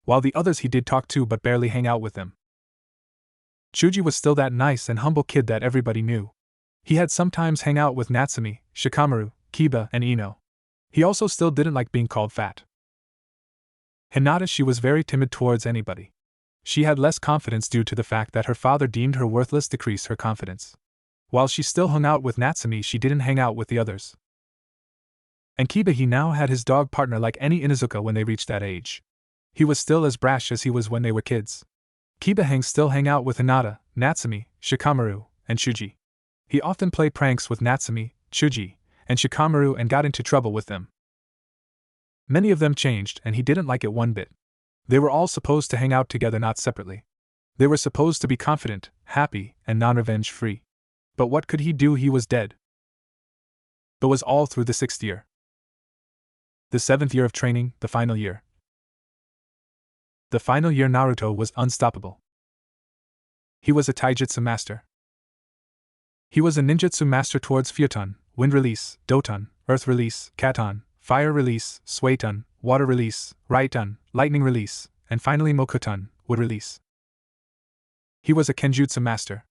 While the others he did talk to but barely hang out with them. Chuji was still that nice and humble kid that everybody knew. He had sometimes hang out with Natsumi, Shikamaru, Kiba, and Ino. He also still didn't like being called fat. Hinata, she was very timid towards anybody. She had less confidence due to the fact that her father deemed her worthless, decreased her confidence. While she still hung out with Natsumi, she didn't hang out with the others. And Kiba, he now had his dog partner like any Inuzuka when they reached that age. He was still as brash as he was when they were kids. Kiba still hang out with Hinata, Natsumi, Shikamaru, and Chuji. He often played pranks with Natsumi, Chuji, and Shikamaru and got into trouble with them. Many of them changed, and he didn't like it one bit. They were all supposed to hang out together, not separately. They were supposed to be confident, happy, and non-revenge free. But what could he do? He was dead. But was all through the 6th year. The 7th year of training, the final year. The final year, Naruto was unstoppable. He was a taijutsu master. He was a ninjutsu master towards Fyoton, wind release, Doton, earth release, Katon, fire release, Suiton, water release, Raiton, lightning release, and finally Mokuton, wood release. He was a kenjutsu master.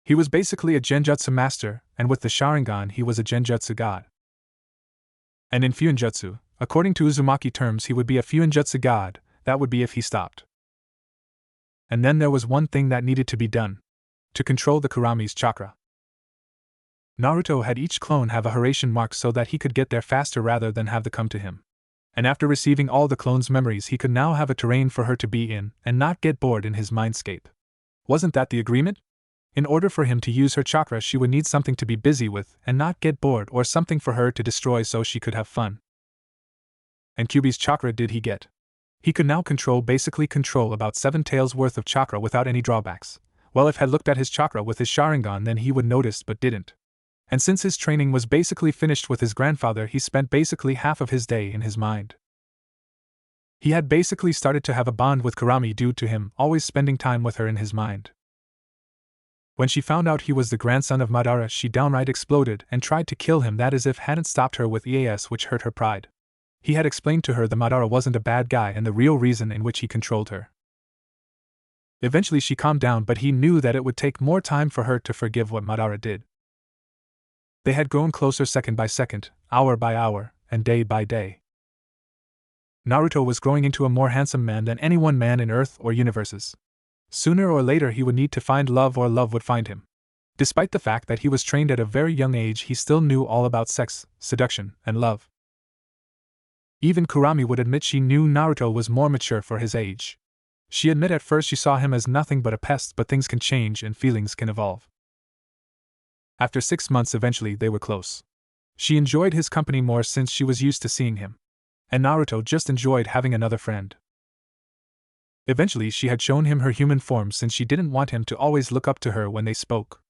He was basically a genjutsu master, and with the Sharingan he was a genjutsu god. And in Fuinjutsu, according to Uzumaki terms, he would be a Fuinjutsu god. That would be if he stopped. And then there was one thing that needed to be done. To control the Kurami's chakra. Naruto had each clone have a Hiraishin mark so that he could get there faster rather than have them come to him. And after receiving all the clones' memories, he could now have a terrain for her to be in, and not get bored in his mindscape. Wasn't that the agreement? In order for him to use her chakra, she would need something to be busy with, and not get bored, or something for her to destroy so she could have fun. And Kyuubi's chakra did he get. He could now basically control about 7 taels worth of chakra without any drawbacks. Well, if had looked at his chakra with his Sharingan, then he would notice but didn't. And since his training was basically finished with his grandfather, he spent basically half of his day in his mind. He had basically started to have a bond with Kurami due to him always spending time with her in his mind. When she found out he was the grandson of Madara, she downright exploded and tried to kill him. That as if hadn't stopped her with EAS, which hurt her pride. He had explained to her that Madara wasn't a bad guy and the real reason in which he controlled her. Eventually she calmed down, but he knew that it would take more time for her to forgive what Madara did. They had grown closer second by second, hour by hour, and day by day. Naruto was growing into a more handsome man than any one man in Earth or universes. Sooner or later he would need to find love, or love would find him. Despite the fact that he was trained at a very young age, he still knew all about sex, seduction, and love. Even Kurami would admit she knew Naruto was more mature for his age. She admitted at first she saw him as nothing but a pest, but things can change and feelings can evolve. After 6 months, eventually they were close. She enjoyed his company more since she was used to seeing him. And Naruto just enjoyed having another friend. Eventually she had shown him her human form since she didn't want him to always look up to her when they spoke.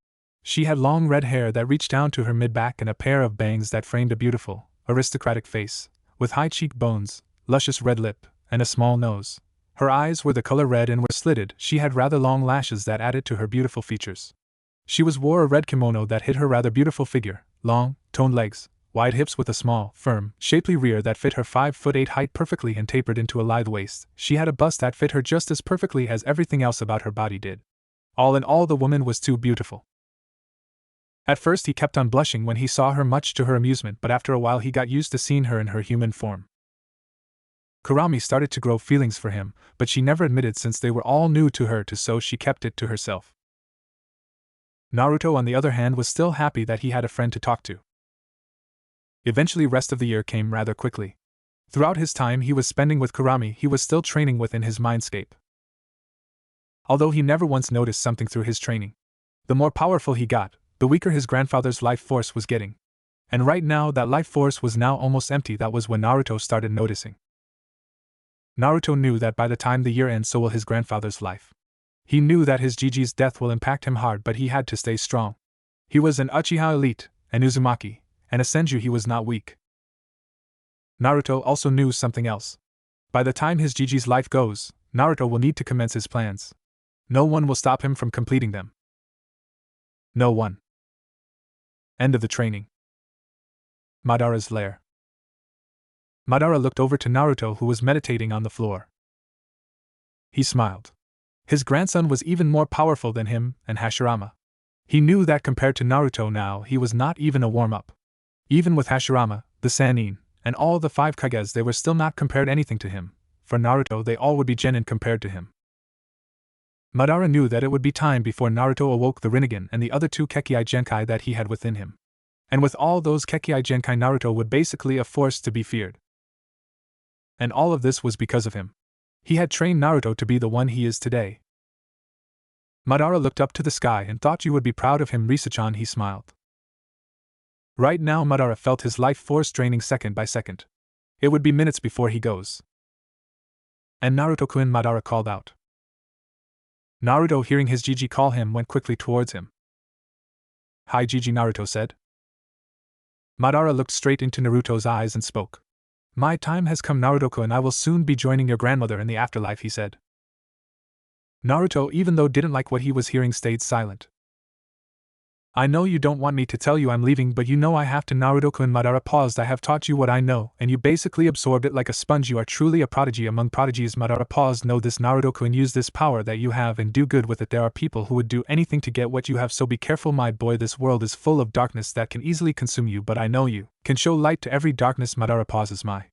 She had long red hair that reached down to her mid-back and a pair of bangs that framed a beautiful, aristocratic face, with high cheekbones, luscious red lip, and a small nose. Her eyes were the color red and were slitted. She had rather long lashes that added to her beautiful features. She wore a red kimono that hid her rather beautiful figure, long, toned legs, wide hips with a small, firm, shapely rear that fit her 5'8" height perfectly and tapered into a lithe waist. She had a bust that fit her just as perfectly as everything else about her body did. All in all, the woman was too beautiful. At first he kept on blushing when he saw her, much to her amusement, but after a while he got used to seeing her in her human form. Kurami started to grow feelings for him, but she never admitted since they were all new to her, so she kept it to herself. Naruto, on the other hand, was still happy that he had a friend to talk to. Eventually rest of the year came rather quickly. Throughout his time he was spending with Kurami, he was still training within his mindscape. Although he never once noticed something through his training. The more powerful he got, the weaker his grandfather's life force was getting. And right now that life force was now almost empty. That was when Naruto started noticing. Naruto knew that by the time the year ends, so will his grandfather's life. He knew that his Jiji's death will impact him hard, but he had to stay strong. He was an Uchiha elite, an Uzumaki, and a Senju. He was not weak. Naruto also knew something else. By the time his Jiji's life goes, Naruto will need to commence his plans. No one will stop him from completing them. No one. End of the training. Madara's lair. Madara looked over to Naruto, who was meditating on the floor. He smiled. His grandson was even more powerful than him and Hashirama. He knew that compared to Naruto now, he was not even a warm-up. Even with Hashirama, the Sannin, and all the 5 Kages, they were still not compared anything to him. For Naruto, they all would be genin compared to him. Madara knew that it would be time before Naruto awoke the Rinnegan and the other 2 Kekkei Genkai that he had within him. And with all those Kekkei Genkai, Naruto would basically a force to be feared. And all of this was because of him. He had trained Naruto to be the one he is today. Madara looked up to the sky and thought you would be proud of him, Risa-chan. He smiled. Right now Madara felt his life force draining second by second. It would be minutes before he goes. And Naruto-kun, Madara called out. Naruto, hearing his Jiji call him, went quickly towards him. Hi Jiji, Naruto said. Madara looked straight into Naruto's eyes and spoke. My time has come, Naruto-kun. I will soon be joining your grandmother in the afterlife, he said. Naruto, even though didn't like what he was hearing, stayed silent. I know you don't want me to tell you I'm leaving, but you know I have to, Naruto-kun. Madara paused. I have taught you what I know, and you basically absorbed it like a sponge. You are truly a prodigy among prodigies. Madara paused. Know this, Naruto-kun. Use this power that you have and do good with it. There are people who would do anything to get what you have, so be careful, my boy. This world is full of darkness that can easily consume you, but I know you can show light to every darkness. Madara pauses. My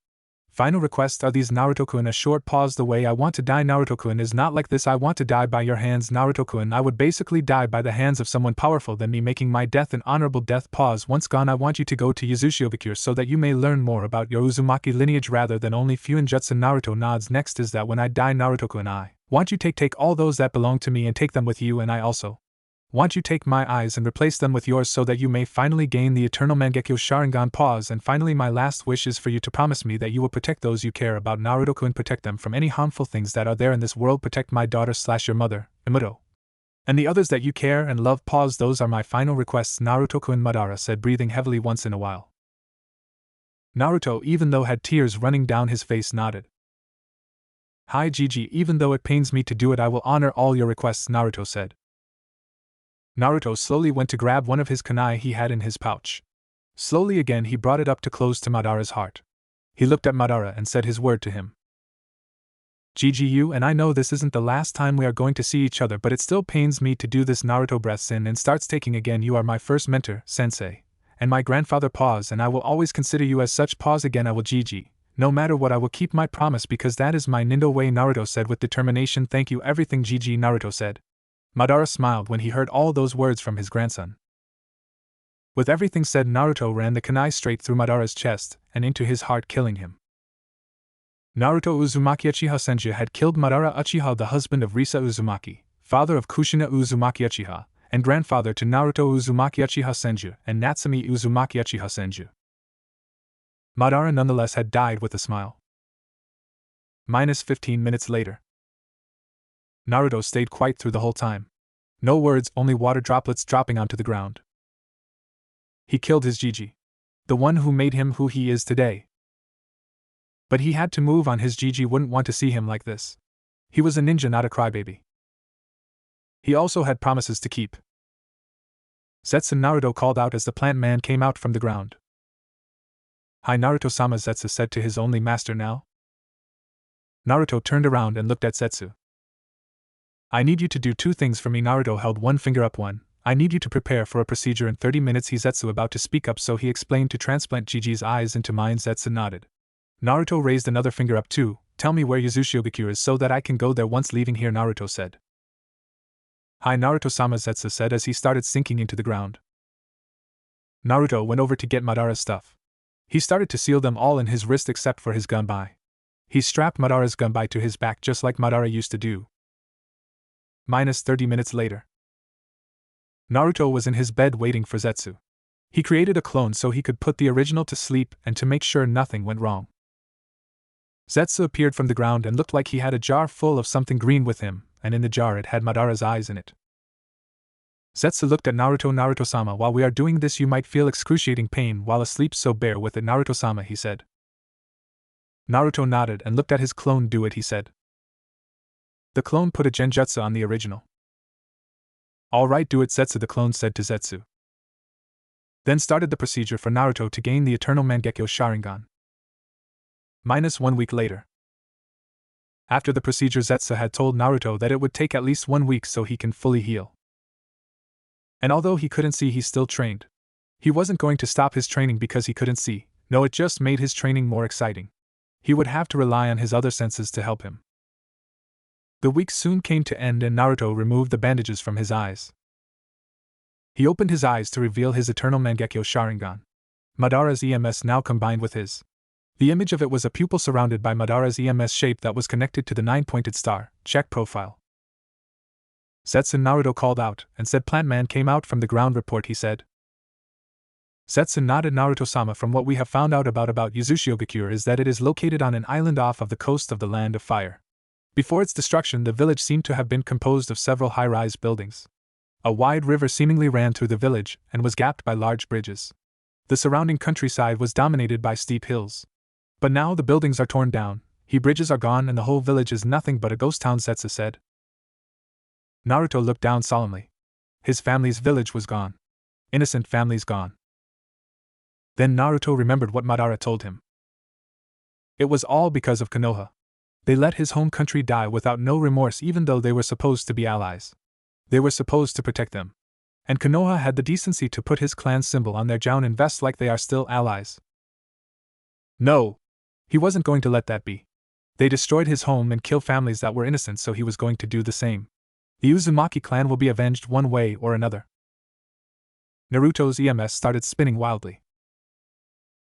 final requests are these, Naruto-kun. A short pause. The way I want to die, Naruto-kun, is not like this. I want to die by your hands, Naruto-kun. I would basically die by the hands of someone powerful than me, making my death an honorable death. Pause. Once gone, I want you to go to Yuzushiobakure so that you may learn more about your Uzumaki lineage rather than only Fuinjutsu. Naruto nods. Next is that when I die, Naruto-kun, I want you to take all those that belong to me and take them with you, and I also Want you take my eyes and replace them with yours so that you may finally gain the eternal Mangekyo Sharingan. Pause. And finally, my last wish is for you to promise me that you will protect those you care about. Naruto-kun, protect them from any harmful things that are there in this world. Protect my daughter / your mother, Imuto. And the others that you care and love. Pause. Those are my final requests. Naruto-kun, Madara said, breathing heavily once in a while. Naruto, even though had tears running down his face, nodded. Hi Gigi, even though it pains me to do it, I will honor all your requests, Naruto said. Naruto slowly went to grab one of his kunai he had in his pouch. Slowly again he brought it up to close to Madara's heart. He looked at Madara and said his word to him. Gigi, you and I know this isn't the last time we are going to see each other, but it still pains me to do this. Naruto breaths in and starts taking again. You are my first mentor, sensei, and my grandfather. Pause, and I will always consider you as such. Pause again. I will, Gigi. No matter what, I will keep my promise because that is my Nindo way, Naruto said with determination. Thank you everything, Gigi, Naruto said. Madara smiled when he heard all those words from his grandson. With everything said, Naruto ran the kunai straight through Madara's chest and into his heart, killing him. Naruto Uzumaki Uchiha Senju had killed Madara Uchiha, the husband of Risa Uzumaki, father of Kushina Uzumaki Uchiha, and grandfather to Naruto Uzumaki Uchiha Senju and Natsumi Uzumaki Uchiha Senju. Madara nonetheless had died with a smile. -15 minutes later. Naruto stayed quiet through the whole time. No words, only water droplets dropping onto the ground. He killed his Gigi. The one who made him who he is today. But he had to move on. His Gigi wouldn't want to see him like this. He was a ninja, not a crybaby. He also had promises to keep. Zetsu, Naruto called out as the plant man came out from the ground. Hi Naruto-sama, Zetsu said to his only master now. Naruto turned around and looked at Zetsu. I need you to do two things for me. Naruto held one finger up. One, I need you to prepare for a procedure in 30 minutes. Zetsu about to speak up, so he explained to transplant Gigi's eyes into mine. Zetsu nodded. Naruto raised another finger up. Two, tell me where Yuzushiogakure is so that I can go there once leaving here, Naruto said. Hi Naruto-sama, Zetsu said as he started sinking into the ground. Naruto went over to get Madara's stuff. He started to seal them all in his wrist except for his gunbai. He strapped Madara's gunbai to his back just like Madara used to do. -30 minutes later. Naruto was in his bed waiting for Zetsu. He created a clone so he could put the original to sleep and to make sure nothing went wrong. Zetsu appeared from the ground and looked like he had a jar full of something green with him, and in the jar it had Madara's eyes in it. Zetsu looked at Naruto. Naruto-sama, while we are doing this you might feel excruciating pain while asleep, so bear with it, Naruto-sama, he said. Naruto nodded and looked at his clone. Do it, he said. The clone put a genjutsu on the original. Alright, do it, Zetsu, the clone said to Zetsu. Then started the procedure for Naruto to gain the eternal Mangekyo Sharingan. -1 week later. After the procedure, Zetsu had told Naruto that it would take at least 1 week so he can fully heal. And although he couldn't see, he still trained. He wasn't going to stop his training because he couldn't see, no, it just made his training more exciting. He would have to rely on his other senses to help him. The week soon came to end and Naruto removed the bandages from his eyes. He opened his eyes to reveal his eternal Mangekyo Sharingan. Madara's EMS now combined with his. The image of it was a pupil surrounded by Madara's EMS shape that was connected to the 9-pointed star. Check profile. Zetsu, Naruto called out and said. Plant man came out from the ground. Report, he said. Zetsu nodded. Naruto-sama, from what we have found out about Yuzushiogakure is that it is located on an island off of the coast of the Land of Fire. Before its destruction, the village seemed to have been composed of several high-rise buildings. A wide river seemingly ran through the village and was gapped by large bridges. The surrounding countryside was dominated by steep hills. But now the buildings are torn down, bridges are gone, and the whole village is nothing but a ghost town, Zetsu said. Naruto looked down solemnly. His family's village was gone. Innocent families gone. Then Naruto remembered what Madara told him. It was all because of Konoha. They let his home country die without no remorse, even though they were supposed to be allies. They were supposed to protect them. And Konoha had the decency to put his clan symbol on their joun and vest like they are still allies. No! He wasn't going to let that be. They destroyed his home and killed families that were innocent, so he was going to do the same. The Uzumaki clan will be avenged one way or another. Naruto's EMS started spinning wildly.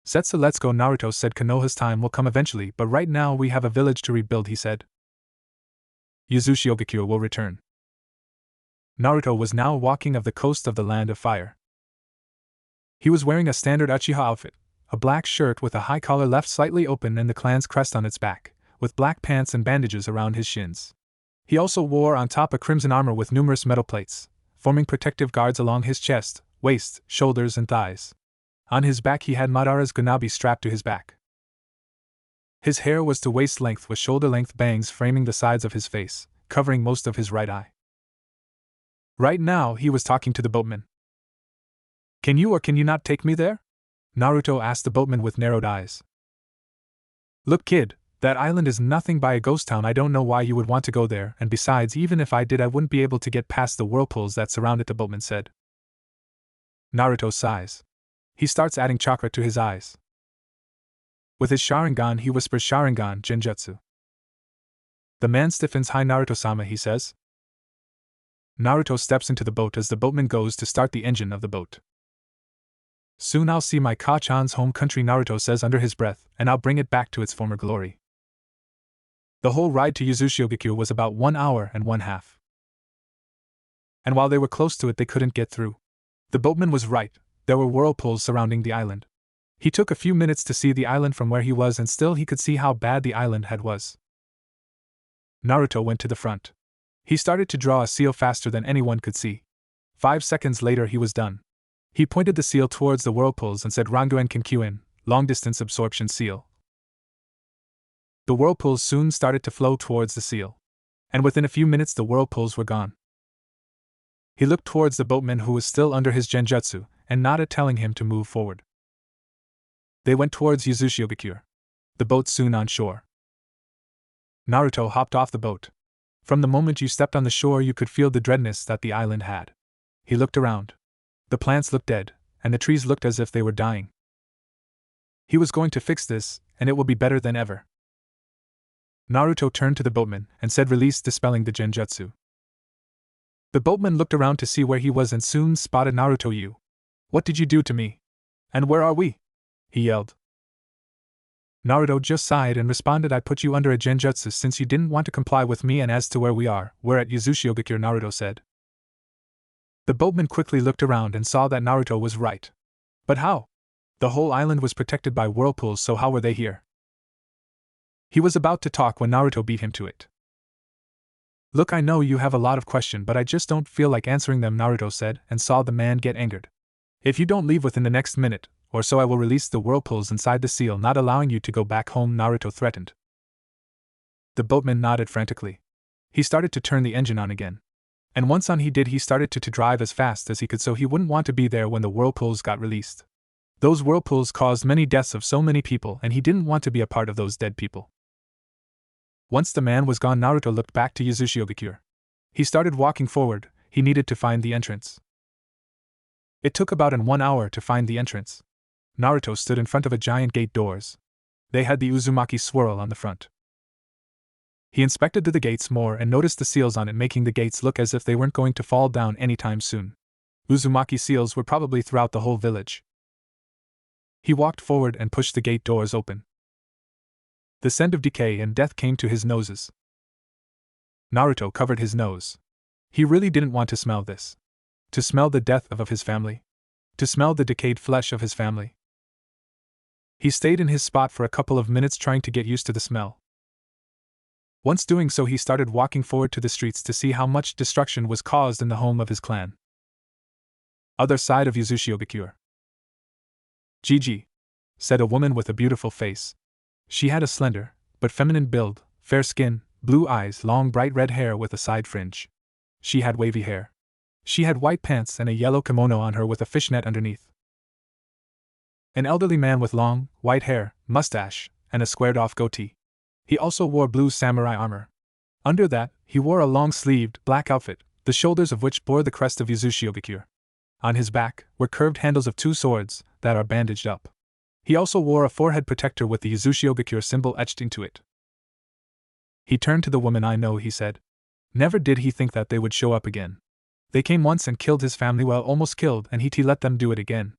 Zetsu, let's go, Naruto said. Konoha's time will come eventually, but right now we have a village to rebuild, he said. Yuzushiogakure will return. Naruto was now walking of the coast of the Land of Fire. He was wearing a standard Uchiha outfit, a black shirt with a high collar left slightly open and the clan's crest on its back, with black pants and bandages around his shins. He also wore on top a crimson armor with numerous metal plates, forming protective guards along his chest, waist, shoulders, and thighs. On his back he had Madara's Gunabi strapped to his back. His hair was to waist length with shoulder-length bangs framing the sides of his face, covering most of his right eye. Right now he was talking to the boatman. "Can you or can you not take me there?" Naruto asked the boatman with narrowed eyes. "Look, kid, that island is nothing by a ghost town. I don't know why you would want to go there, and besides, even if I did, I wouldn't be able to get past the whirlpools that surround it," the boatman said. Naruto sighs. He starts adding chakra to his eyes. With his Sharingan, he whispers, "Sharingan, Genjutsu." The man stiffens. "Hi Naruto-sama," he says. Naruto steps into the boat as the boatman goes to start the engine of the boat. "Soon I'll see my Ka-chan's home country," Naruto says under his breath, "and I'll bring it back to its former glory." The whole ride to Uzushiogakure was about 1 hour and 1/2. And while they were close to it, they couldn't get through. The boatman was right, there were whirlpools surrounding the island. He took a few minutes to see the island from where he was, and still he could see how bad the island was. Naruto went to the front. He started to draw a seal faster than anyone could see. 5 seconds later he was done. He pointed the seal towards the whirlpools and said, "Ranguen Kenkyuin, long-distance absorption seal." The whirlpools soon started to flow towards the seal. And within a few minutes the whirlpools were gone. He looked towards the boatman who was still under his genjutsu, and nodded, telling him to move forward. They went towards Uzushiogakure. The boat soon on shore. Naruto hopped off the boat. From the moment you stepped on the shore you could feel the dreadness that the island had. He looked around. The plants looked dead, and the trees looked as if they were dying. He was going to fix this, and it will be better than ever. Naruto turned to the boatman and said, "Release," dispelling the genjutsu. The boatman looked around to see where he was and soon spotted Naruto. "You! What did you do to me? And where are we?" he yelled. Naruto just sighed and responded, "I put you under a genjutsu since you didn't want to comply with me, and as to where we are, we're at Uzushiogakure," Naruto said. The boatman quickly looked around and saw that Naruto was right. But how? The whole island was protected by whirlpools, so how were they here? He was about to talk when Naruto beat him to it. "Look, I know you have a lot of questions, but I just don't feel like answering them," Naruto said, and saw the man get angered. "If you don't leave within the next minute or so, I will release the whirlpools inside the seal, not allowing you to go back home," Naruto threatened. The boatman nodded frantically. He started to turn the engine on again. And once on he did, he started to drive as fast as he could, so he wouldn't want to be there when the whirlpools got released. Those whirlpools caused many deaths of so many people, and he didn't want to be a part of those dead people. Once the man was gone, Naruto looked back to Uzushiogakure. He started walking forward. He needed to find the entrance. It took about 1 hour to find the entrance. Naruto stood in front of a giant gate doors. They had the Uzumaki swirl on the front. He inspected the gates more and noticed the seals on it, making the gates look as if they weren't going to fall down anytime soon. Uzumaki seals were probably throughout the whole village. He walked forward and pushed the gate doors open. The scent of decay and death came to his noses. Naruto covered his nose. He really didn't want to smell this. To smell the death of his family. To smell the decayed flesh of his family. He stayed in his spot for a couple of minutes trying to get used to the smell. Once doing so, he started walking forward to the streets to see how much destruction was caused in the home of his clan. Other side of Uzushiogakure. "Gigi," said a woman with a beautiful face. She had a slender, but feminine build, fair skin, blue eyes, long bright red hair with a side fringe. She had wavy hair. She had white pants and a yellow kimono on her with a fishnet underneath. An elderly man with long, white hair, mustache, and a squared-off goatee. He also wore blue samurai armor. Under that, he wore a long-sleeved, black outfit, the shoulders of which bore the crest of Uzushiogakure. On his back were curved handles of 2 swords that are bandaged up. He also wore a forehead protector with the Uzushiogakure symbol etched into it. He turned to the woman. "I know," he said. Never did he think that they would show up again. They came once and killed his family, well, almost killed, and he let them do it again.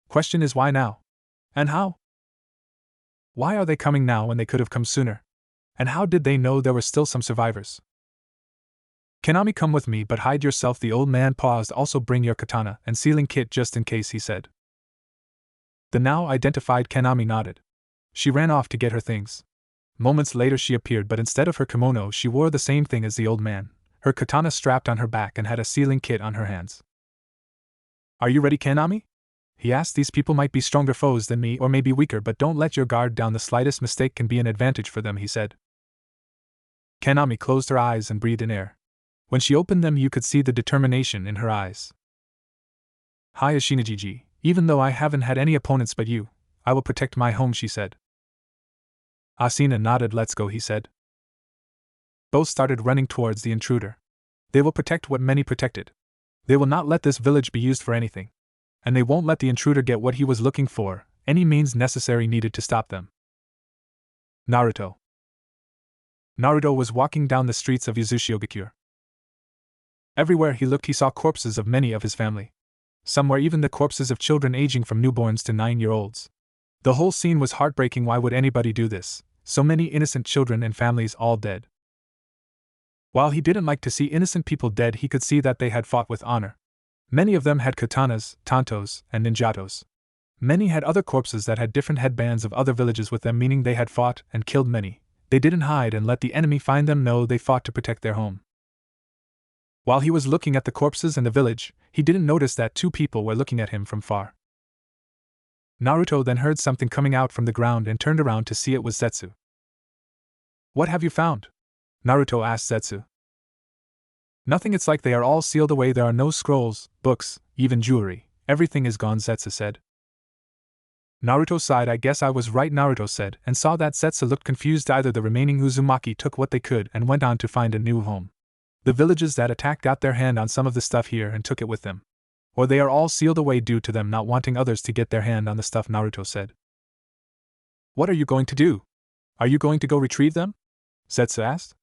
Question is, why now? And how? Why are they coming now when they could have come sooner? And how did they know there were still some survivors? Kanami, come with me, but hide yourself. The old man paused. Also bring your katana and sealing kit just in case, he said. The now identified Kanami nodded. She ran off to get her things. Moments later she appeared, but instead of her kimono she wore the same thing as the old man, her katana strapped on her back and had a sealing kit on her hands. Are you ready, Kanami? He asked. These people might be stronger foes than me or maybe weaker, but don't let your guard down. The slightest mistake can be an advantage for them, he said. Kanami closed her eyes and breathed in air. When she opened them you could see the determination in her eyes. Hi Ashinajiji, even though I haven't had any opponents but you, I will protect my home, she said. Asina nodded. Let's go, he said. Both started running towards the intruder. They will protect what many protected. They will not let this village be used for anything. And they won't let the intruder get what he was looking for. Any means necessary needed to stop them. Naruto. Naruto was walking down the streets of Yuzushiogakure. Everywhere he looked he saw corpses of many of his family. Some were even the corpses of children aging from newborns to 9-year-olds. The whole scene was heartbreaking. Why would anybody do this? So many innocent children and families all dead. While he didn't like to see innocent people dead, he could see that they had fought with honor. Many of them had katanas, tantos, and ninjatos. Many had other corpses that had different headbands of other villages with them, meaning they had fought and killed many. They didn't hide and let the enemy find them. No, they fought to protect their home. While he was looking at the corpses and the village, he didn't notice that two people were looking at him from far. Naruto then heard something coming out from the ground and turned around to see it was Zetsu. What have you found? Naruto asked Zetsu. Nothing, it's like they are all sealed away. There are no scrolls, books, even jewelry. Everything is gone, Zetsu said. Naruto sighed. I guess I was right, Naruto said, and saw that Zetsu looked confused. Either the remaining Uzumaki took what they could and went on to find a new home. The villages that attacked got their hand on some of the stuff here and took it with them. Or they are all sealed away due to them not wanting others to get their hand on the stuff, Naruto said. What are you going to do? Are you going to go retrieve them? Zetsu asked.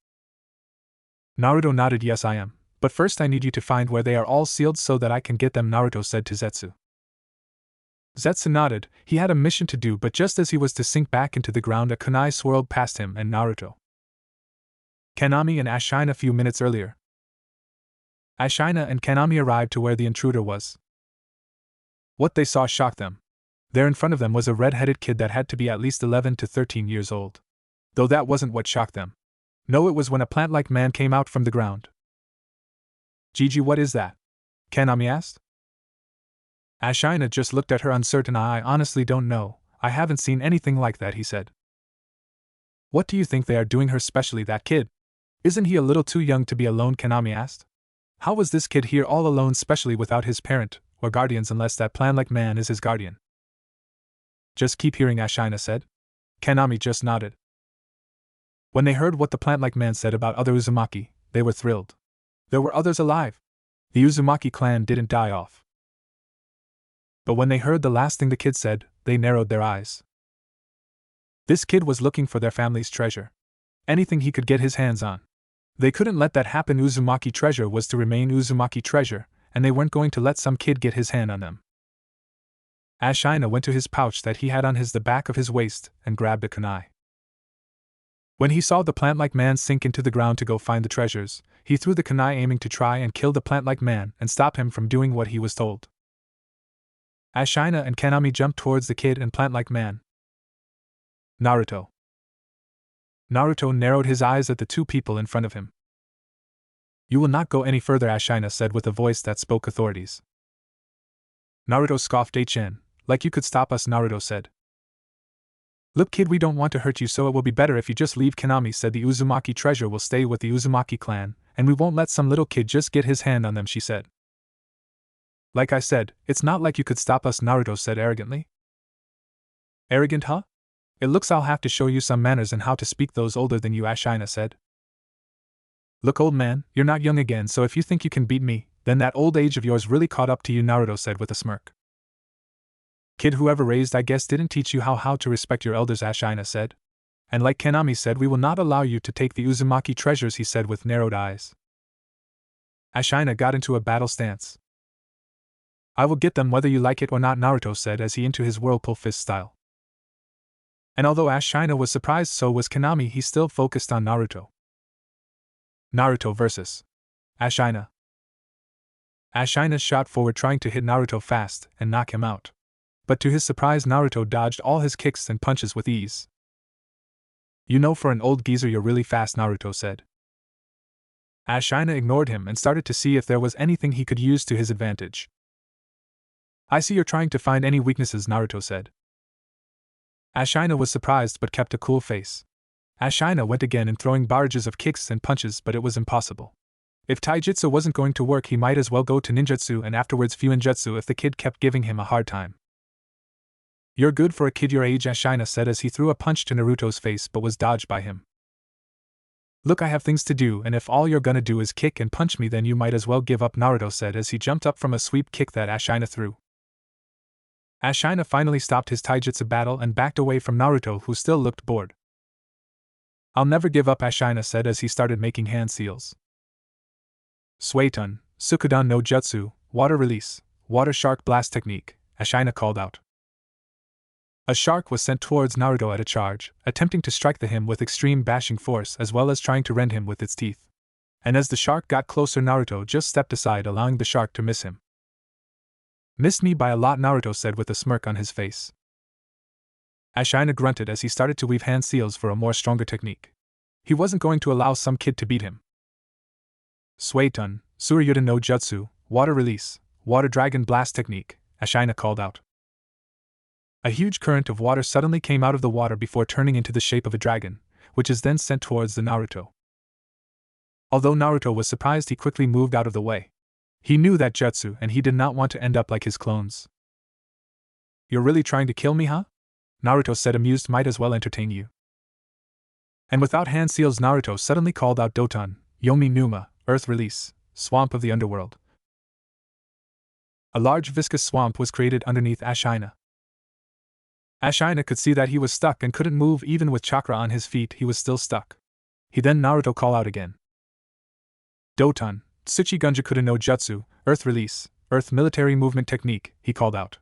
Naruto nodded. Yes, I am, but first I need you to find where they are all sealed so that I can get them, Naruto said to Zetsu. Zetsu nodded. He had a mission to do, but just as he was to sink back into the ground, a kunai swirled past him and Naruto. Kanami and Ashina. A few minutes earlier, Ashina and Kanami arrived to where the intruder was. What they saw shocked them. There in front of them was a red-headed kid that had to be at least 11 to 13 years old. Though that wasn't what shocked them. No, it was when a plant-like man came out from the ground. Gigi, what is that? Kanami asked. Ashina just looked at her uncertain. I honestly don't know. I haven't seen anything like that, he said. What do you think they are doing her, especially that kid? Isn't he a little too young to be alone? Kanami asked. How was this kid here all alone, especially without his parent or guardians, unless that plant-like man is his guardian? Just keep hearing, Ashina said. Kanami just nodded. When they heard what the plant-like man said about other Uzumaki, they were thrilled. There were others alive. The Uzumaki clan didn't die off. But when they heard the last thing the kid said, they narrowed their eyes. This kid was looking for their family's treasure. Anything he could get his hands on. They couldn't let that happen. Uzumaki treasure was to remain Uzumaki treasure, and they weren't going to let some kid get his hand on them. Ashina went to his pouch that he had on the back of his waist and grabbed a kunai. When he saw the plant-like man sink into the ground to go find the treasures, he threw the kunai, aiming to try and kill the plant-like man and stop him from doing what he was told. Ashina and Kanami jumped towards the kid and plant-like man. Naruto. Naruto narrowed his eyes at the two people in front of him. You will not go any further, Ashina said with a voice that spoke authorities. Naruto scoffed. HN, like you could stop us, Naruto said. Look, kid, we don't want to hurt you, so it will be better if you just leave. Kanami said. The Uzumaki treasure will stay with the Uzumaki clan, and we won't let some little kid just get his hand on them, she said. Like I said, it's not like you could stop us, Naruto said arrogantly. Arrogant, huh? It looks I'll have to show you some manners and how to speak those older than you, Ashina said. Look, old man, you're not young again, so if you think you can beat me, then that old age of yours really caught up to you, Naruto said with a smirk. Kid, whoever raised I guess didn't teach you how to respect your elders, Ashina said. And like Kanami said, we will not allow you to take the Uzumaki treasures, he said with narrowed eyes. Ashina got into a battle stance. I will get them whether you like it or not, Naruto said as he into his whirlpool fist style. And although Ashina was surprised, so was Kanami. He still focused on Naruto. Naruto vs. Ashina. Ashina shot forward trying to hit Naruto fast and knock him out. But to his surprise, Naruto dodged all his kicks and punches with ease. You know, for an old geezer you're really fast, Naruto said. Ashina ignored him and started to see if there was anything he could use to his advantage. I see you're trying to find any weaknesses, Naruto said. Ashina was surprised but kept a cool face. Ashina went again in throwing barrages of kicks and punches, but it was impossible. If taijutsu wasn't going to work, he might as well go to ninjutsu and afterwards fuinjutsu if the kid kept giving him a hard time. You're good for a kid your age, Ashina said as he threw a punch to Naruto's face but was dodged by him. Look, I have things to do, and if all you're gonna do is kick and punch me, then you might as well give up, Naruto said as he jumped up from a sweep kick that Ashina threw. Ashina finally stopped his taijutsu battle and backed away from Naruto, who still looked bored. I'll never give up, Ashina said as he started making hand seals. Suiton, Sukudan no Jutsu, water release, water shark blast technique, Ashina called out. A shark was sent towards Naruto at a charge, attempting to strike him with extreme bashing force as well as trying to rend him with its teeth. And as the shark got closer, Naruto just stepped aside, allowing the shark to miss him. Missed me by a lot, Naruto said with a smirk on his face. Ashina grunted as he started to weave hand seals for a more stronger technique. He wasn't going to allow some kid to beat him. Suiton, Suryudan no Jutsu, water release, water dragon blast technique, Ashina called out. A huge current of water suddenly came out of the water before turning into the shape of a dragon, which is then sent towards the Naruto. Although Naruto was surprised, he quickly moved out of the way. He knew that jutsu and he did not want to end up like his clones. You're really trying to kill me, huh? Naruto said, amused. Might as well entertain you. And without hand seals, Naruto suddenly called out Doton, Yomi Numa, earth release, swamp of the underworld. A large viscous swamp was created underneath Ashina. Ashina could see that he was stuck and couldn't move. Even with chakra on his feet, he was still stuck. He then Naruto called out again. Doton, Tsuchi Gunjakuda no Jutsu, earth release, earth military movement technique, he called out.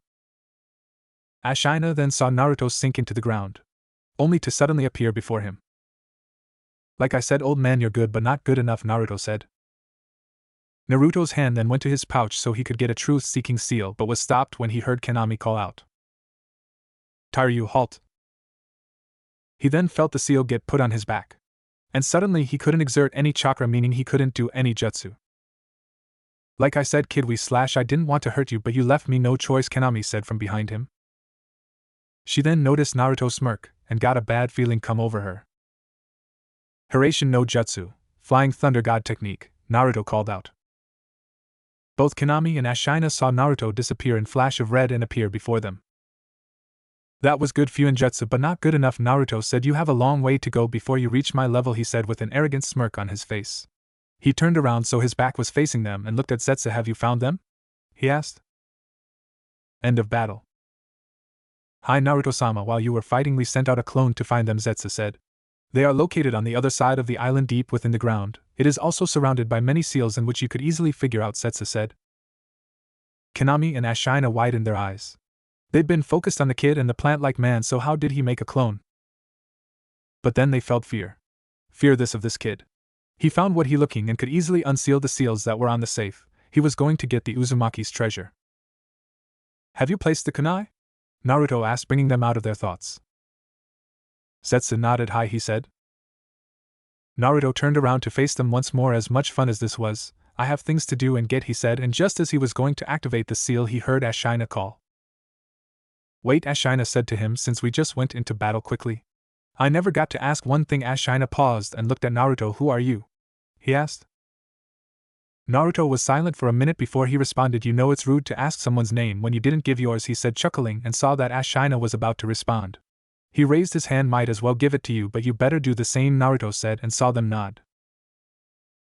Ashina then saw Naruto sink into the ground, only to suddenly appear before him. Like I said, old man, you're good but not good enough, Naruto said. Naruto's hand then went to his pouch so he could get a truth-seeking seal, but was stopped when he heard Kanami call out. Tairyu, halt. He then felt the seal get put on his back. And suddenly he couldn't exert any chakra, meaning he couldn't do any jutsu. Like I said, kid, I didn't want to hurt you, but you left me no choice, Kanami said from behind him. She then noticed Naruto smirk, and got a bad feeling come over her. Hiraishin no Jutsu, flying thunder god technique, Naruto called out. Both Kanami and Ashina saw Naruto disappear in flash of red and appear before them. That was good fuinjutsu but not good enough, Naruto said. You have a long way to go before you reach my level, he said with an arrogant smirk on his face. He turned around so his back was facing them and looked at Zetsu. Have you found them? He asked. End of battle. Hi Naruto-sama, while you were fighting we sent out a clone to find them, Zetsu said. They are located on the other side of the island deep within the ground. It is also surrounded by many seals in which you could easily figure out, Zetsu said. Kanami and Ashina widened their eyes. They'd been focused on the kid and the plant-like man, so how did he make a clone? But then they felt fear. Fear of this kid. He found what he looking and could easily unseal the seals that were on the safe. He was going to get the Uzumaki's treasure. Have you placed the kunai? Naruto asked, bringing them out of their thoughts. Zetsu nodded. Hi, he said. Naruto turned around to face them once more. As much fun as this was, I have things to do and get, he said, and just as he was going to activate the seal he heard Ashina call. Wait, Ashina said to him, since we just went into battle quickly. I never got to ask one thing. Ashina paused and looked at Naruto. Who are you? He asked. Naruto was silent for a minute before he responded. You know it's rude to ask someone's name when you didn't give yours, he said, chuckling, and saw that Ashina was about to respond. He raised his hand. Might as well give it to you, but you better do the same, Naruto said, and saw them nod.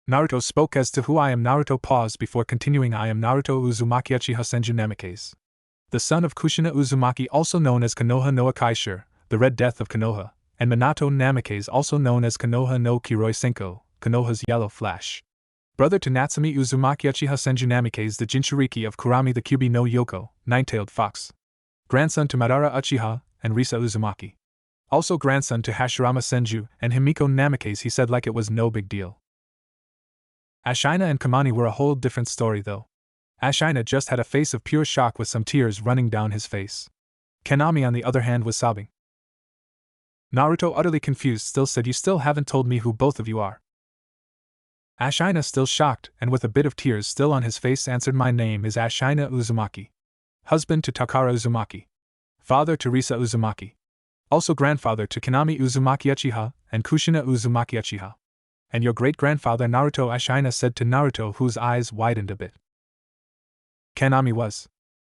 Naruto spoke as to who I am. Naruto paused before continuing. I am Naruto Uzumaki Uchiha Senju Namikaze, the son of Kushina Uzumaki, also known as Konoha no Akaishur, the Red Death of Konoha, and Minato Namikaze, also known as Konoha no Kiroi Senko, Konoha's Yellow Flash. Brother to Natsumi Uzumaki Uchiha Senju Namikaze, the Jinchuriki of Kurami the Kyubi no Yoko, Nine-Tailed Fox. Grandson to Madara Uchiha and Risa Uzumaki. Also grandson to Hashirama Senju and Himiko Namikaze, he said like it was no big deal. Ashina and Kamani were a whole different story though. Ashina just had a face of pure shock with some tears running down his face. Kanami on the other hand was sobbing. Naruto, utterly confused, still said, "You still haven't told me who both of you are." Ashina, still shocked and with a bit of tears still on his face, answered, "My name is Ashina Uzumaki. Husband to Takara Uzumaki. Father to Risa Uzumaki. Also grandfather to Kanami Uzumaki Uchiha and Kushina Uzumaki Uchiha. And your great-grandfather Naruto," Ashina said to Naruto, whose eyes widened a bit. Kanami was.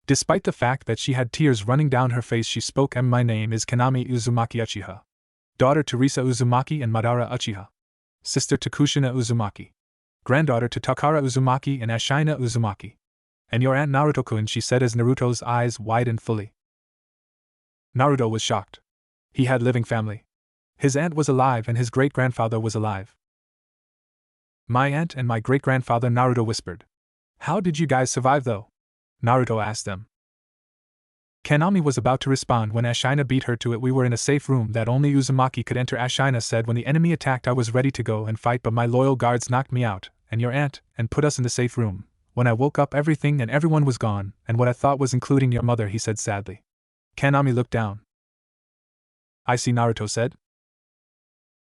Despite the fact that she had tears running down her face, she spoke, "My name is Kanami Uzumaki Uchiha. Daughter to Risa Uzumaki and Madara Uchiha. Sister to Kushina Uzumaki. Granddaughter to Takara Uzumaki and Ashina Uzumaki. And your aunt Naruto-kun," she said as Naruto's eyes widened fully. Naruto was shocked. He had living family. His aunt was alive and his great-grandfather was alive. "My aunt and my great-grandfather," Naruto whispered. "How did you guys survive though?" Naruto asked them. Kanami was about to respond when Ashina beat her to it. "We were in a safe room that only Uzumaki could enter," Ashina said. "When the enemy attacked, I was ready to go and fight, but my loyal guards knocked me out, and your aunt, and put us in the safe room. When I woke up, everything and everyone was gone, and what I thought was including your mother," he said sadly. Kanami looked down. "I see," Naruto said.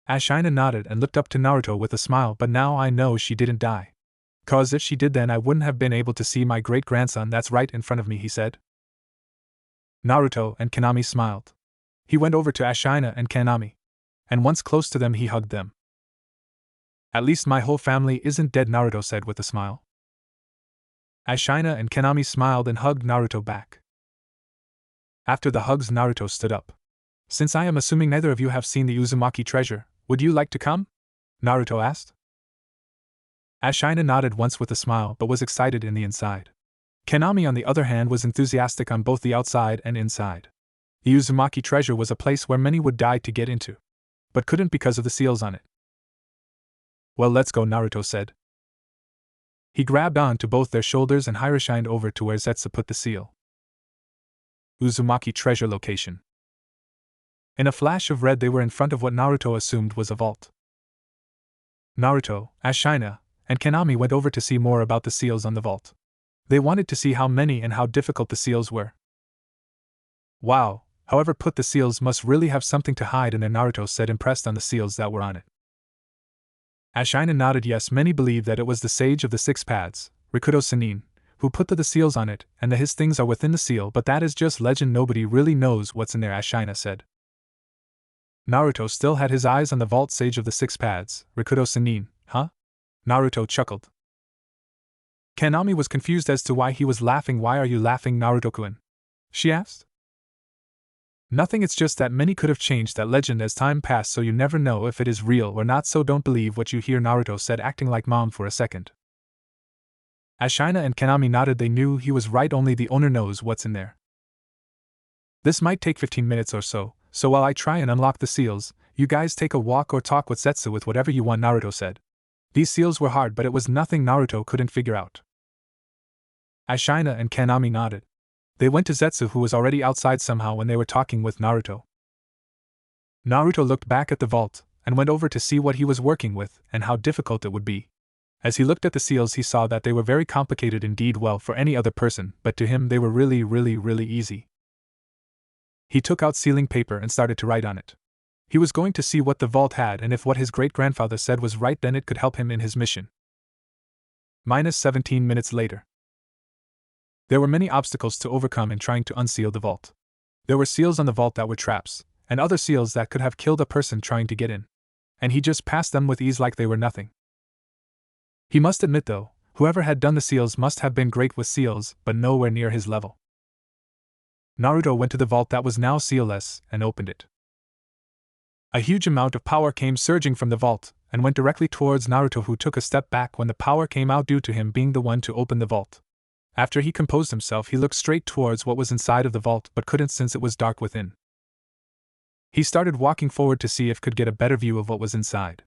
Ashina nodded and looked up to Naruto with a smile. "But now I know she didn't die. 'Cause if she did, then I wouldn't have been able to see my great-grandson that's right in front of me," he said. Naruto and Kanami smiled. He went over to Ashina and Kanami. And once close to them, he hugged them. "At least my whole family isn't dead," Naruto said with a smile. Ashina and Kanami smiled and hugged Naruto back. After the hugs, Naruto stood up. "Since I am assuming neither of you have seen the Uzumaki treasure, would you like to come?" Naruto asked. Ashina nodded once with a smile but was excited in the inside. Kanami, on the other hand, was enthusiastic on both the outside and inside. The Uzumaki treasure was a place where many would die to get into, but couldn't because of the seals on it. "Well, let's go," Naruto said. He grabbed on to both their shoulders and Hiroshined over to where Zetsu put the seal. Uzumaki treasure location. In a flash of red, they were in front of what Naruto assumed was a vault. Naruto, Ashina, and Kanami went over to see more about the seals on the vault. They wanted to see how many and how difficult the seals were. "Wow, however put, the seals must really have something to hide in there," Naruto said, impressed on the seals that were on it. Ashina nodded yes. Many believe that it was the Sage of the Six Paths, Rikudo Sannin, who put the seals on it, and that his things are within the seal, but that is just legend. Nobody really knows what's in there, Ashina said. Naruto still had his eyes on the vault. "Sage of the Six Paths, Rikudo Sannin, huh?" Naruto chuckled. Kanami was confused as to why he was laughing. "Why are you laughing, Naruto-kun?" she asked. "Nothing, it's just that many could have changed that legend as time passed, so you never know if it is real or not, so don't believe what you hear," Naruto said, acting like mom for a second. Ashina and Kanami nodded. They knew he was right, only the owner knows what's in there. "This might take 15 minutes or so while I try and unlock the seals, you guys take a walk or talk with Zetsu with whatever you want," Naruto said. These seals were hard, but it was nothing Naruto couldn't figure out. Ashina and Kanami nodded. They went to Zetsu, who was already outside somehow when they were talking with Naruto. Naruto looked back at the vault, and went over to see what he was working with, and how difficult it would be. As he looked at the seals, he saw that they were very complicated indeed. Well, for any other person, but to him they were really easy. He took out sealing paper and started to write on it. He was going to see what the vault had, and if what his great-grandfather said was right, then it could help him in his mission. 17 minutes later. There were many obstacles to overcome in trying to unseal the vault. There were seals on the vault that were traps, and other seals that could have killed a person trying to get in. And he just passed them with ease like they were nothing. He must admit though, whoever had done the seals must have been great with seals, but nowhere near his level. Naruto went to the vault that was now sealless, and opened it. A huge amount of power came surging from the vault, and went directly towards Naruto, who took a step back when the power came out due to him being the one to open the vault. After he composed himself, he looked straight towards what was inside of the vault, but couldn't since it was dark within. He started walking forward to see if could get a better view of what was inside.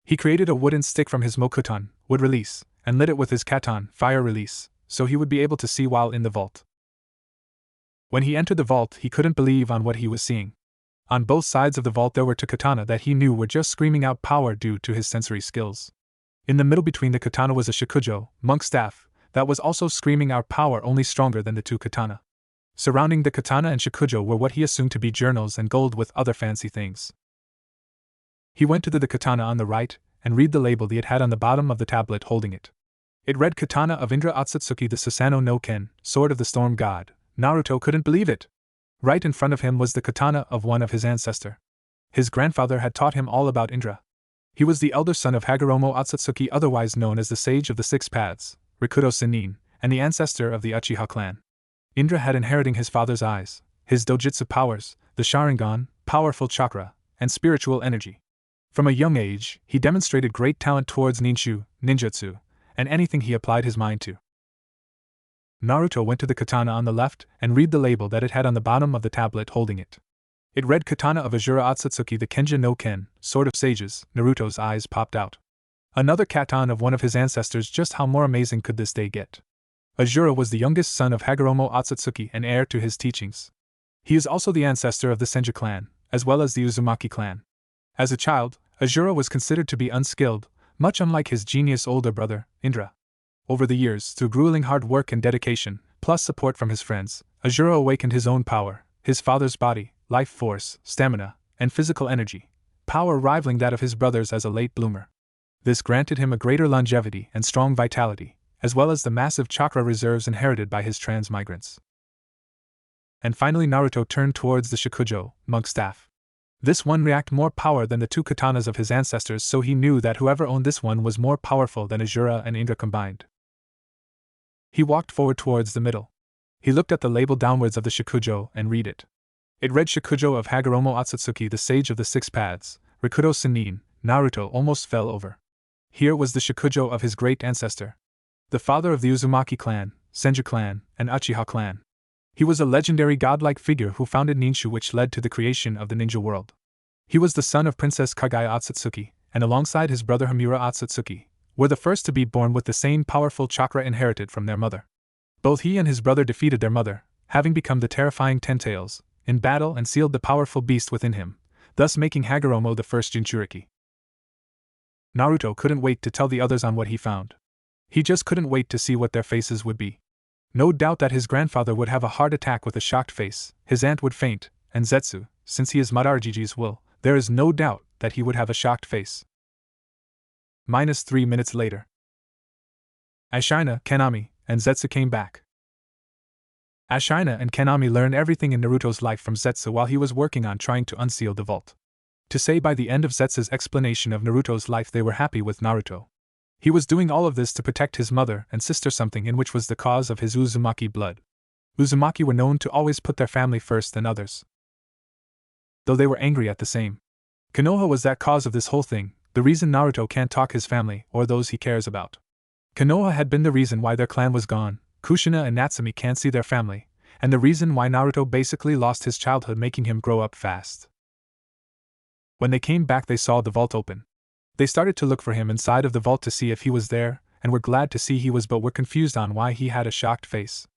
He created a wooden stick from his mokuton, wood release, and lit it with his katon, fire release, so he would be able to see while in the vault. When he entered the vault, he couldn't believe on what he was seeing. On both sides of the vault there were two katana that he knew were just screaming out power due to his sensory skills. In the middle between the katana was a shikujo, monk staff, that was also screaming out power only stronger than the two katana. Surrounding the katana and shikujo were what he assumed to be journals and gold with other fancy things. He went to the katana on the right and read the label he had had on the bottom of the tablet holding it. It read Katana of Indra Otsutsuki, the Susanoo no Ken, Sword of the Storm God. Naruto couldn't believe it. Right in front of him was the katana of one of his ancestor. His grandfather had taught him all about Indra. He was the elder son of Hagoromo Otsutsuki, otherwise known as the Sage of the Six Paths, Rikudo Sennin, and the ancestor of the Uchiha clan. Indra had inherited his father's eyes, his dojutsu powers, the Sharingan, powerful chakra, and spiritual energy. From a young age, he demonstrated great talent towards ninshu, ninjutsu, and anything he applied his mind to. Naruto went to the katana on the left and read the label that it had on the bottom of the tablet holding it. It read Katana of Azura Otsutsuki, the Kenja no Ken, Sword of Sages. Naruto's eyes popped out. Another katana of one of his ancestors. Just how more amazing could this day get? Azura was the youngest son of Hagoromo Otsutsuki and heir to his teachings. He is also the ancestor of the Senju clan, as well as the Uzumaki clan. As a child, Azura was considered to be unskilled, much unlike his genius older brother, Indra. Over the years, through grueling hard work and dedication, plus support from his friends, Azura awakened his own power, his father's body, life force, stamina, and physical energy, power rivaling that of his brothers as a late bloomer. This granted him a greater longevity and strong vitality, as well as the massive chakra reserves inherited by his transmigrants. And finally Naruto turned towards the shikujo, monk staff. This one reacted more power than the two katanas of his ancestors, so he knew that whoever owned this one was more powerful than Azura and Indra combined. He walked forward towards the middle. He looked at the label downwards of the shikujo and read it. It read Shikujo of Hagoromo Otsutsuki, the Sage of the Six Paths, Rikudo Sennin. Naruto almost fell over. Here was the shikujo of his great ancestor, the father of the Uzumaki clan, Senju clan, and Uchiha clan. He was a legendary godlike figure who founded Ninshu, which led to the creation of the ninja world. He was the son of Princess Kagaya Otsutsuki, and alongside his brother Hamura Otsutsuki, were the first to be born with the same powerful chakra inherited from their mother. Both he and his brother defeated their mother, having become the terrifying Ten Tails, in battle and sealed the powerful beast within him, thus making Hagoromo the first Jinchuriki. Naruto couldn't wait to tell the others on what he found. He just couldn't wait to see what their faces would be. No doubt that his grandfather would have a heart attack with a shocked face, his aunt would faint, and Zetsu, since he is Madarajiji's will, there is no doubt that he would have a shocked face. -3 minutes later. Ashina, Kanami, and Zetsu came back. Ashina and Kanami learned everything in Naruto's life from Zetsu while he was working on trying to unseal the vault. To say by the end of Zetsu's explanation of Naruto's life they were happy with Naruto. He was doing all of this to protect his mother and sister, something in which was the cause of his Uzumaki blood. Uzumaki were known to always put their family first than others, though they were angry at the same. Konoha was that cause of this whole thing, the reason Naruto can't talk his family or those he cares about. Konoha had been the reason why their clan was gone, Kushina and Natsumi can't see their family, and the reason why Naruto basically lost his childhood, making him grow up fast. When they came back they saw the vault open. They started to look for him inside of the vault to see if he was there, and were glad to see he was, but were confused on why he had a shocked face.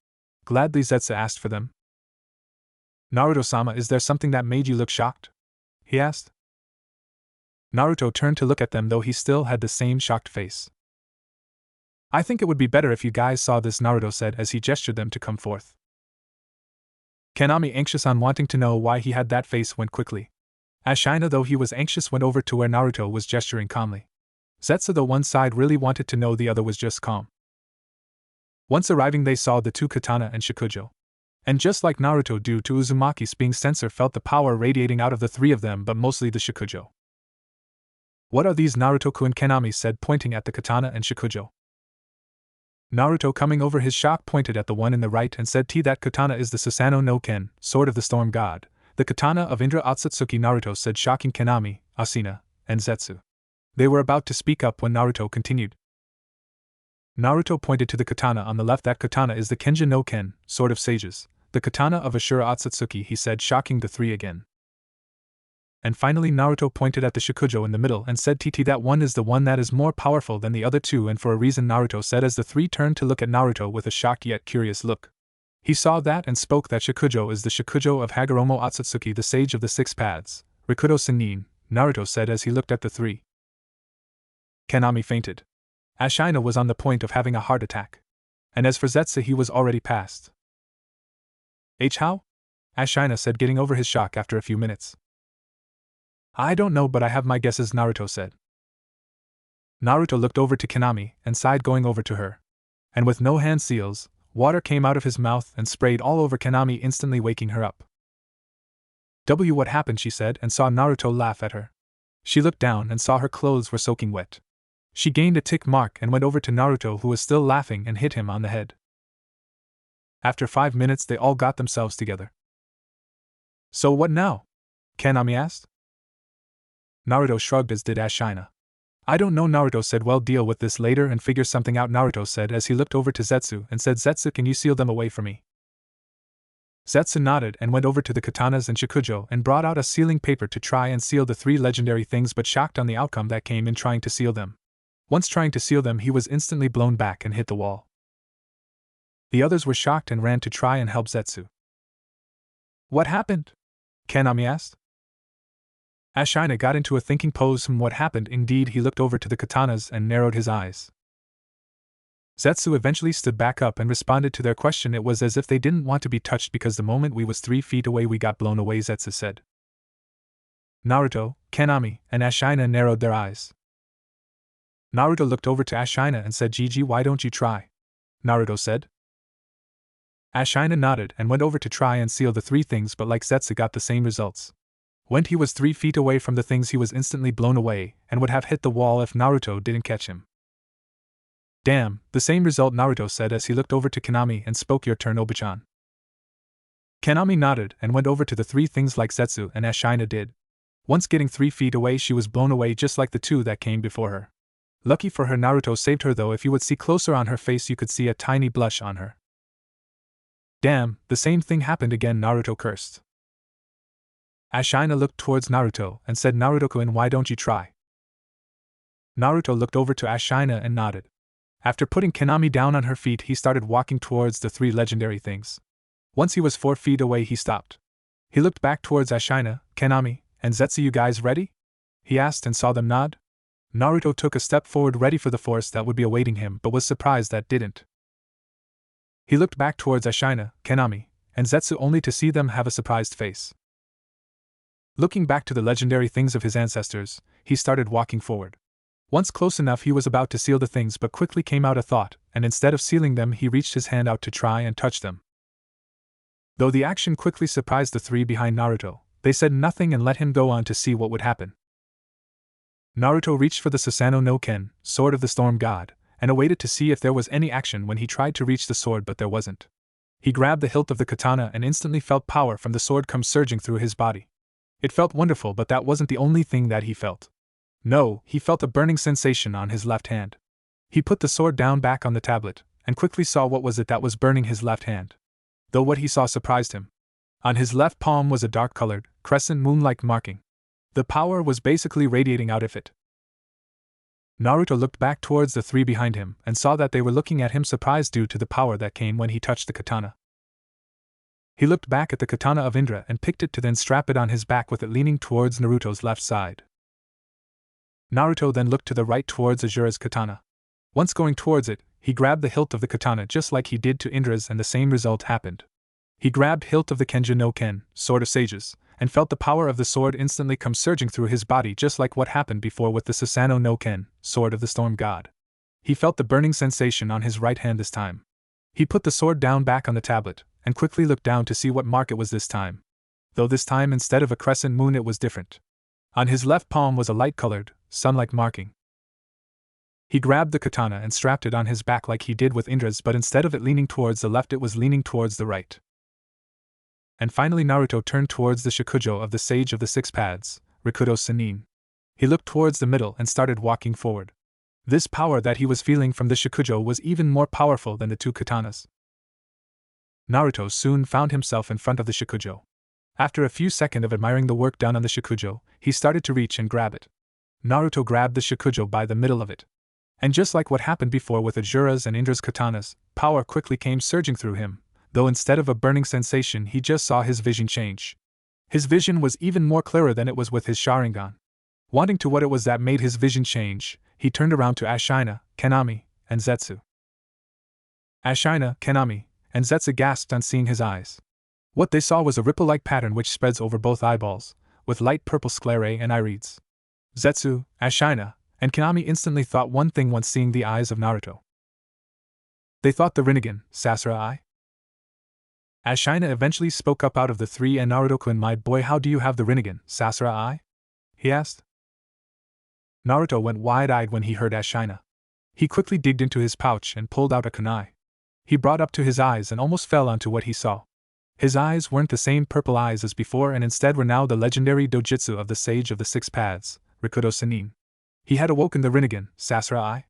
Gladly Zetsu asked for them. "Naruto-sama, is there something that made you look shocked?" he asked. Naruto turned to look at them, though he still had the same shocked face. "I think it would be better if you guys saw this," Naruto said as he gestured them to come forth. Kanami, anxious on wanting to know why he had that face, went quickly. Ashina, though he was anxious, went over to where Naruto was gesturing calmly. Zetsu, though one side really wanted to know, the other was just calm. Once arriving they saw the two katana and shikujo. And just like Naruto, due to Uzumaki's being sensor, felt the power radiating out of the three of them, but mostly the shikujo. "What are these, Naruto-kun?" Kanami said, pointing at the katana and shikujo. Naruto, coming over his shock, pointed at the one in the right and said, "That katana is the Susanoo no Ken, Sword of the Storm God, the katana of Indra Otsutsuki." Naruto said, shocking Kanami, Asina, and Zetsu. They were about to speak up when Naruto continued. Naruto pointed to the katana on the left. "That katana is the Kenja no Ken, Sword of Sages, the katana of Ashura Otsutsuki," he said, shocking the three again. And finally Naruto pointed at the shikujo in the middle and said, "That one is the one that is more powerful than the other two, and for a reason," Naruto said as the three turned to look at Naruto with a shocked yet curious look. He saw that and spoke. "That shikujo is the shikujo of Hagoromo Otsutsuki, the Sage of the Six Paths, Rikudo Sennin," Naruto said as he looked at the three. Kanami fainted. Ashina was on the point of having a heart attack. And as for Zetsu, he was already past. How? Ashina said, getting over his shock after a few minutes. I don't know, but I have my guesses, Naruto said. Naruto looked over to Kanami and sighed, going over to her. And with no hand seals, water came out of his mouth and sprayed all over Kanami, instantly waking her up. What happened, she said, and saw Naruto laugh at her. She looked down and saw her clothes were soaking wet. She gained a tick mark and went over to Naruto, who was still laughing, and hit him on the head. After 5 minutes, they all got themselves together. So what now? Kanami asked. Naruto shrugged, as did Ashina. I don't know, Naruto said. Well, deal with this later and figure something out, Naruto said as he looked over to Zetsu and said, Zetsu, can you seal them away for me? Zetsu nodded and went over to the katanas and shakujo and brought out a sealing paper to try and seal the 3 legendary things, but shocked on the outcome that came in trying to seal them. Once trying to seal them, he was instantly blown back and hit the wall. The others were shocked and ran to try and help Zetsu. What happened? Kanami asked. Ashina got into a thinking pose from what happened. Indeed, he looked over to the katanas and narrowed his eyes. Zetsu eventually stood back up and responded to their question. It was as if they didn't want to be touched, because the moment we was 3 feet away we got blown away, Zetsu said. Naruto, Kanami, and Ashina narrowed their eyes. Naruto looked over to Ashina and said, Gigi, why don't you try? Naruto said. Ashina nodded and went over to try and seal the 3 things, but like Zetsu got the same results. When he was 3 feet away from the things, he was instantly blown away and would have hit the wall if Naruto didn't catch him. Damn, the same result, Naruto said as he looked over to Kanami and spoke, your turn, Obichan. Kanami nodded and went over to the 3 things like Zetsu and Ashina did. Once getting 3 feet away, she was blown away just like the 2 that came before her. Lucky for her, Naruto saved her, though if you would see closer on her face you could see a tiny blush on her. Damn, the same thing happened again, Naruto cursed. Ashina looked towards Naruto and said, Naruto-kun, why don't you try? Naruto looked over to Ashina and nodded. After putting Kanami down on her feet, he started walking towards the 3 legendary things. Once he was 4 feet away, he stopped. He looked back towards Ashina, Kanami, and Zetsu. You guys ready? He asked and saw them nod. Naruto took a step forward, ready for the force that would be awaiting him, but was surprised that didn't. He looked back towards Ashina, Kanami, and Zetsu, only to see them have a surprised face. Looking back to the legendary things of his ancestors, he started walking forward. Once close enough, he was about to seal the things, but quickly came out a thought, and instead of sealing them, he reached his hand out to try and touch them. Though the action quickly surprised the 3 behind Naruto, they said nothing and let him go on to see what would happen. Naruto reached for the Susanoo no Ken, sword of the storm god, and awaited to see if there was any action when he tried to reach the sword, but there wasn't. He grabbed the hilt of the katana and instantly felt power from the sword come surging through his body. It felt wonderful, but that wasn't the only thing that he felt. No, he felt a burning sensation on his left hand. He put the sword down back on the tablet, and quickly saw what was it that was burning his left hand. Though what he saw surprised him. On his left palm was a dark-colored, crescent moon-like marking. The power was basically radiating out of it. Naruto looked back towards the 3 behind him and saw that they were looking at him, surprised due to the power that came when he touched the katana. He looked back at the katana of Indra and picked it to then strap it on his back, with it leaning towards Naruto's left side. Naruto then looked to the right towards Azura's katana. Once going towards it, he grabbed the hilt of the katana just like he did to Indra's, and the same result happened. He grabbed hilt of the Kenja no Ken, sword of sages, and felt the power of the sword instantly come surging through his body, just like what happened before with the Susanoo no Ken, sword of the storm god. He felt the burning sensation on his right hand this time. He put the sword down back on the tablet, and quickly looked down to see what mark it was this time. Though this time, instead of a crescent moon, it was different. On his left palm was a light-colored, sun-like marking. He grabbed the katana and strapped it on his back like he did with Indra's, but instead of it leaning towards the left, it was leaning towards the right. And finally Naruto turned towards the shakujo of the Sage of the Six Paths, Rikudo Sannin. He looked towards the middle and started walking forward. This power that he was feeling from the shakujo was even more powerful than the 2 katanas. Naruto soon found himself in front of the shakujo. After a few seconds of admiring the work done on the shakujo, he started to reach and grab it. Naruto grabbed the shakujo by the middle of it. And just like what happened before with Azura's and Indra's katanas, power quickly came surging through him, though instead of a burning sensation he just saw his vision change. His vision was even more clearer than it was with his Sharingan. Wanting to what it was that made his vision change, he turned around to Ashina, Kanami, and Zetsu. Ashina, Kanami, and Zetsu gasped on seeing his eyes. What they saw was a ripple-like pattern which spreads over both eyeballs, with light purple sclerae and irides. Zetsu, Ashina, and Kanami instantly thought one thing once seeing the eyes of Naruto. They thought the Rinnegan, Sasura eye? Ashina eventually spoke up out of the three, and Naruto-kun, my boy, how do you have the Rinnegan, Sasura eye? He asked. Naruto went wide-eyed when he heard Ashina. He quickly digged into his pouch and pulled out a kunai. He brought up to his eyes and almost fell onto what he saw. His eyes weren't the same purple eyes as before, and instead were now the legendary dojutsu of the Sage of the Six Paths, Rikudo Sennin. He had awoken the Rinnegan, Sasura eye?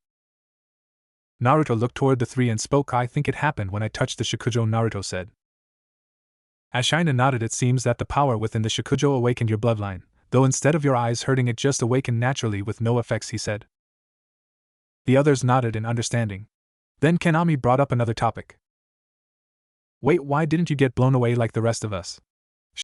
Naruto looked toward the three and spoke. I think it happened when I touched the Shikujo, Naruto said. Ashina nodded. It seems that the power within the Shikujo awakened your bloodline, though instead of your eyes hurting it just awakened naturally with no effects, he said. The others nodded in understanding. Then Kanami brought up another topic. Wait, why didn't you get blown away like the rest of us?